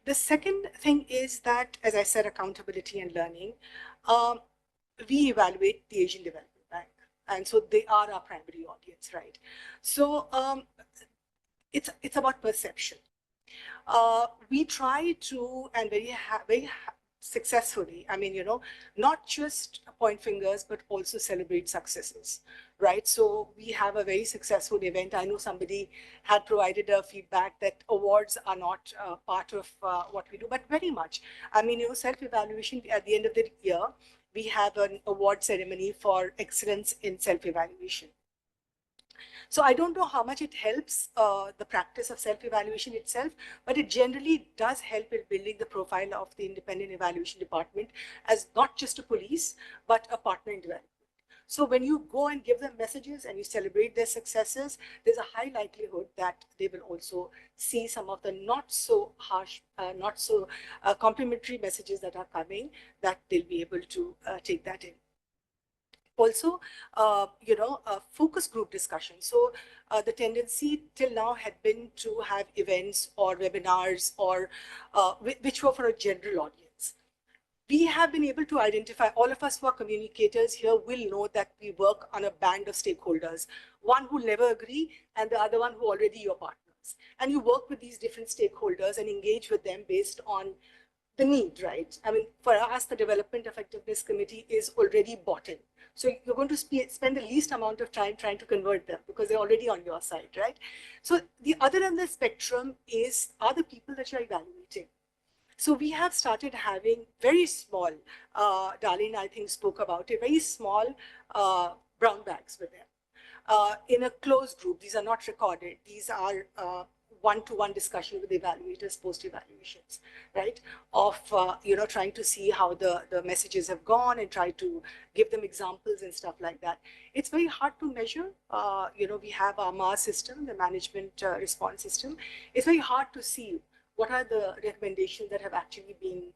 The second thing is that, as I said, accountability and learning. We evaluate the Asian Development Bank, and so they are our primary audience, right? So it's about perception. We try to, and very successfully, I mean, not just point fingers, but also celebrate successes, right? So we have a very successful event. I know somebody had provided a feedback that awards are not part of what we do, but very much. I mean, self-evaluation at the end of the year, we have an award ceremony for excellence in self-evaluation. So I don't know how much it helps the practice of self-evaluation itself, but it generally does help in building the profile of the independent evaluation department as not just a police, but a partner in development. So when you go and give them messages and you celebrate their successes, there's a high likelihood that they will also see some of the not so harsh, not so complimentary messages that are coming, that they'll be able to take that in. Also, focus group discussion. So the tendency till now had been to have events or webinars or which were for a general audience. We have been able to identify, all of us who are communicators here will know that we work on a band of stakeholders, one who never agree and the other one who already your partners. And you work with these different stakeholders and engage with them based on the need, right? I mean, for us, the Development Effectiveness Committee is already bought in. So you're going to spend the least amount of time trying to convert them because they're already on your side, right? So the other end of the spectrum are the people that you're evaluating. So we have started having very small, Darlene, I think, spoke about it, very small brown bags with them. In a closed group, these are not recorded. These are one-to-one discussion with evaluators, post-evaluations, right? Of, trying to see how the messages have gone and try to give them examples and stuff like that. It's very hard to measure. We have our MAR system, the management response system. It's very hard to see what are the recommendations that have actually been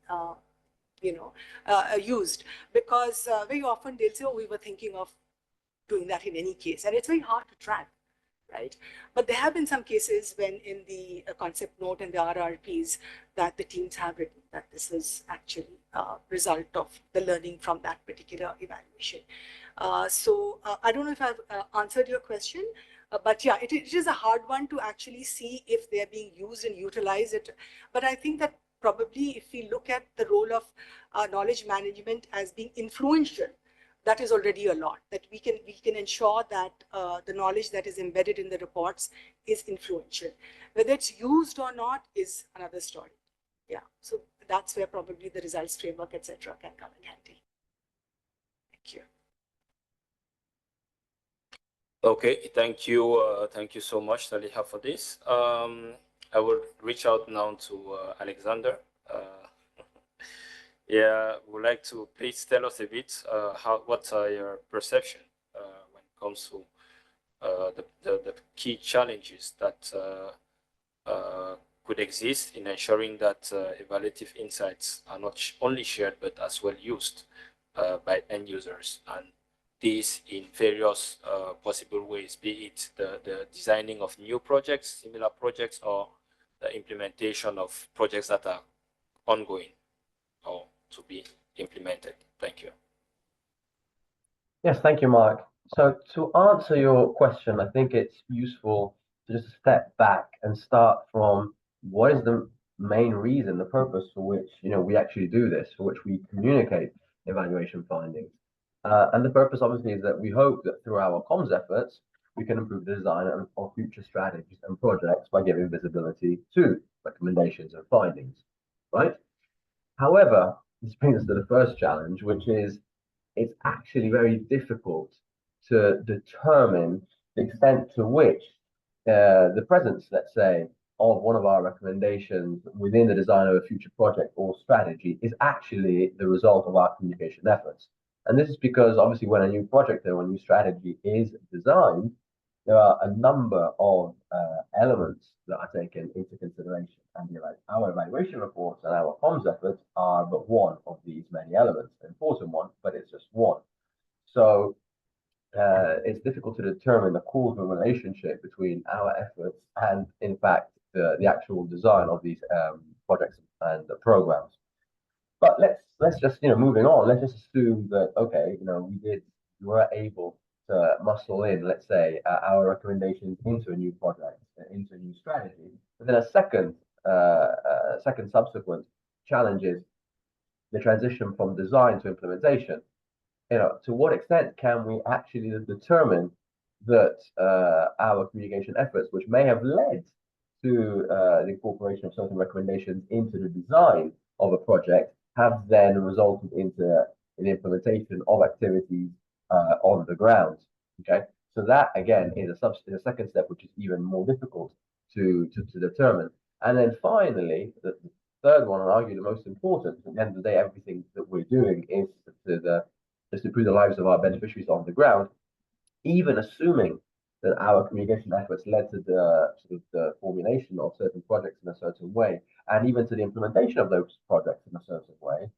used, because very often they'll say, oh, we were thinking of doing that in any case, and it's very hard to track, right? But there have been some cases when in the concept note and the RRPs that the teams have written that this is actually a result of the learning from that particular evaluation. I don't know if I've answered your question, but yeah, it is a hard one to actually see if they're being used and utilized. But I think that probably if we look at the role of knowledge management as being influential, that is already a lot, that we can ensure that the knowledge that is embedded in the reports is influential. Whether it's used or not is another story. Yeah, so that's where probably the results framework, etc., can come in handy. Thank you. Okay, thank you so much, Saliha, for this. I will reach out now to Alexander. Yeah, would like to please tell us a bit what are your perception when it comes to the key challenges that could exist in ensuring that evaluative insights are not only shared but as well used by end users, and this in various possible ways, be it the designing of new projects, similar projects, or the implementation of projects that are ongoing or to be implemented. Thank you. Yes, thank you, Mark. So to answer your question, I think it's useful to just step back and start from what is the main reason, the purpose for which we actually do this, for which we communicate evaluation findings. And the purpose obviously is that we hope that through our comms efforts, we can improve the design of future strategies and projects by giving visibility to recommendations and findings, right? However, this brings us to the first challenge, which is it's actually very difficult to determine the extent to which the presence, let's say, of one of our recommendations within the design of a future project or strategy is actually the result of our communication efforts. And this is because obviously when a new project or a new strategy is designed, there are a number of elements that are taken into consideration. And our evaluation reports and our comms efforts are but one of these many elements, an important one, but it's just one. So it's difficult to determine the causal relationship between our efforts and, in fact, the actual design of these projects and the programs. But let's just moving on. Let's just assume that okay, we were able to muscle in, let's say, our recommendations into a new project, into a new strategy. But then a second subsequent challenge is the transition from design to implementation. To what extent can we actually determine that our communication efforts, which may have led to the incorporation of certain recommendations into the design of a project, have then resulted into an implementation of activities on the ground. Okay, so that again is a second step, which is even more difficult to determine. And then finally, the third one, and argue the most important, at the end of the day, everything that we're doing is to the is to improve the lives of our beneficiaries on the ground, even assuming that our communication efforts led to the sort of the formulation of certain projects in a certain way, and even to the implementation of those projects in a certain way,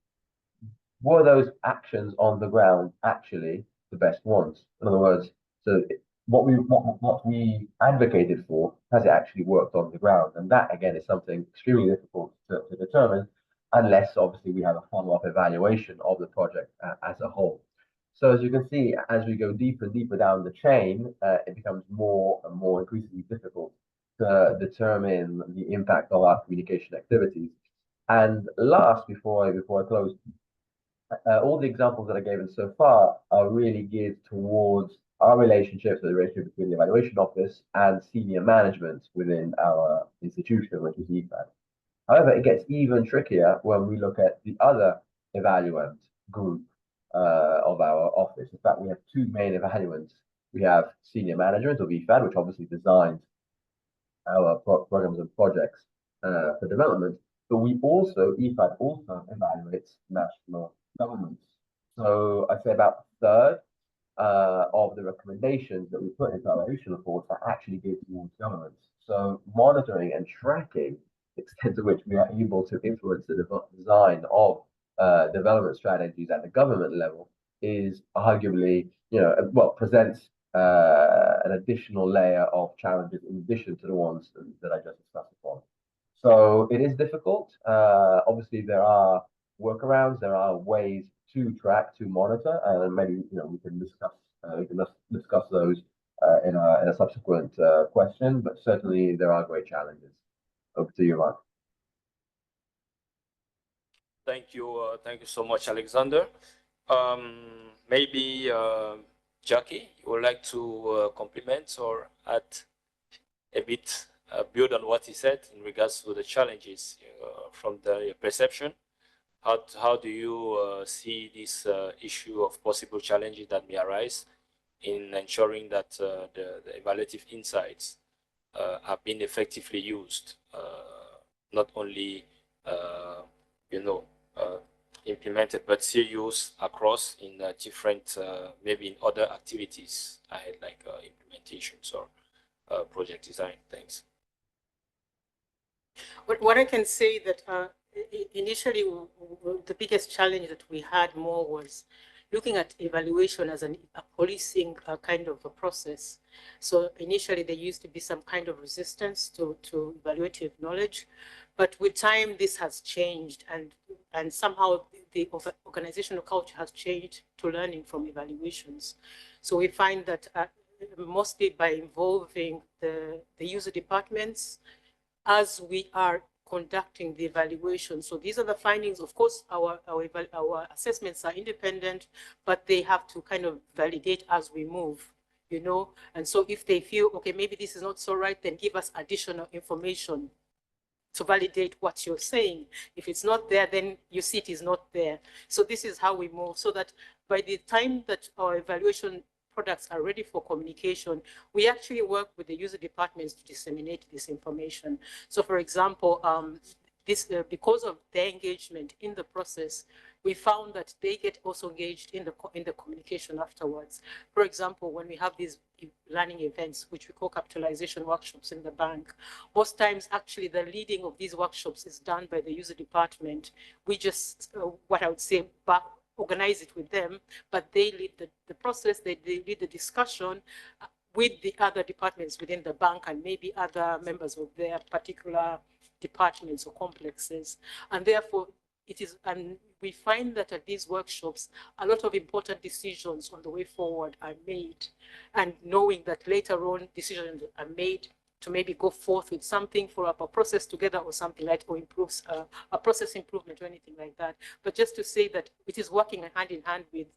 were those actions on the ground actually the best ones? In other words, so what we advocated for, has it actually worked on the ground? And that again is something extremely difficult to determine, unless obviously we have a follow-up evaluation of the project as a whole. So as you can see, as we go deeper and deeper down the chain, it becomes more and more increasingly difficult to determine the impact of our communication activities. And last, before I close, all the examples that I gave so far are really geared towards our relationships, the relationship between the evaluation office and senior management within our institution, which is IDEV. However, it gets even trickier when we look at the other evaluant group of our office. In fact, we have two main evaluants. We have senior management of IFAD, which obviously designs our programs and projects for development, but we also, IFAD also evaluates national governments. So I'd say about a third of the recommendations that we put into our evaluation reports are actually geared towards governments. So monitoring and tracking the extent to which we are able to influence the design of development strategies at the government level is arguably, well, presents an additional layer of challenges in addition to the ones that I just discussed upon. So it is difficult. Obviously, there are workarounds, there are ways to track, to monitor, and maybe we can discuss those in a subsequent question. But certainly, there are great challenges. Over to you, Mark. Thank you so much, Alexander. Maybe Jackie, you would like to complement or add a bit, build on what he said in regards to the challenges from the perception. How do you see this issue of possible challenges that may arise in ensuring that the evaluative insights are being effectively used, not only implemented, but still used across in different, maybe in other activities ahead, like implementations or project design? Thanks. What I can say that initially the biggest challenge that we had more was looking at evaluation as a policing kind of a process. So initially there used to be some kind of resistance to evaluative knowledge, but with time this has changed, and somehow the organizational culture has changed to learning from evaluations. So we find that mostly by involving the user departments as we are conducting the evaluation. So these are the findings. Of course, our assessments are independent, but they have to kind of validate as we move, And so if they feel, okay, maybe this is not so right, then give us additional information to validate what you're saying. If it's not there, then you see it is not there. So this is how we move, so that by the time that our evaluation products are ready for communication, we actually work with the user departments to disseminate this information. So for example, because of their engagement in the process, we found that they get also engaged in the communication afterwards. For example, when we have these learning events, which we call capitalization workshops in the bank, most times actually the leading of these workshops is done by the user department. We just, what I would say, organize it with them, but they lead the process, they lead the discussion with the other departments within the bank and maybe other members of their particular departments or complexes. And therefore, and we find that at these workshops, a lot of important decisions on the way forward are made, and knowing that later on decisions are made to maybe go forth with something, for a process together or something like, or improves a process improvement or anything like that. But just to say that it is working hand in hand with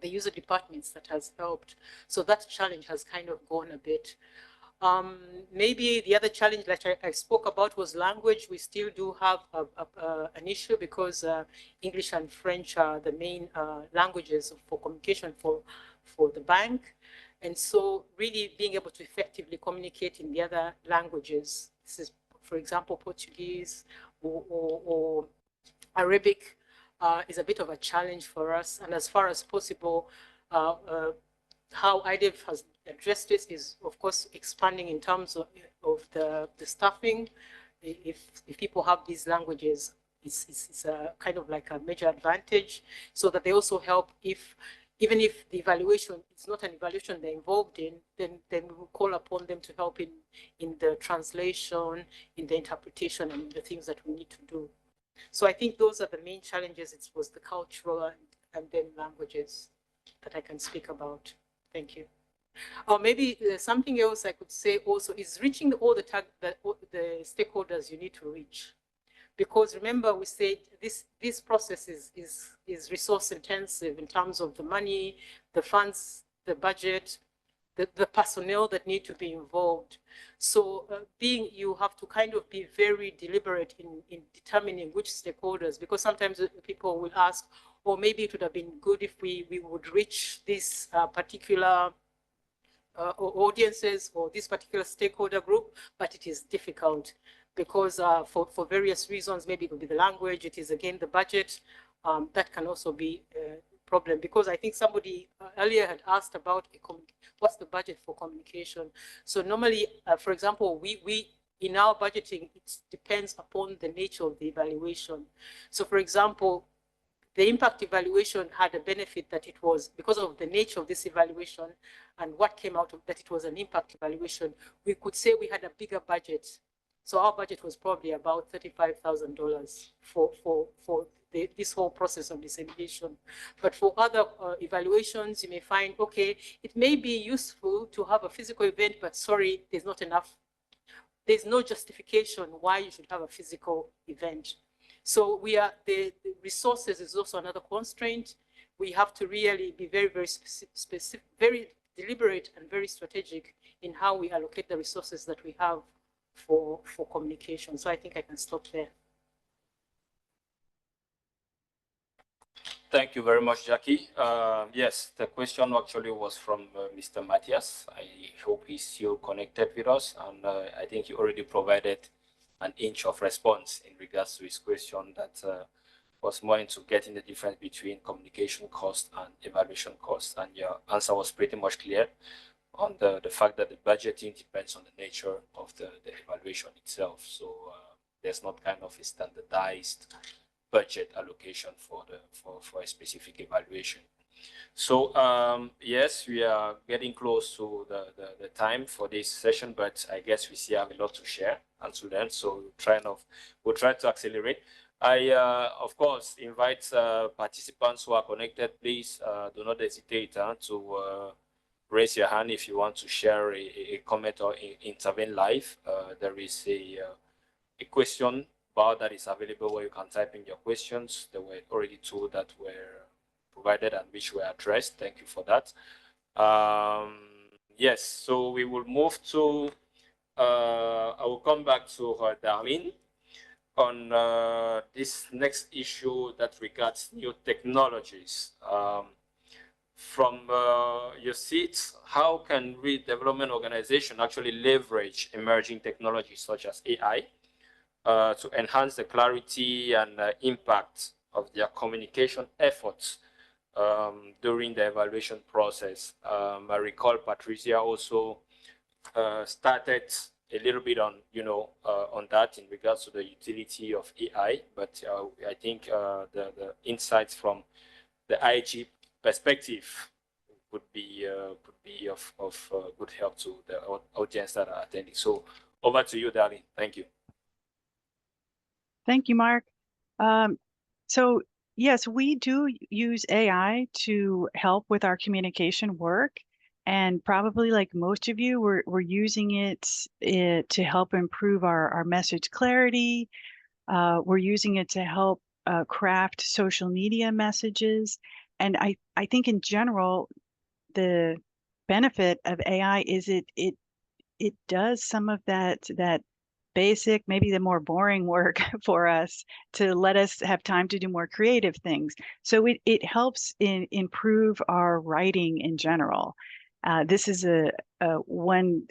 the user departments that has helped. So that challenge has kind of gone a bit. Maybe the other challenge that I spoke about was language. We still do have an issue because English and French are the main languages for communication for the bank. And so really being able to effectively communicate in the other languages, this is, for example, Portuguese or Arabic, is a bit of a challenge for us. And as far as possible, how IDEV has addressed this is, of course, expanding in terms of the staffing. If people have these languages, it's a kind of like a major advantage, so that they also help even if the evaluation is not an evaluation they're involved in, then we will call upon them to help in the translation, in the interpretation, and the things that we need to do. So I think those are the main challenges. It was the cultural and then languages that I can speak about. Thank you. Or maybe something else I could say also is reaching all the stakeholders you need to reach. Because remember, we said this process is resource intensive in terms of the money, the funds, the budget, the personnel that need to be involved. So you have to kind of be very deliberate in determining which stakeholders, because sometimes people will ask, or maybe it would have been good if we would reach this particular audiences or this particular stakeholder group, but it is difficult because for various reasons, maybe it could be the language, it is again the budget, that can also be a problem, because I think somebody earlier had asked about what's the budget for communication. So normally, for example, we in our budgeting, it depends upon the nature of the evaluation. So for example, the impact evaluation had a benefit that it was, because of the nature of this evaluation and what came out of that, it was an impact evaluation. We could say we had a bigger budget. So our budget was probably about $35,000 for this whole process of dissemination. But for other evaluations, you may find, okay, it may be useful to have a physical event, but sorry, there's not enough. There's no justification why you should have a physical event. So the resources is also another constraint. We have to really be very, very specific, very deliberate and very strategic in how we allocate the resources that we have for communication. So I think I can stop there. Thank you very much, Jackie. Yes, the question actually was from Mr. Matthias. I hope he's still connected with us, and I think he already provided an inch of response in regards to his question that was more into getting the difference between communication cost and evaluation cost. And your answer was pretty much clear on the fact that the budgeting depends on the nature of the evaluation itself. So there's not kind of a standardized budget allocation for a specific evaluation. So yes, we are getting close to the time for this session, but I guess we still have a lot to share and to learn. So we'll try to accelerate. I of course invite participants who are connected. Please do not hesitate to raise your hand if you want to share a comment or intervene live. There is a question bar that is available where you can type in your questions. There were already two that were provided and which were addressed. Thank you for that. Yes, so we will move to, I will come back to Darlene on this next issue that regards new technologies. From your seats, how can we development organization actually leverage emerging technologies such as AI to enhance the clarity and impact of their communication efforts during the evaluation process? I recall Patricia also started a little bit on, on that in regards to the utility of AI, but I think the insights from the IG perspective would be of good help to the audience that are attending. So over to you, Darlene. Thank you. Thank you, Mark. So yes, we do use AI to help with our communication work. And probably like most of you, we're using it to help improve our message clarity. We're using it to help craft social media messages. And I think in general, the benefit of AI is it does some of that basic, maybe the more boring work for us to let us have time to do more creative things. So it helps improve our writing in general. This is one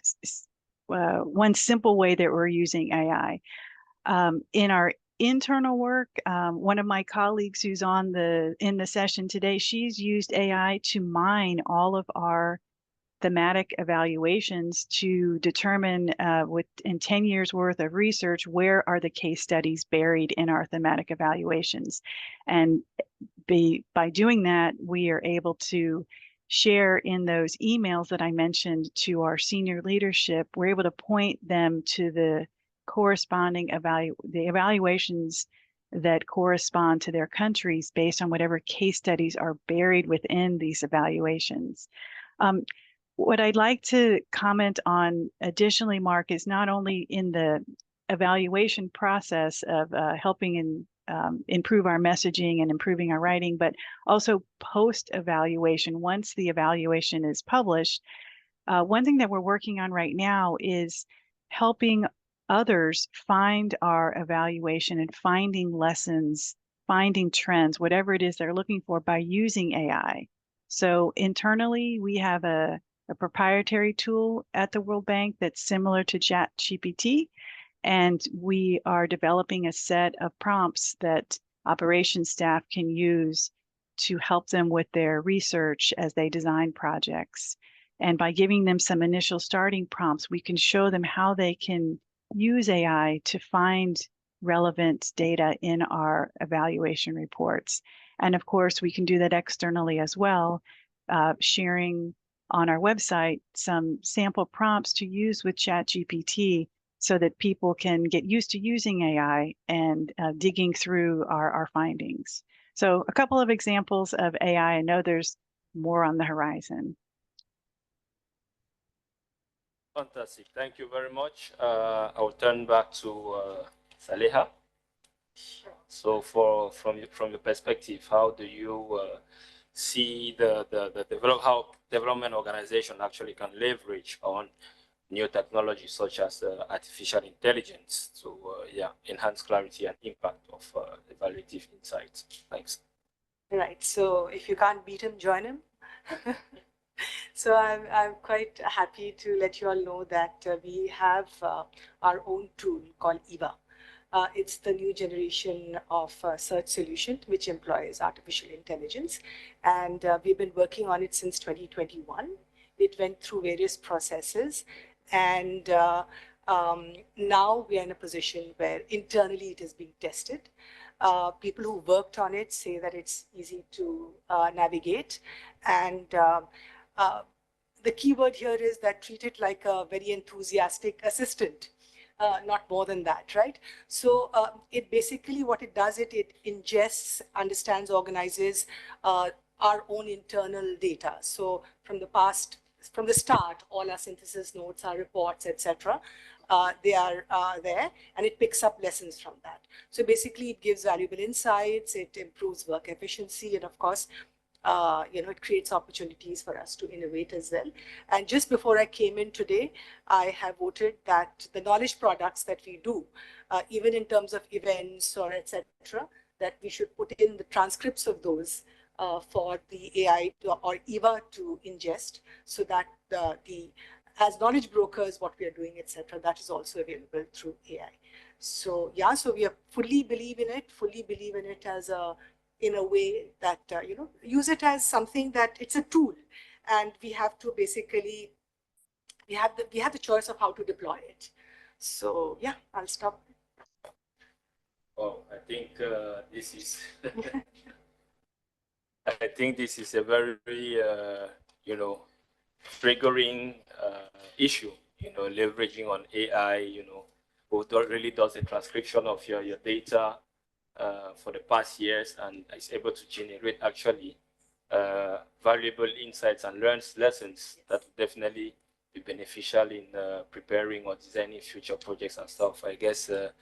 simple way that we're using AI. In our internal work, one of my colleagues who's on in the session today, she's used AI to mine all of our thematic evaluations to determine in 10 years worth of research, where are the case studies buried in our thematic evaluations. And by doing that, we are able to share in those emails that I mentioned to our senior leadership. We're able to point them to the corresponding evaluations that correspond to their countries based on whatever case studies are buried within these evaluations. What I'd like to comment on additionally, Mark, is not only in the evaluation process of helping improve our messaging and improving our writing, but also post-evaluation, once the evaluation is published. One thing that we're working on right now is helping others find our evaluation and finding lessons, finding trends, whatever it is they're looking for by using AI. So internally, we have a proprietary tool at the World Bank that's similar to ChatGPT, and we are developing a set of prompts that operations staff can use to help them with their research as they design projects. And by giving them some initial starting prompts, we can show them how they can use AI to find relevant data in our evaluation reports. And of course, we can do that externally as well, sharing on our website some sample prompts to use with ChatGPT so that people can get used to using AI and digging through our findings. So a couple of examples of AI. I know there's more on the horizon. Fantastic. Thank you very much. I will turn back to Saleha. Sure. So from your perspective, how do you see how development organization actually can leverage on new technologies such as artificial intelligence to enhance clarity and impact of evaluative insights? Thanks. Right. So if you can't beat him, join him. So I'm quite happy to let you all know that we have our own tool called EVA. It's the new generation of search solution which employs artificial intelligence, and we've been working on it since 2021. It went through various processes, and now we are in a position where internally it is being tested. People who worked on it say that it's easy to navigate, and the key word here is that treat it like a very enthusiastic assistant. Not more than that, right? So it basically, what it does, it ingests, understands, organizes our own internal data. So from the start, all our synthesis notes, our reports, etc., they are there, and it picks up lessons from that. So basically, it gives valuable insights, it improves work efficiency, and of course, it creates opportunities for us to innovate as well. And just before I came in today, I have voted that the knowledge products that we do, even in terms of events or etc., that we should put in the transcripts of those for the AI or EVA to ingest, so that as knowledge brokers, what we are doing, etc., that is also available through AI. So yeah, so we fully believe in it as in a way that, use it as something that it's a tool, and we have to basically, we have the choice of how to deploy it. So yeah, I'll stop. Oh, I think this is, I think this is a very, triggering issue, leveraging on AI, who really does the transcription of your data for the past years and is able to generate actually valuable insights and lessons that will definitely be beneficial in preparing or designing future projects and stuff. I guess it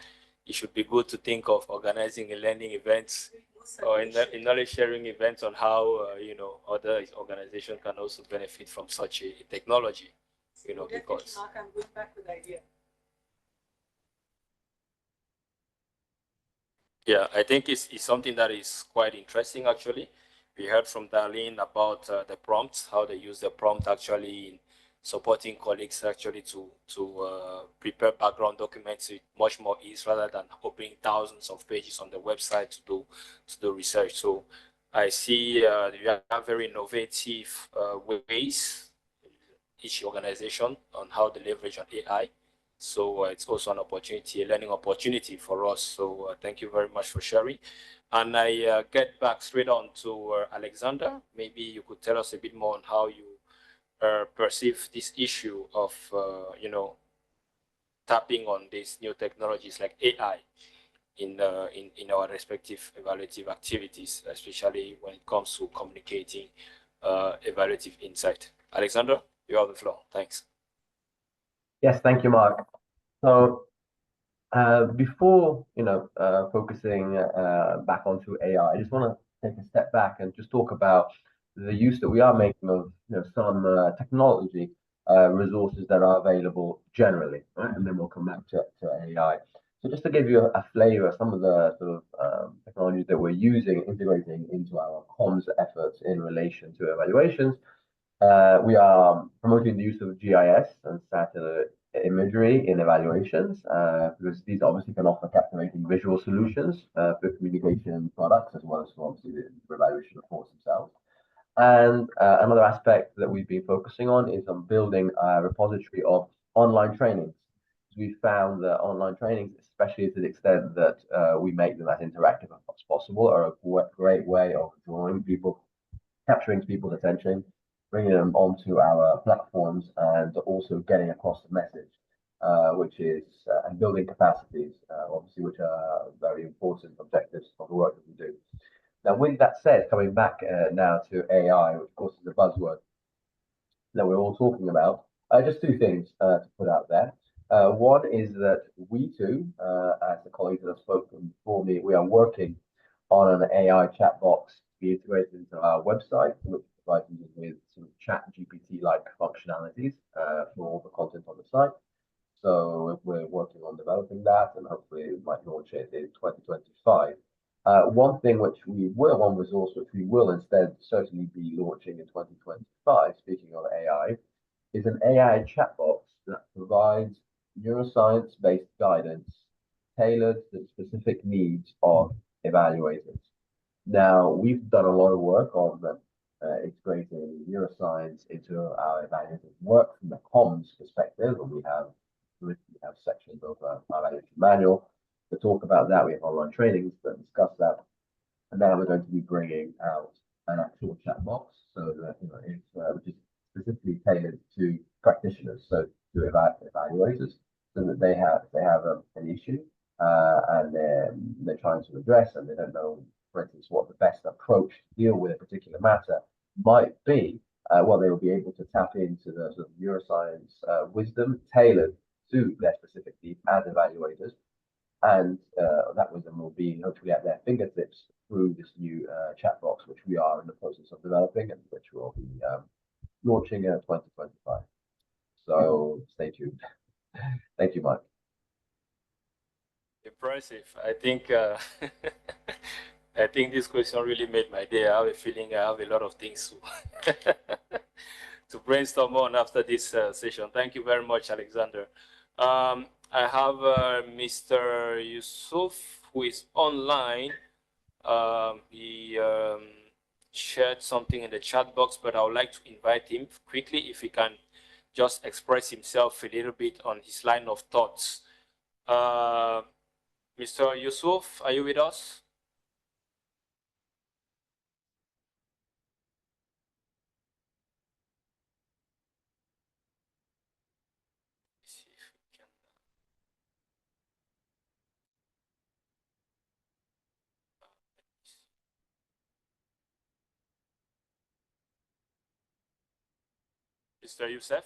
should be good to think of organizing a learning events or in knowledge sharing events on how other organizations can also benefit from such a technology. Because Mark, I'm going back with the idea. Yeah, I think it's something that is quite interesting, actually. We heard from Darlene about the prompts, how they use the prompt actually in supporting colleagues actually to prepare background documents with much more ease rather than opening thousands of pages on the website to do research. So I see you have very innovative ways, each organization, on how to leverage on AI. So it's also an opportunity, a learning opportunity for us. So thank you very much for sharing. And I get back straight on to Alexander. Maybe you could tell us a bit more on how you perceive this issue of, tapping on these new technologies like AI in our respective evaluative activities, especially when it comes to communicating evaluative insight. Alexander, you have the floor. Thanks. Yes, thank you, Mark. So before focusing back onto AI, I just want to take a step back and just talk about the use that we are making of some technology resources that are available generally, right? And then we'll come back to AI. So just to give you a flavor, some of the sort of technologies that we're using, integrating into our comms efforts in relation to evaluations. We are promoting the use of GIS and satellite imagery in evaluations because these obviously can offer captivating visual solutions for communication products as well as for obviously the evaluation reports themselves. And another aspect that we've been focusing on is on building a repository of online trainings. We found that online trainings, especially to the extent that we make them as interactive as possible, are a great way of drawing people, capturing people's attention, bringing them onto our platforms, and also getting across the message, which is and building capacities, obviously, which are very important objectives of the work that we do. Now, with that said, coming back now to AI, which of course is a buzzword that we're all talking about, just two things to put out there. One is that we too, as the colleagues that have spoken before me, we are working on an AI chat box to be integrated into our website, which provides you with some chat GPT-like functionalities for all the content on the site. So we're working on developing that, and hopefully we might launch it in 2025. One resource which we will instead certainly be launching in 2025, speaking of AI, is an AI chat box that provides neuroscience-based guidance tailored to the specific needs of evaluators. Now, we've done a lot of work on integrating neuroscience into our evaluative work from the comms perspective, and we have sections of our evaluation manual to talk about that. We have online trainings that discuss that, and now we're going to be bringing out an actual chat box, so that which is specifically tailored to practitioners, so to evaluators, so that they have an issue and they're trying to address, and they don't know, for instance, what the best approach to deal with a particular matter might be. Well, they will be able to tap into the sort of neuroscience wisdom tailored to their specific needs as evaluators, and that wisdom will be hopefully at their fingertips through this new chat box, which we are in the process of developing and which will be launching in 2025. So stay tuned. Thank you, Mike. Impressive. I think I think this question really made my day. I have a feeling I have a lot of things to brainstorm on after this session. Thank you very much, Alexander. I have Mr. Yusuf, who is online. He shared something in the chat box, but I would like to invite him quickly if he can just express himself a little bit on his line of thoughts. Mr. Yusuf, are you with us? Mr. Youssef?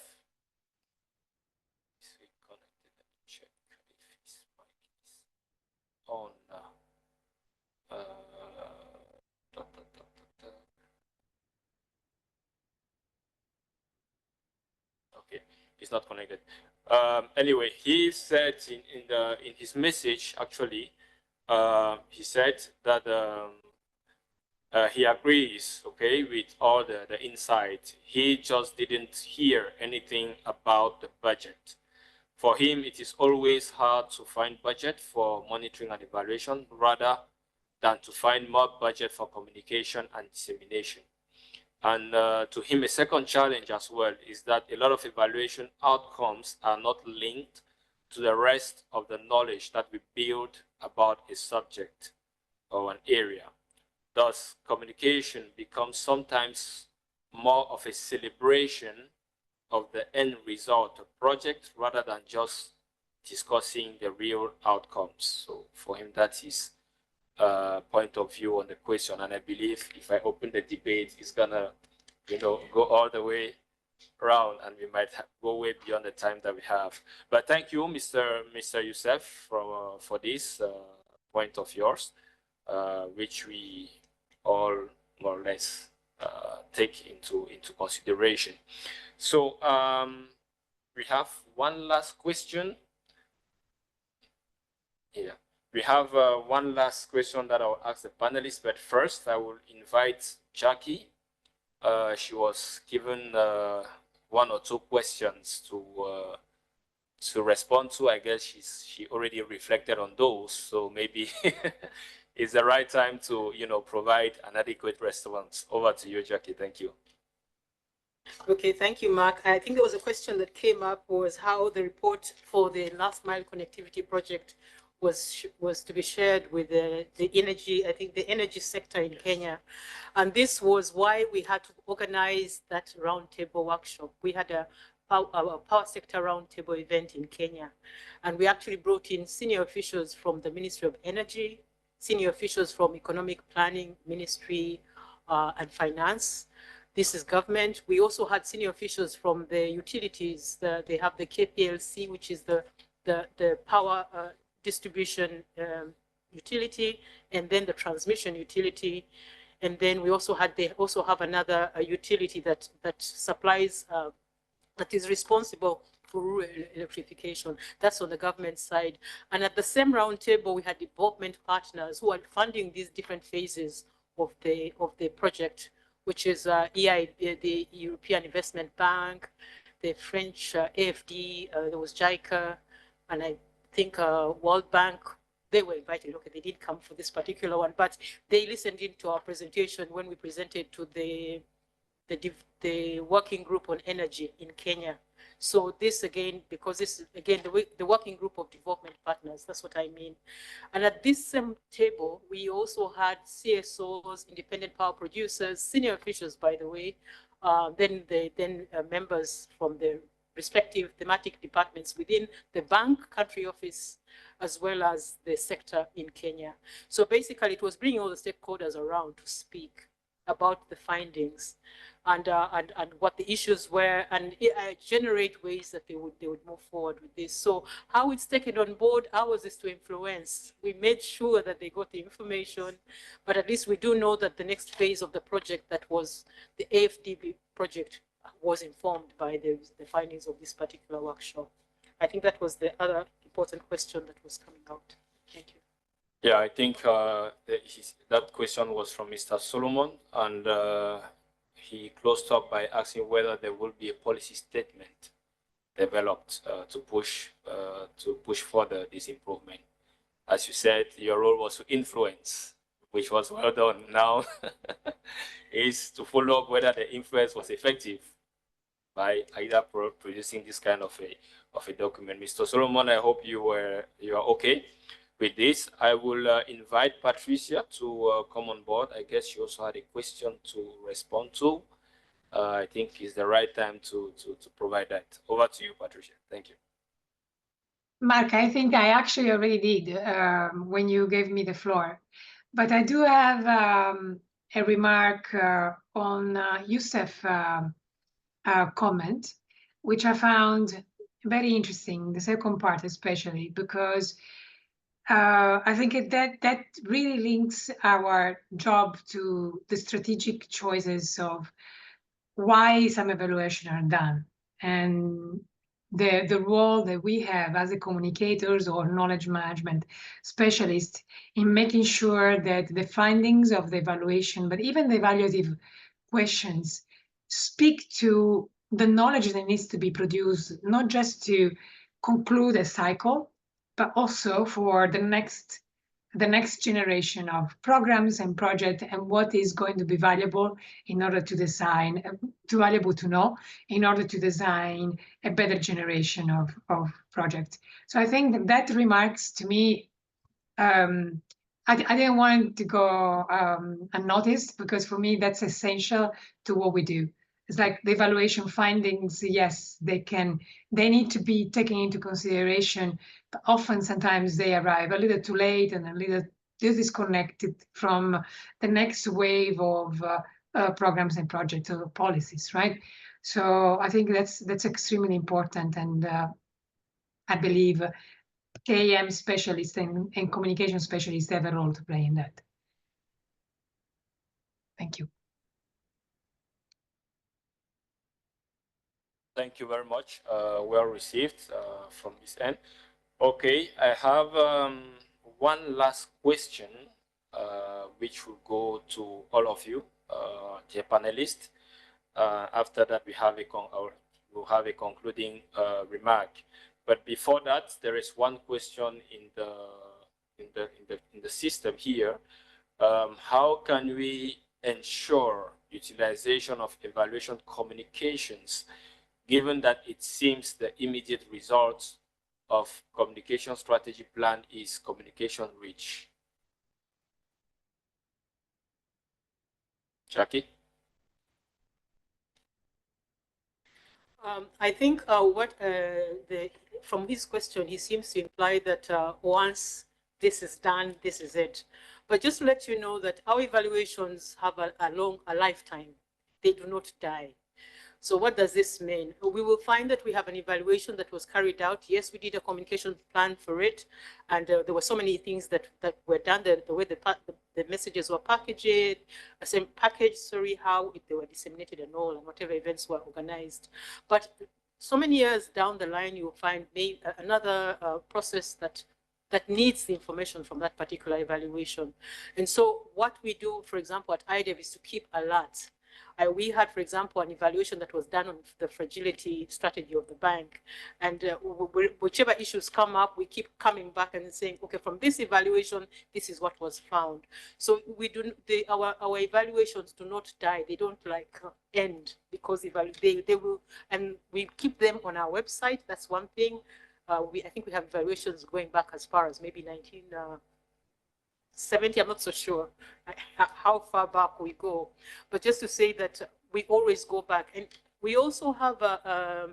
Is he connected? Let me check if his mic is on now. Okay, he's not connected. Anyway, he said in his message, actually, he said that he agrees, okay, with all the insight. He just didn't hear anything about the budget. For him, it is always hard to find budget for monitoring and evaluation rather than to find more budget for communication and dissemination. And to him, a second challenge as well is that a lot of evaluation outcomes are not linked to the rest of the knowledge that we build about a subject or an area. Thus, communication becomes sometimes more of a celebration of the end result of project rather than just discussing the real outcomes. So for him, that is point of view on the question. And I believe if I open the debate, it's gonna, go all the way around, and we might go way beyond the time that we have. But thank you, Mr. Youssef, for this point of yours, which we all more or less take into consideration. So we have one last question. Yeah, we have one last question that I'll ask the panelists, but first I will invite Jackie. She was given one or two questions to respond to. I guess she already reflected on those, so maybe it's the right time to provide an adequate response. Over to you, Jackie. Thank you. Okay, thank you, Mark. I think there was a question that came up, was how the report for the last mile connectivity project was to be shared with the energy, I think the energy sector in Kenya. And this was why we had to organize that roundtable workshop. We had a power sector roundtable event in Kenya. And we actually brought in senior officials from the Ministry of Energy, senior officials from Economic Planning, Ministry, and Finance. This is government. We also had senior officials from the utilities. They have the KPLC, which is the power distribution utility, and then the transmission utility. And then they also have another utility that supplies, that is responsible for rural electrification. That's on the government side. And at the same roundtable, we had development partners who are funding these different phases of the project, which is the European Investment Bank, the French AfD, there was JICA, and I think World Bank. They were invited. Okay, they didn't come for this particular one, but they listened into our presentation when we presented to the working group on energy in Kenya. So this again, because this is again the working group of development partners, that's what I mean. And at this same table, we also had CSOs, independent power producers, senior officials, by the way, then members from the respective thematic departments within the bank country office, as well as the sector in Kenya. So basically, it was bringing all the stakeholders around to speak about the findings and what the issues were, and generate ways that they would move forward with this. So how it's taken on board, ours is to influence. We made sure that they got the information, but at least we do know that the next phase of the project, that was the AfDB project, was informed by the findings of this particular workshop. I think that was the other important question that was coming out. Thank you. Yeah, I think that question was from Mr. Solomon, and he closed up by asking whether there will be a policy statement developed to push further this improvement. As you said, your role was to influence, which was well done. Now is to follow up whether the influence was effective by either producing this kind of a document. Mr. Solomon, I hope you are okay with this. I will invite Patricia to come on board. I guess she also had a question to respond to. I think it's the right time to provide that. Over to you, Patricia. Thank you. Mark, I think I actually already did when you gave me the floor. But I do have a remark on Youssef's comment, which I found very interesting, the second part especially, because I think that really links our job to the strategic choices of why some evaluation are done. And the role that we have as a communicators or knowledge management specialists in making sure that the findings of the evaluation, but even the evaluative questions, speak to the knowledge that needs to be produced, not just to conclude a cycle, but also for the next generation of programs and projects, and what is going to be valuable in order to design, too valuable to know in order to design a better generation of projects. So I think that remarks to me, I didn't want it to go unnoticed, because for me that's essential to what we do. It's like the evaluation findings, yes, they need to be taken into consideration, but often sometimes they arrive a little too late and a little disconnected from the next wave of programs and projects or policies, right? So I think that's extremely important, and I believe KM specialists and communication specialists have a role to play in that. Thank you. Thank you very much. Well received from this end. Okay, I have one last question, which will go to all of you, dear panelists. After that, we'll have a concluding remark. But before that, there is one question in the system here. How can we ensure utilization of evaluation communications, given that it seems the immediate results of communication strategy plan is communication rich? Jackie? I think from his question, he seems to imply that once this is done, this is it. But just to let you know that our evaluations have a lifetime. They do not die. So what does this mean? We will find that we have an evaluation that was carried out. Yes, we did a communication plan for it. And there were so many things that were done, the way the messages were packaged, how they were disseminated and all, and whatever events were organized. But so many years down the line, you will find another process that needs the information from that particular evaluation. And so what we do, for example, at IDEV is to keep alert. We had, for example, an evaluation that was done on the fragility strategy of the bank. And whichever issues come up, we keep coming back and saying, okay, from this evaluation, this is what was found. So our evaluations do not die. They don't end, because they will, and we keep them on our website. That's one thing. I think we have evaluations going back as far as maybe 1970, I'm not so sure how far back we go, but just to say that we always go back. And we also have a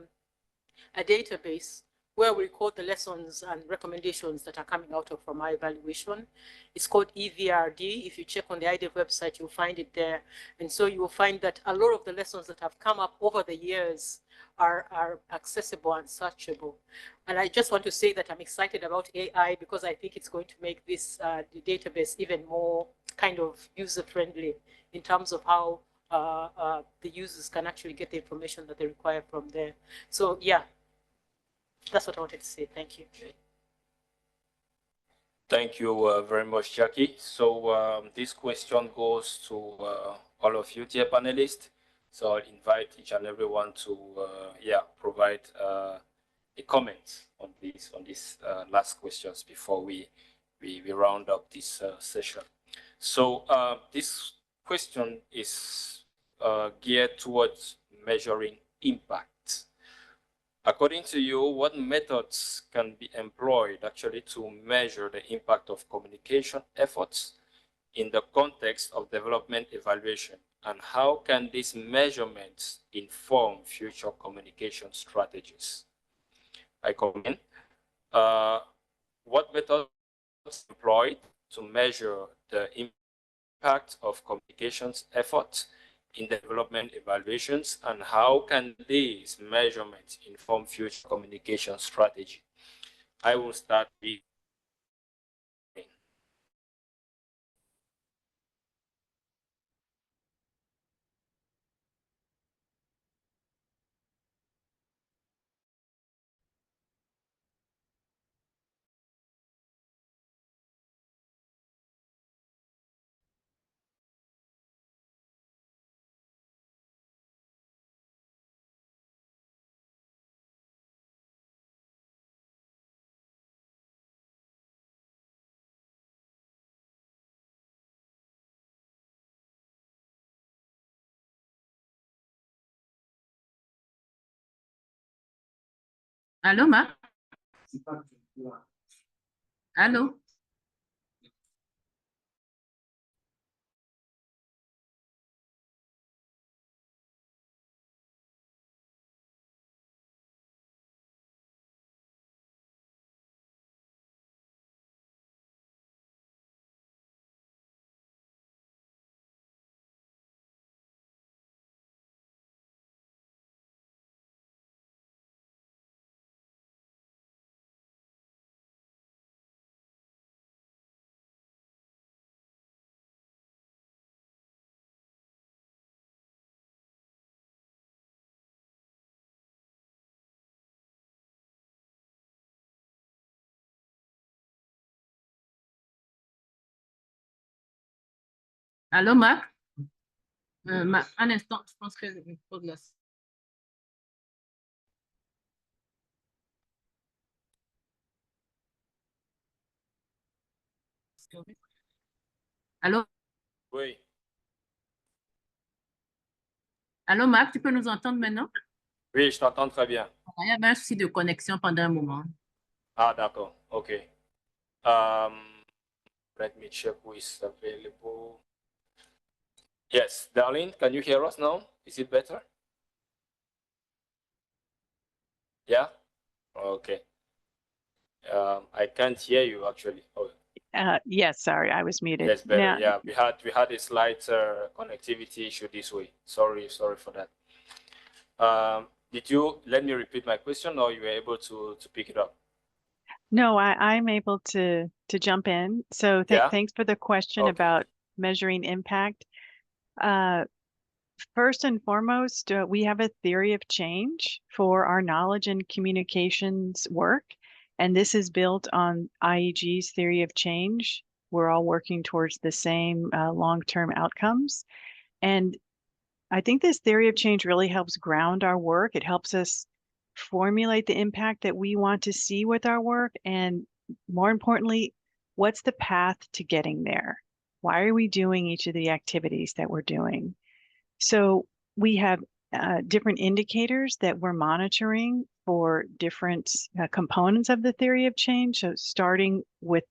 database where we record the lessons and recommendations that are coming out from our evaluation. It's called EVRD. If you check on the IDEV website, you'll find it there. And so you will find that a lot of the lessons that have come up over the years are accessible and searchable. And I just want to say that I'm excited about AI, because I think it's going to make this the database even more kind of user-friendly in terms of how the users can actually get the information that they require from there. So yeah, that's what I wanted to say. Thank you. Thank you very much, Jackie. So this question goes to all of you, dear panelists. So I'll invite each and everyone to provide a comment on these last questions before we round up this session. So this question is geared towards measuring impact. According to you, what methods can be employed actually to measure the impact of communication efforts in the context of development evaluation, and how can these measurements inform future communication strategies? I comment, what methods employed to measure the impact of communications efforts in development evaluations, and how can these measurements inform future communication strategy? I will start with Allô, Marc? Allô? Allô, Marc? Un instant, je pense que le micro de la... Allô? Oui. Allô, Marc, tu peux nous entendre maintenant? Oui, je t'entends très bien. Il y avait un souci de connexion pendant un moment. Ah, d'accord. Okay. Let me check who is available. Yes, Darlene, can you hear us now? Is it better? Yeah? Okay. I can't hear you actually. Oh, Yes, sorry, I was muted. that's better. Now, Yeah, we had a slight connectivity issue this way. Sorry for that. Did you let me repeat my question, or you were able to pick it up? no, I'm able to jump in. So Yeah. thanks for the question Okay. about measuring impact. First and foremost, we have a theory of change for our knowledge and communications work, and this is built on IEG's theory of change. We're all working towards the same long-term outcomes. And I think this theory of change really helps ground our work. It helps us formulate the impact that we want to see with our work. And more importantly, what's the path to getting there? Why are we doing each of the activities that we're doing? So we have different indicators that we're monitoring for different components of the theory of change. So starting with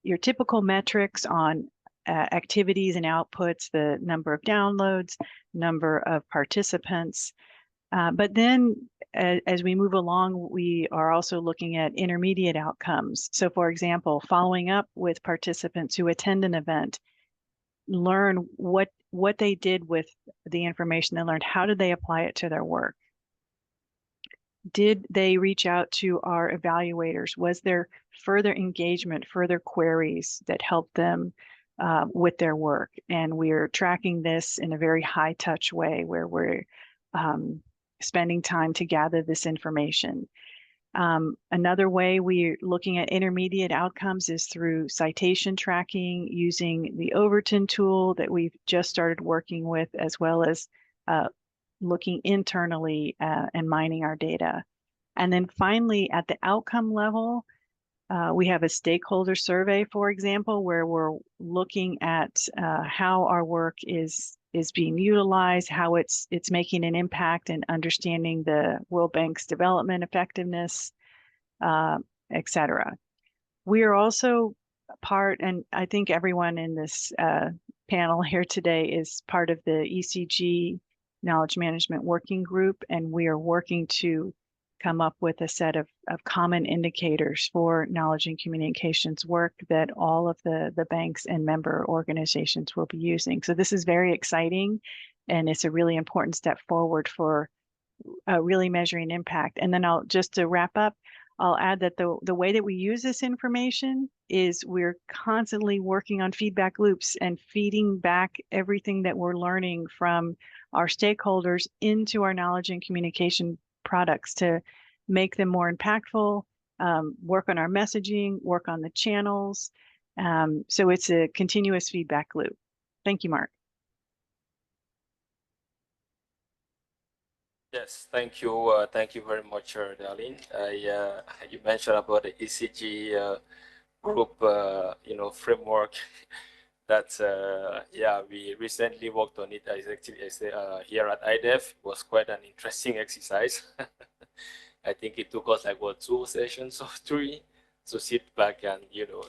your typical metrics on activities and outputs, the number of downloads, number of participants. But then as we move along, we are also looking at intermediate outcomes. So for example, following up with participants who attend an event, learn what they did with the information they learned. How did they apply it to their work? Did they reach out to our evaluators? Was there further engagement, further queries that helped them with their work? And we're tracking this in a very high touch way where we're spending time to gather this information. Another way we're looking at intermediate outcomes is through citation tracking using the Overton tool that we've just started working with, as well as looking internally and mining our data. And then finally, at the outcome level, we have a stakeholder survey, for example, where we're looking at how our work is being utilized, how it's making an impact, and understanding the World Bank's development effectiveness, et cetera. We are also part, and I think everyone in this panel here today is part of the ECG Knowledge Management Working Group, and we are working to come up with a set of common indicators for knowledge and communications work that all of the banks and member organizations will be using. So this is very exciting, and it's a really important step forward for really measuring impact. And then just to wrap up, I'll add that the way that we use this information is we're constantly working on feedback loops and feeding back everything that we're learning from our stakeholders into our knowledge and communication products to make them more impactful, work on our messaging, work on the channels. So it's a continuous feedback loop. Thank you, Mark. Yes, thank you. Thank you very much, Darlene. You mentioned about the ECG group, framework that, yeah, we recently worked on it here at IDEV. It was quite an interesting exercise. I think it took us like what, 2 sessions or 3 to sit back and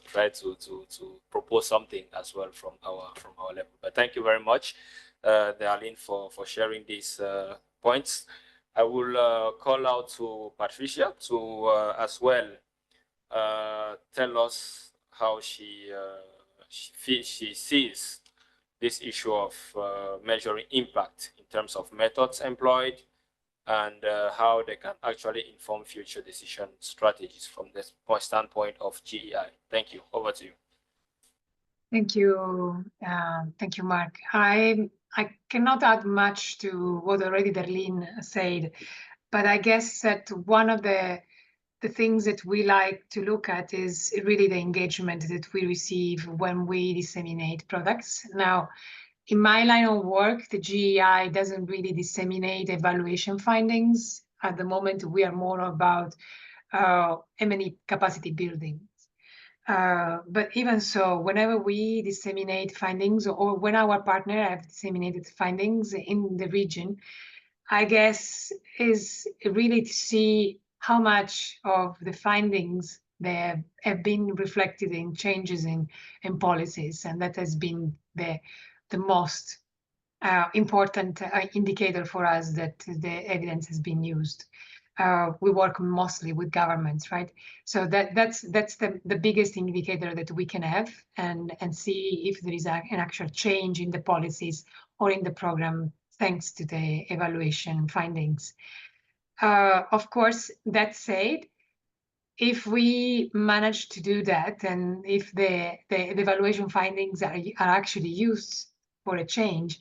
try to propose something as well from our level. But thank you very much, Darlene, for sharing these points. I will call out to Patricia to as well tell us how she sees this issue of measuring impact in terms of methods employed and how they can actually inform future decision strategies from this standpoint of GEI. Thank you. Over to you. Thank you. Thank you, Mark. I cannot add much to what already Darlene said, but I guess that one of the things that we like to look at is really the engagement that we receive when we disseminate products. Now, in my line of work, the GEI doesn't really disseminate evaluation findings. At the moment, we are more about M&E capacity building. But even so, whenever we disseminate findings or when our partner have disseminated findings in the region, I guess is really to see how much of the findings there have been reflected in changes in policies, and that has been the most important indicator for us that the evidence has been used. We work mostly with governments, right? So that's the biggest indicator that we can have and see if there is an actual change in the policies or in the program thanks to the evaluation findings. Of course, that said, if we manage to do that and if the evaluation findings are actually used for a change,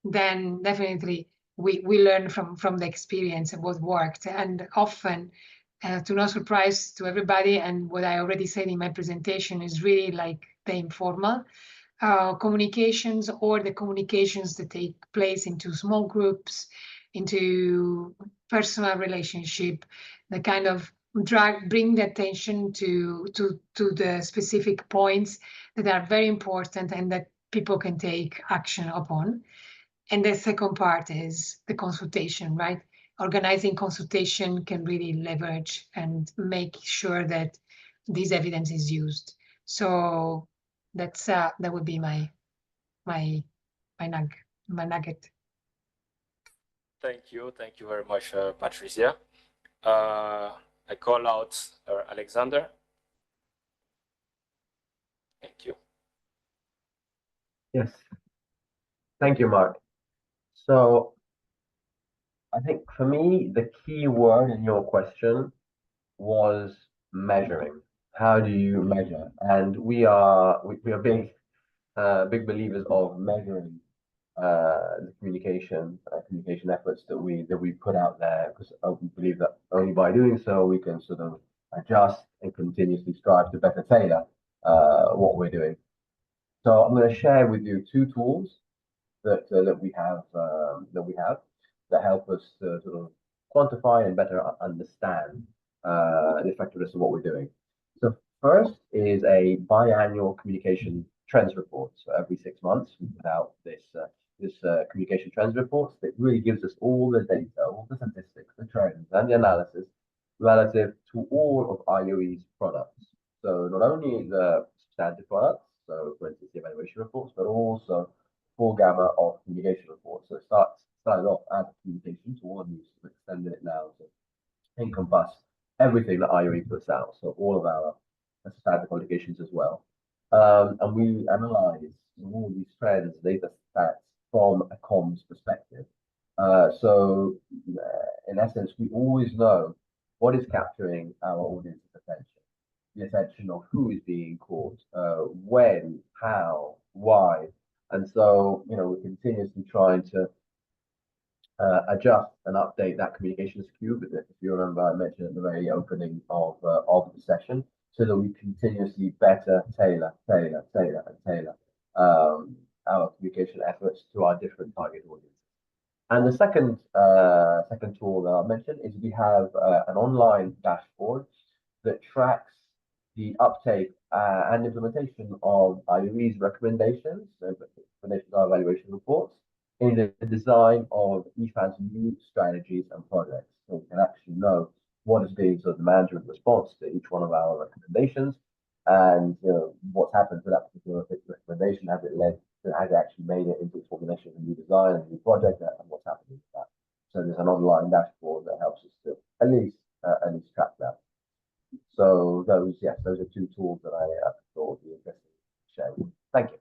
then definitely we learn from the experience of what worked. And often, to no surprise to everybody, and what I already said in my presentation is really like the informal communications or the communications that take place into small groups, into personal relationship, the kind of bring the attention to the specific points that are very important and that people can take action upon. And the second part is the consultation, right? Organizing consultation can really leverage and make sure that this evidence is used. So that's that would be my nugget. Thank you very much, Patricia. I call out Alexander. Thank you. Yes. Thank you, Mark. So I think for me, the key word in your question was measuring. How do you measure? And we are big believers of measuring the communication efforts that we put out there, because we believe that only by doing so we can sort of adjust and continuously strive to better tailor what we're doing. So I'm going to share with you 2 tools that we have that help us to sort of quantify and better understand the effectiveness of what we're doing. So first is a biannual communication trends report. So every 6 months we put out this communication trends report that really gives us all the data, all the statistics, the trends, and the analysis relative to all of IOE's products. So not only the standard products, so for instance the evaluation reports, but also full gamma of communication reports. So it started off as communication to all of these, extended it now to encompass everything that IOE puts out. So all of our standard publications as well. And we analyze all these trends, data stats from a comms perspective. So in essence, we always know what is capturing our audience's attention, the attention of who is being caught, when, how, why. And so, we're continuously trying to adjust and update that communications cube. If you remember, I mentioned at the very opening of the session, so that we continuously better tailor our communication efforts to our different target audiences. And the second tool that I mentioned is we have an online dashboard that tracks the uptake and implementation of IOE's recommendations, so recommendations are evaluation reports, in the design of IFAN's new strategies and projects. So we can actually know what has been sort of the management response to each one of our recommendations, and what's happened to that particular recommendation. Has it actually made it into its formulation of a new design, a new project, and what's happening with that? So there's an online dashboard that helps us to at least track that. So those are two tools that I thought would be interesting to share with you. Thank you.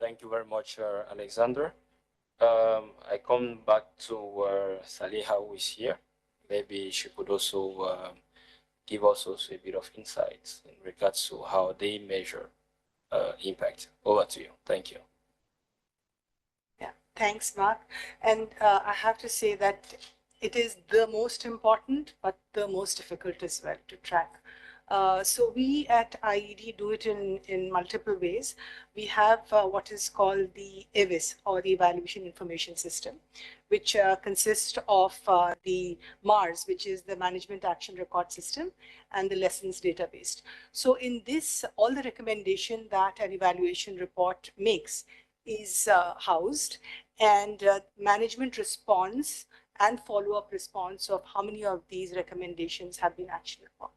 Thank you very much, Alexander. I come back to Saliha, who is here. Maybe she could also give us also a bit of insights in regards to how they measure impact. Over to you. Thank you. Yeah, thanks, Mark. And I have to say that it is the most important, but the most difficult as well to track. So we at IED do it in multiple ways. We have what is called the EVIS, or the Evaluation Information System, which consists of the MARS, which is the Management Action Record System, and the Lessons Database. So in this, all the recommendation that an evaluation report makes is housed, and management response and follow-up response of how many of these recommendations have been actioned upon.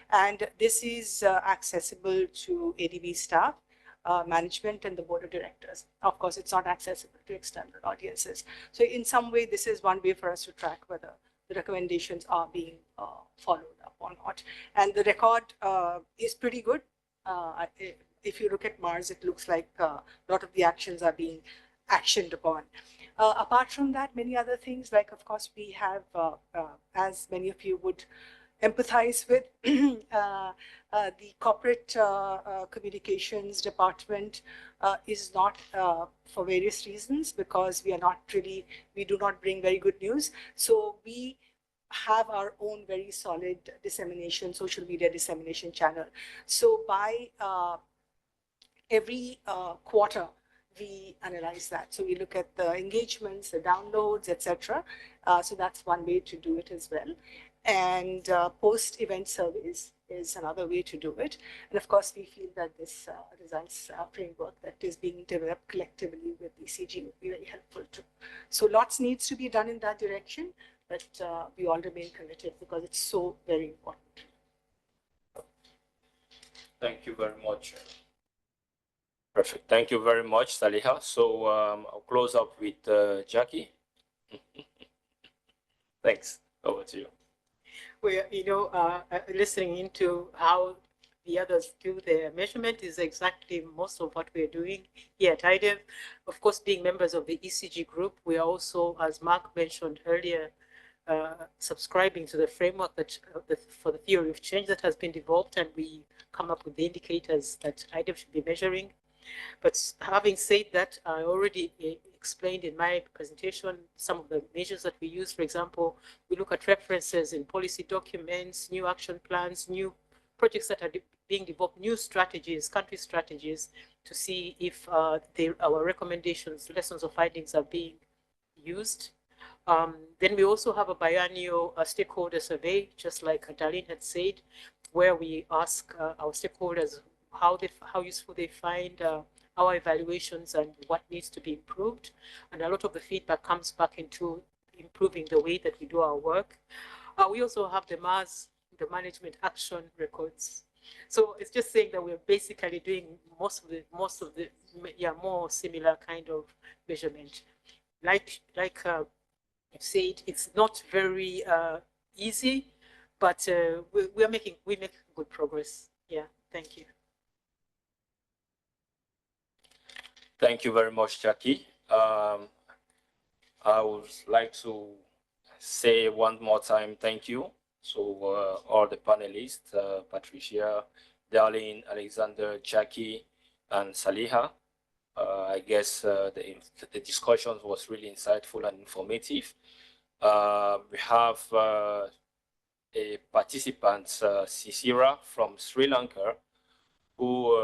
And this is accessible to ADV staff, management, and the board of directors. Of course, it's not accessible to external audiences. So in some way, this is one way for us to track whether the recommendations are being followed up or not. And the record is pretty good. If you look at Mars, it looks like a lot of the actions are being actioned upon. Apart from that, many other things, like, of course, we have, as many of you would empathize with, the corporate communications department is not, for various reasons, because we do not bring very good news. So we have our own very solid dissemination, social media dissemination channel. So by every quarter, we analyze that. So we look at the engagements, the downloads, etc. So that's one way to do it as well. And post-event surveys is another way to do it. And of course, we feel that this results framework that is being developed collectively with ECG would be very helpful too. So lots needs to be done in that direction, but we all remain committed because it's so very important. Thank you very much. Perfect. Thank you very much, Saliha. So I'll close up with Jackie. Thanks. Over to you. Well, listening into how the others do their measurement is exactly most of what we're doing here at IDEV. Of course, being members of the ECG group, we are also, as Mark mentioned earlier, subscribing to the framework that for the theory of change that has been developed, and we come up with the indicators that IDEV should be measuring. But having said that, I already explained in my presentation some of the measures that we use. For example, we look at references in policy documents, new action plans, new projects that are being developed, new strategies, country strategies, to see if our recommendations, lessons or findings are being used. Then we also have a biannual stakeholder survey, just like Darlene had said, where we ask our stakeholders how useful they find our evaluations and what needs to be improved. And a lot of the feedback comes back into improving the way that we do our work. We also have the MARS, the Management Action Records. So it's just saying that we're basically doing most of the more similar kind of measurement. Like you said, it's not very easy, but we make good progress. Yeah, thank you. Thank you very much, Jackie. I would like to say one more time, thank you. So all the panelists, Patricia, Darlene, Alexander, Jackie, and Saliha. I guess the discussion was really insightful and informative. We have a participant, Sisira from Sri Lanka, who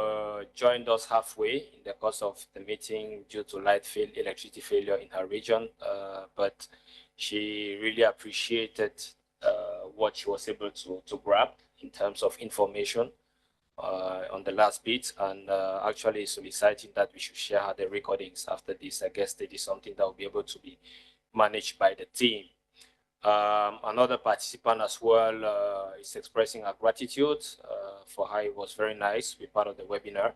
joined us halfway in the course of the meeting due to electricity failure in her region. But she really appreciated what she was able to grab in terms of information on the last bit, and actually soliciting that we should share her the recordings after this. I guess that is something that will be able to be managed by the team. Another participant as well is expressing her gratitude for how it was very nice to be part of the webinar.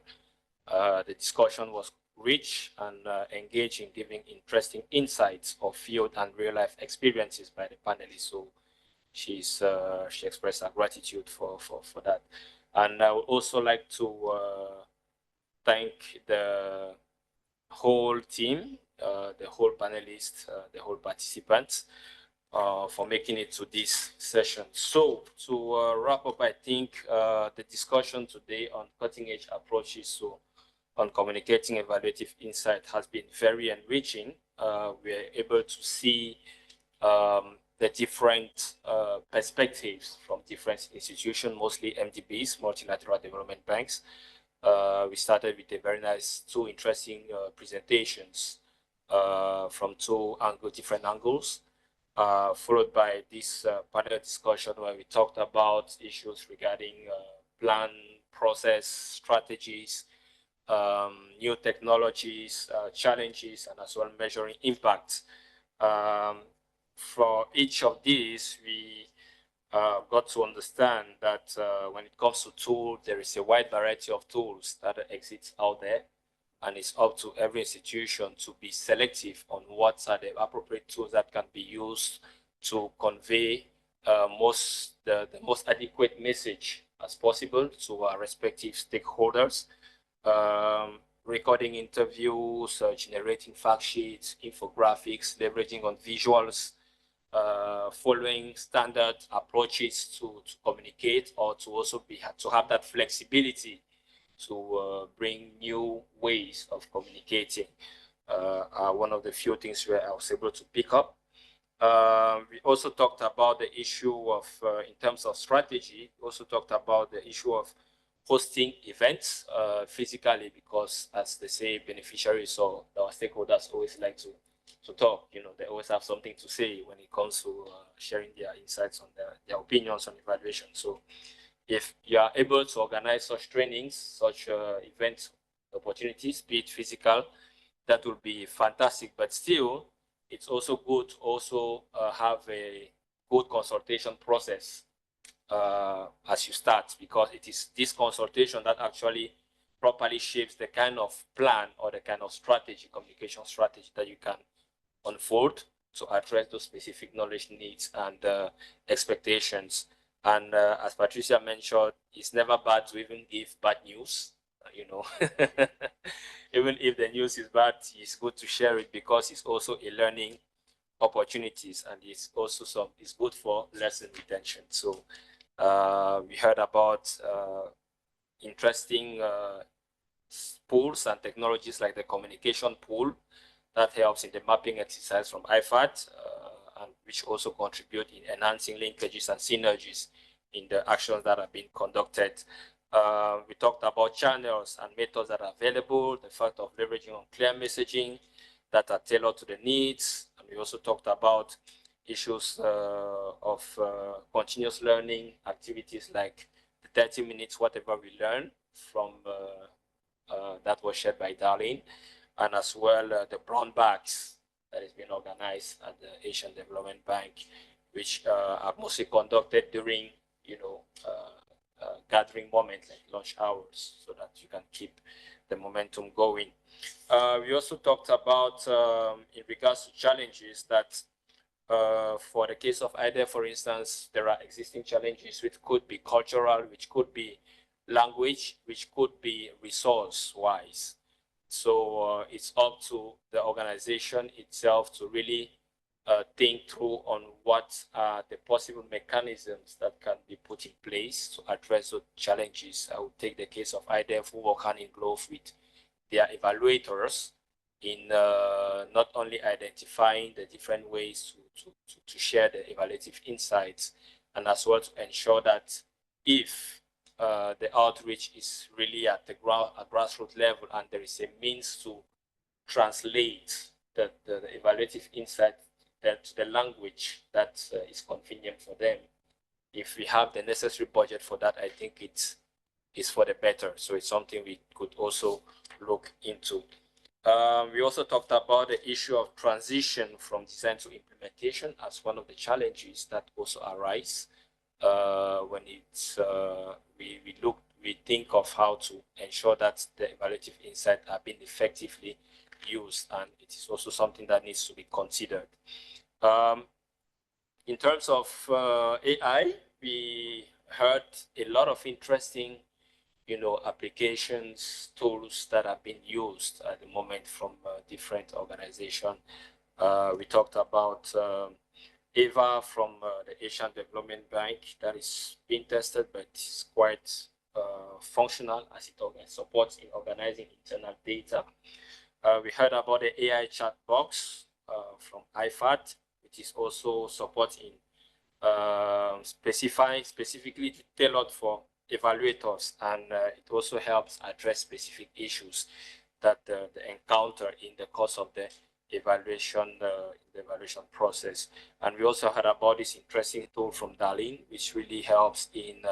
The discussion was rich and engaging, giving interesting insights of field and real-life experiences by the panelists. So she expressed her gratitude for that. And I would also like to thank the whole team, the whole panelists, the whole participants for making it to this session. So to wrap up, I think the discussion today on cutting-edge approaches on communicating evaluative insight has been very enriching. We're able to see the different perspectives from different institutions, mostly MDBs, multilateral development banks. We started with a very nice, two interesting presentations from different angles, followed by this panel discussion where we talked about issues regarding plan, process, strategies, new technologies, challenges, and as well measuring impact. For each of these, we got to understand that when it comes to tools, there is a wide variety of tools that exist out there, and it's up to every institution to be selective on what are the appropriate tools that can be used to convey the most adequate message as possible to our respective stakeholders. Recording interviews, generating fact sheets, infographics, leveraging on visuals, following standard approaches to communicate, or to also to have that flexibility to bring new ways of communicating are one of the few things where I was able to pick up. We also talked about the issue of, in terms of strategy, we also talked about the issue of hosting events physically, because as they say, beneficiaries or our stakeholders always like to talk. You know, they always have something to say when it comes to sharing their insights on their opinions on evaluation. So if you are able to organize such trainings, such event opportunities, be it physical, that will be fantastic. But still, it's also good to also have a good consultation process as you start, because it is this consultation that actually properly shapes the kind of plan or the kind of strategy, communication strategy, that you can unfold to address those specific knowledge needs and expectations. And as Patricia mentioned, it's never bad to even give bad news, you know. Even if the news is bad, it's good to share it, because it's also a learning opportunities, and it's also it's good for lesson retention. So we heard about interesting pools and technologies like the communication pool that helps in the mapping exercise from IFAD, and which also contribute in enhancing linkages and synergies in the actions that are being conducted. We talked about channels and methods that are available, the fact of leveraging on clear messaging that are tailored to the needs. And we also talked about issues of continuous learning activities like the 30 minutes, whatever we learn from that was shared by Darlene, and as well the brown bags that is being organized at the Asian Development Bank, which are mostly conducted during, you know, gathering moments like lunch hours, so that you can keep the momentum going. We also talked about, in regards to challenges, that for the case of IDEV, for instance, there are existing challenges which could be cultural, which could be language, which could be resource-wise. So it's up to the organization itself to really think through on what are the possible mechanisms that can be put in place to address those challenges. I would take the case of IDEV, who work hand in glove with their evaluators in not only identifying the different ways to share the evaluative insights, and as well to ensure that if the outreach is really at the grassroots level, and there is a means to translate the evaluative insight to the language that is convenient for them. If we have the necessary budget for that, I think it's for the better. So it's something we could also look into. We also talked about the issue of transition from design to implementation as one of the challenges that also arise when it's we think of how to ensure that the evaluative insights are being effectively used, and it is also something that needs to be considered. In terms of AI, we heard a lot of interesting, applications, tools that have been used at the moment from different organizations. We talked about EVA from the Asian Development Bank that is being tested, but it's quite functional as it supports in organizing internal data. We heard about the AI chat box from IFAD, which is also supporting specifically tailored for evaluators, and it also helps address specific issues that they encounter in the course of the evaluation process. And we also heard about this interesting tool from Darlene, which really helps in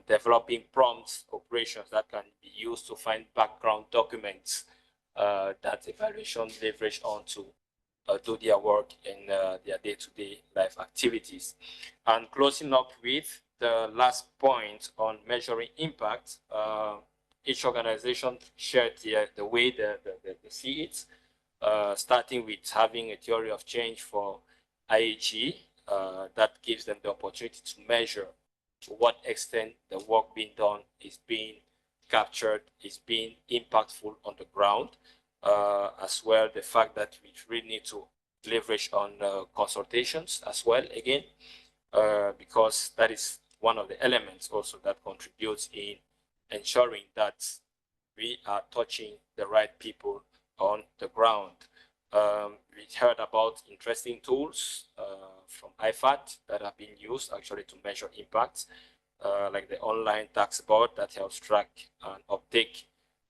developing prompt operations that can be used to find background documents that evaluation leverage on to do their work in their day-to-day life activities. And closing up with the last point on measuring impact, each organization shared the way they see it, starting with having a theory of change for IAG that gives them the opportunity to measure to what extent the work being done is being captured, is being impactful on the ground, as well the fact that we really need to leverage on consultations as well again, because that is one of the elements also that contributes in ensuring that we are touching the right people on the ground. We heard about interesting tools from IFAD that have been used actually to measure impacts, like the online tax board that helps track and uptake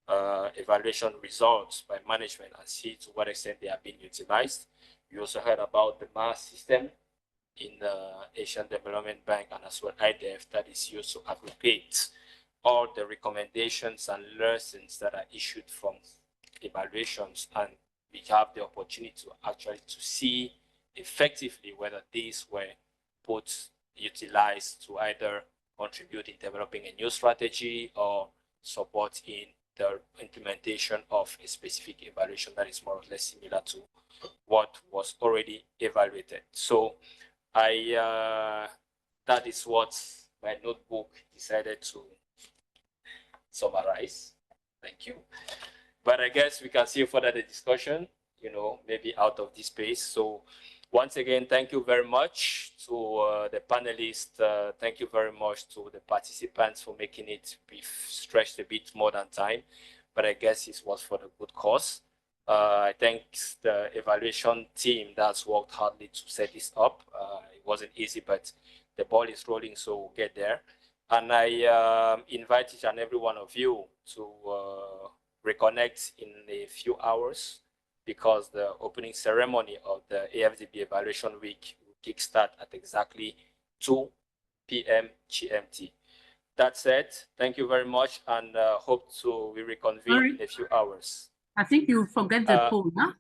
evaluation results by management and see to what extent they are being utilized. We also heard about the MAS system in the Asian Development Bank and as well IDEV that is used to aggregate all the recommendations and lessons that are issued from evaluations, and we have the opportunity to actually to see effectively whether these were utilized to either contribute in developing a new strategy or support in the implementation of a specific evaluation that is more or less similar to what was already evaluated. So that is what my notebook decided to summarize. Thank you. But I guess we can see further the discussion, maybe out of this space. So once again, thank you very much to the panelists. Thank you very much to the participants for making it be stretched a bit more than time, but I guess it was for the good cause. I thank the evaluation team that's worked hardly to set this up. It wasn't easy, but the ball is rolling, so we'll get there. And I invite each and every one of you to reconnect in a few hours, because the opening ceremony of the AfDB Evaluation Week will kickstart at exactly 2 p.m. GMT. That said, thank you very much, and hope to reconvene in a few hours. I think you forget the poll, huh?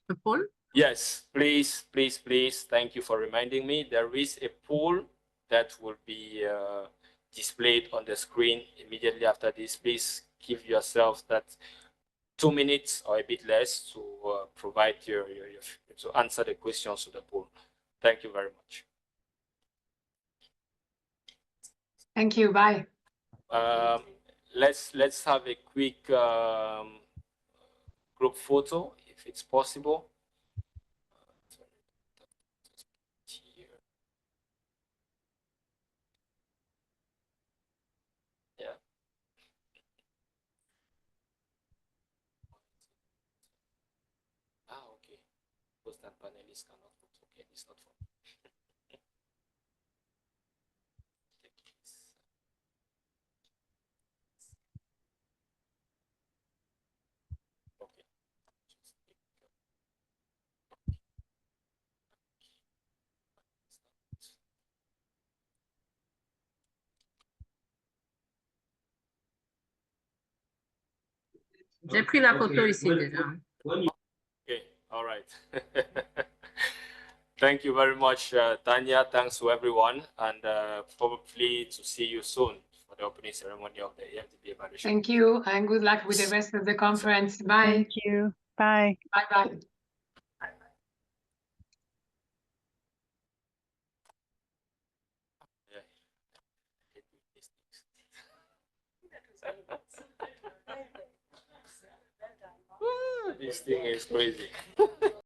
The poll? Yes, please, please, please. Thank you for reminding me. There is a poll that will be displayed on the screen immediately after this. Please give yourself that 2 minutes or a bit less to provide to answer the questions to the poll. Thank you very much. Thank you. Bye. Let's have a quick group photo, if it's possible. Yeah. Okay. Those that panelists cannot vote. Okay, it's not for me. J'ai pris la photo ici déjà. Okay, all right. Thank you very much, Tanya. Thanks to everyone, and probably to see you soon for the opening ceremony of the AfDB evaluation. Thank you, and good luck with the rest of the conference. Bye. Thank you. Bye. Bye-bye. This thing is crazy.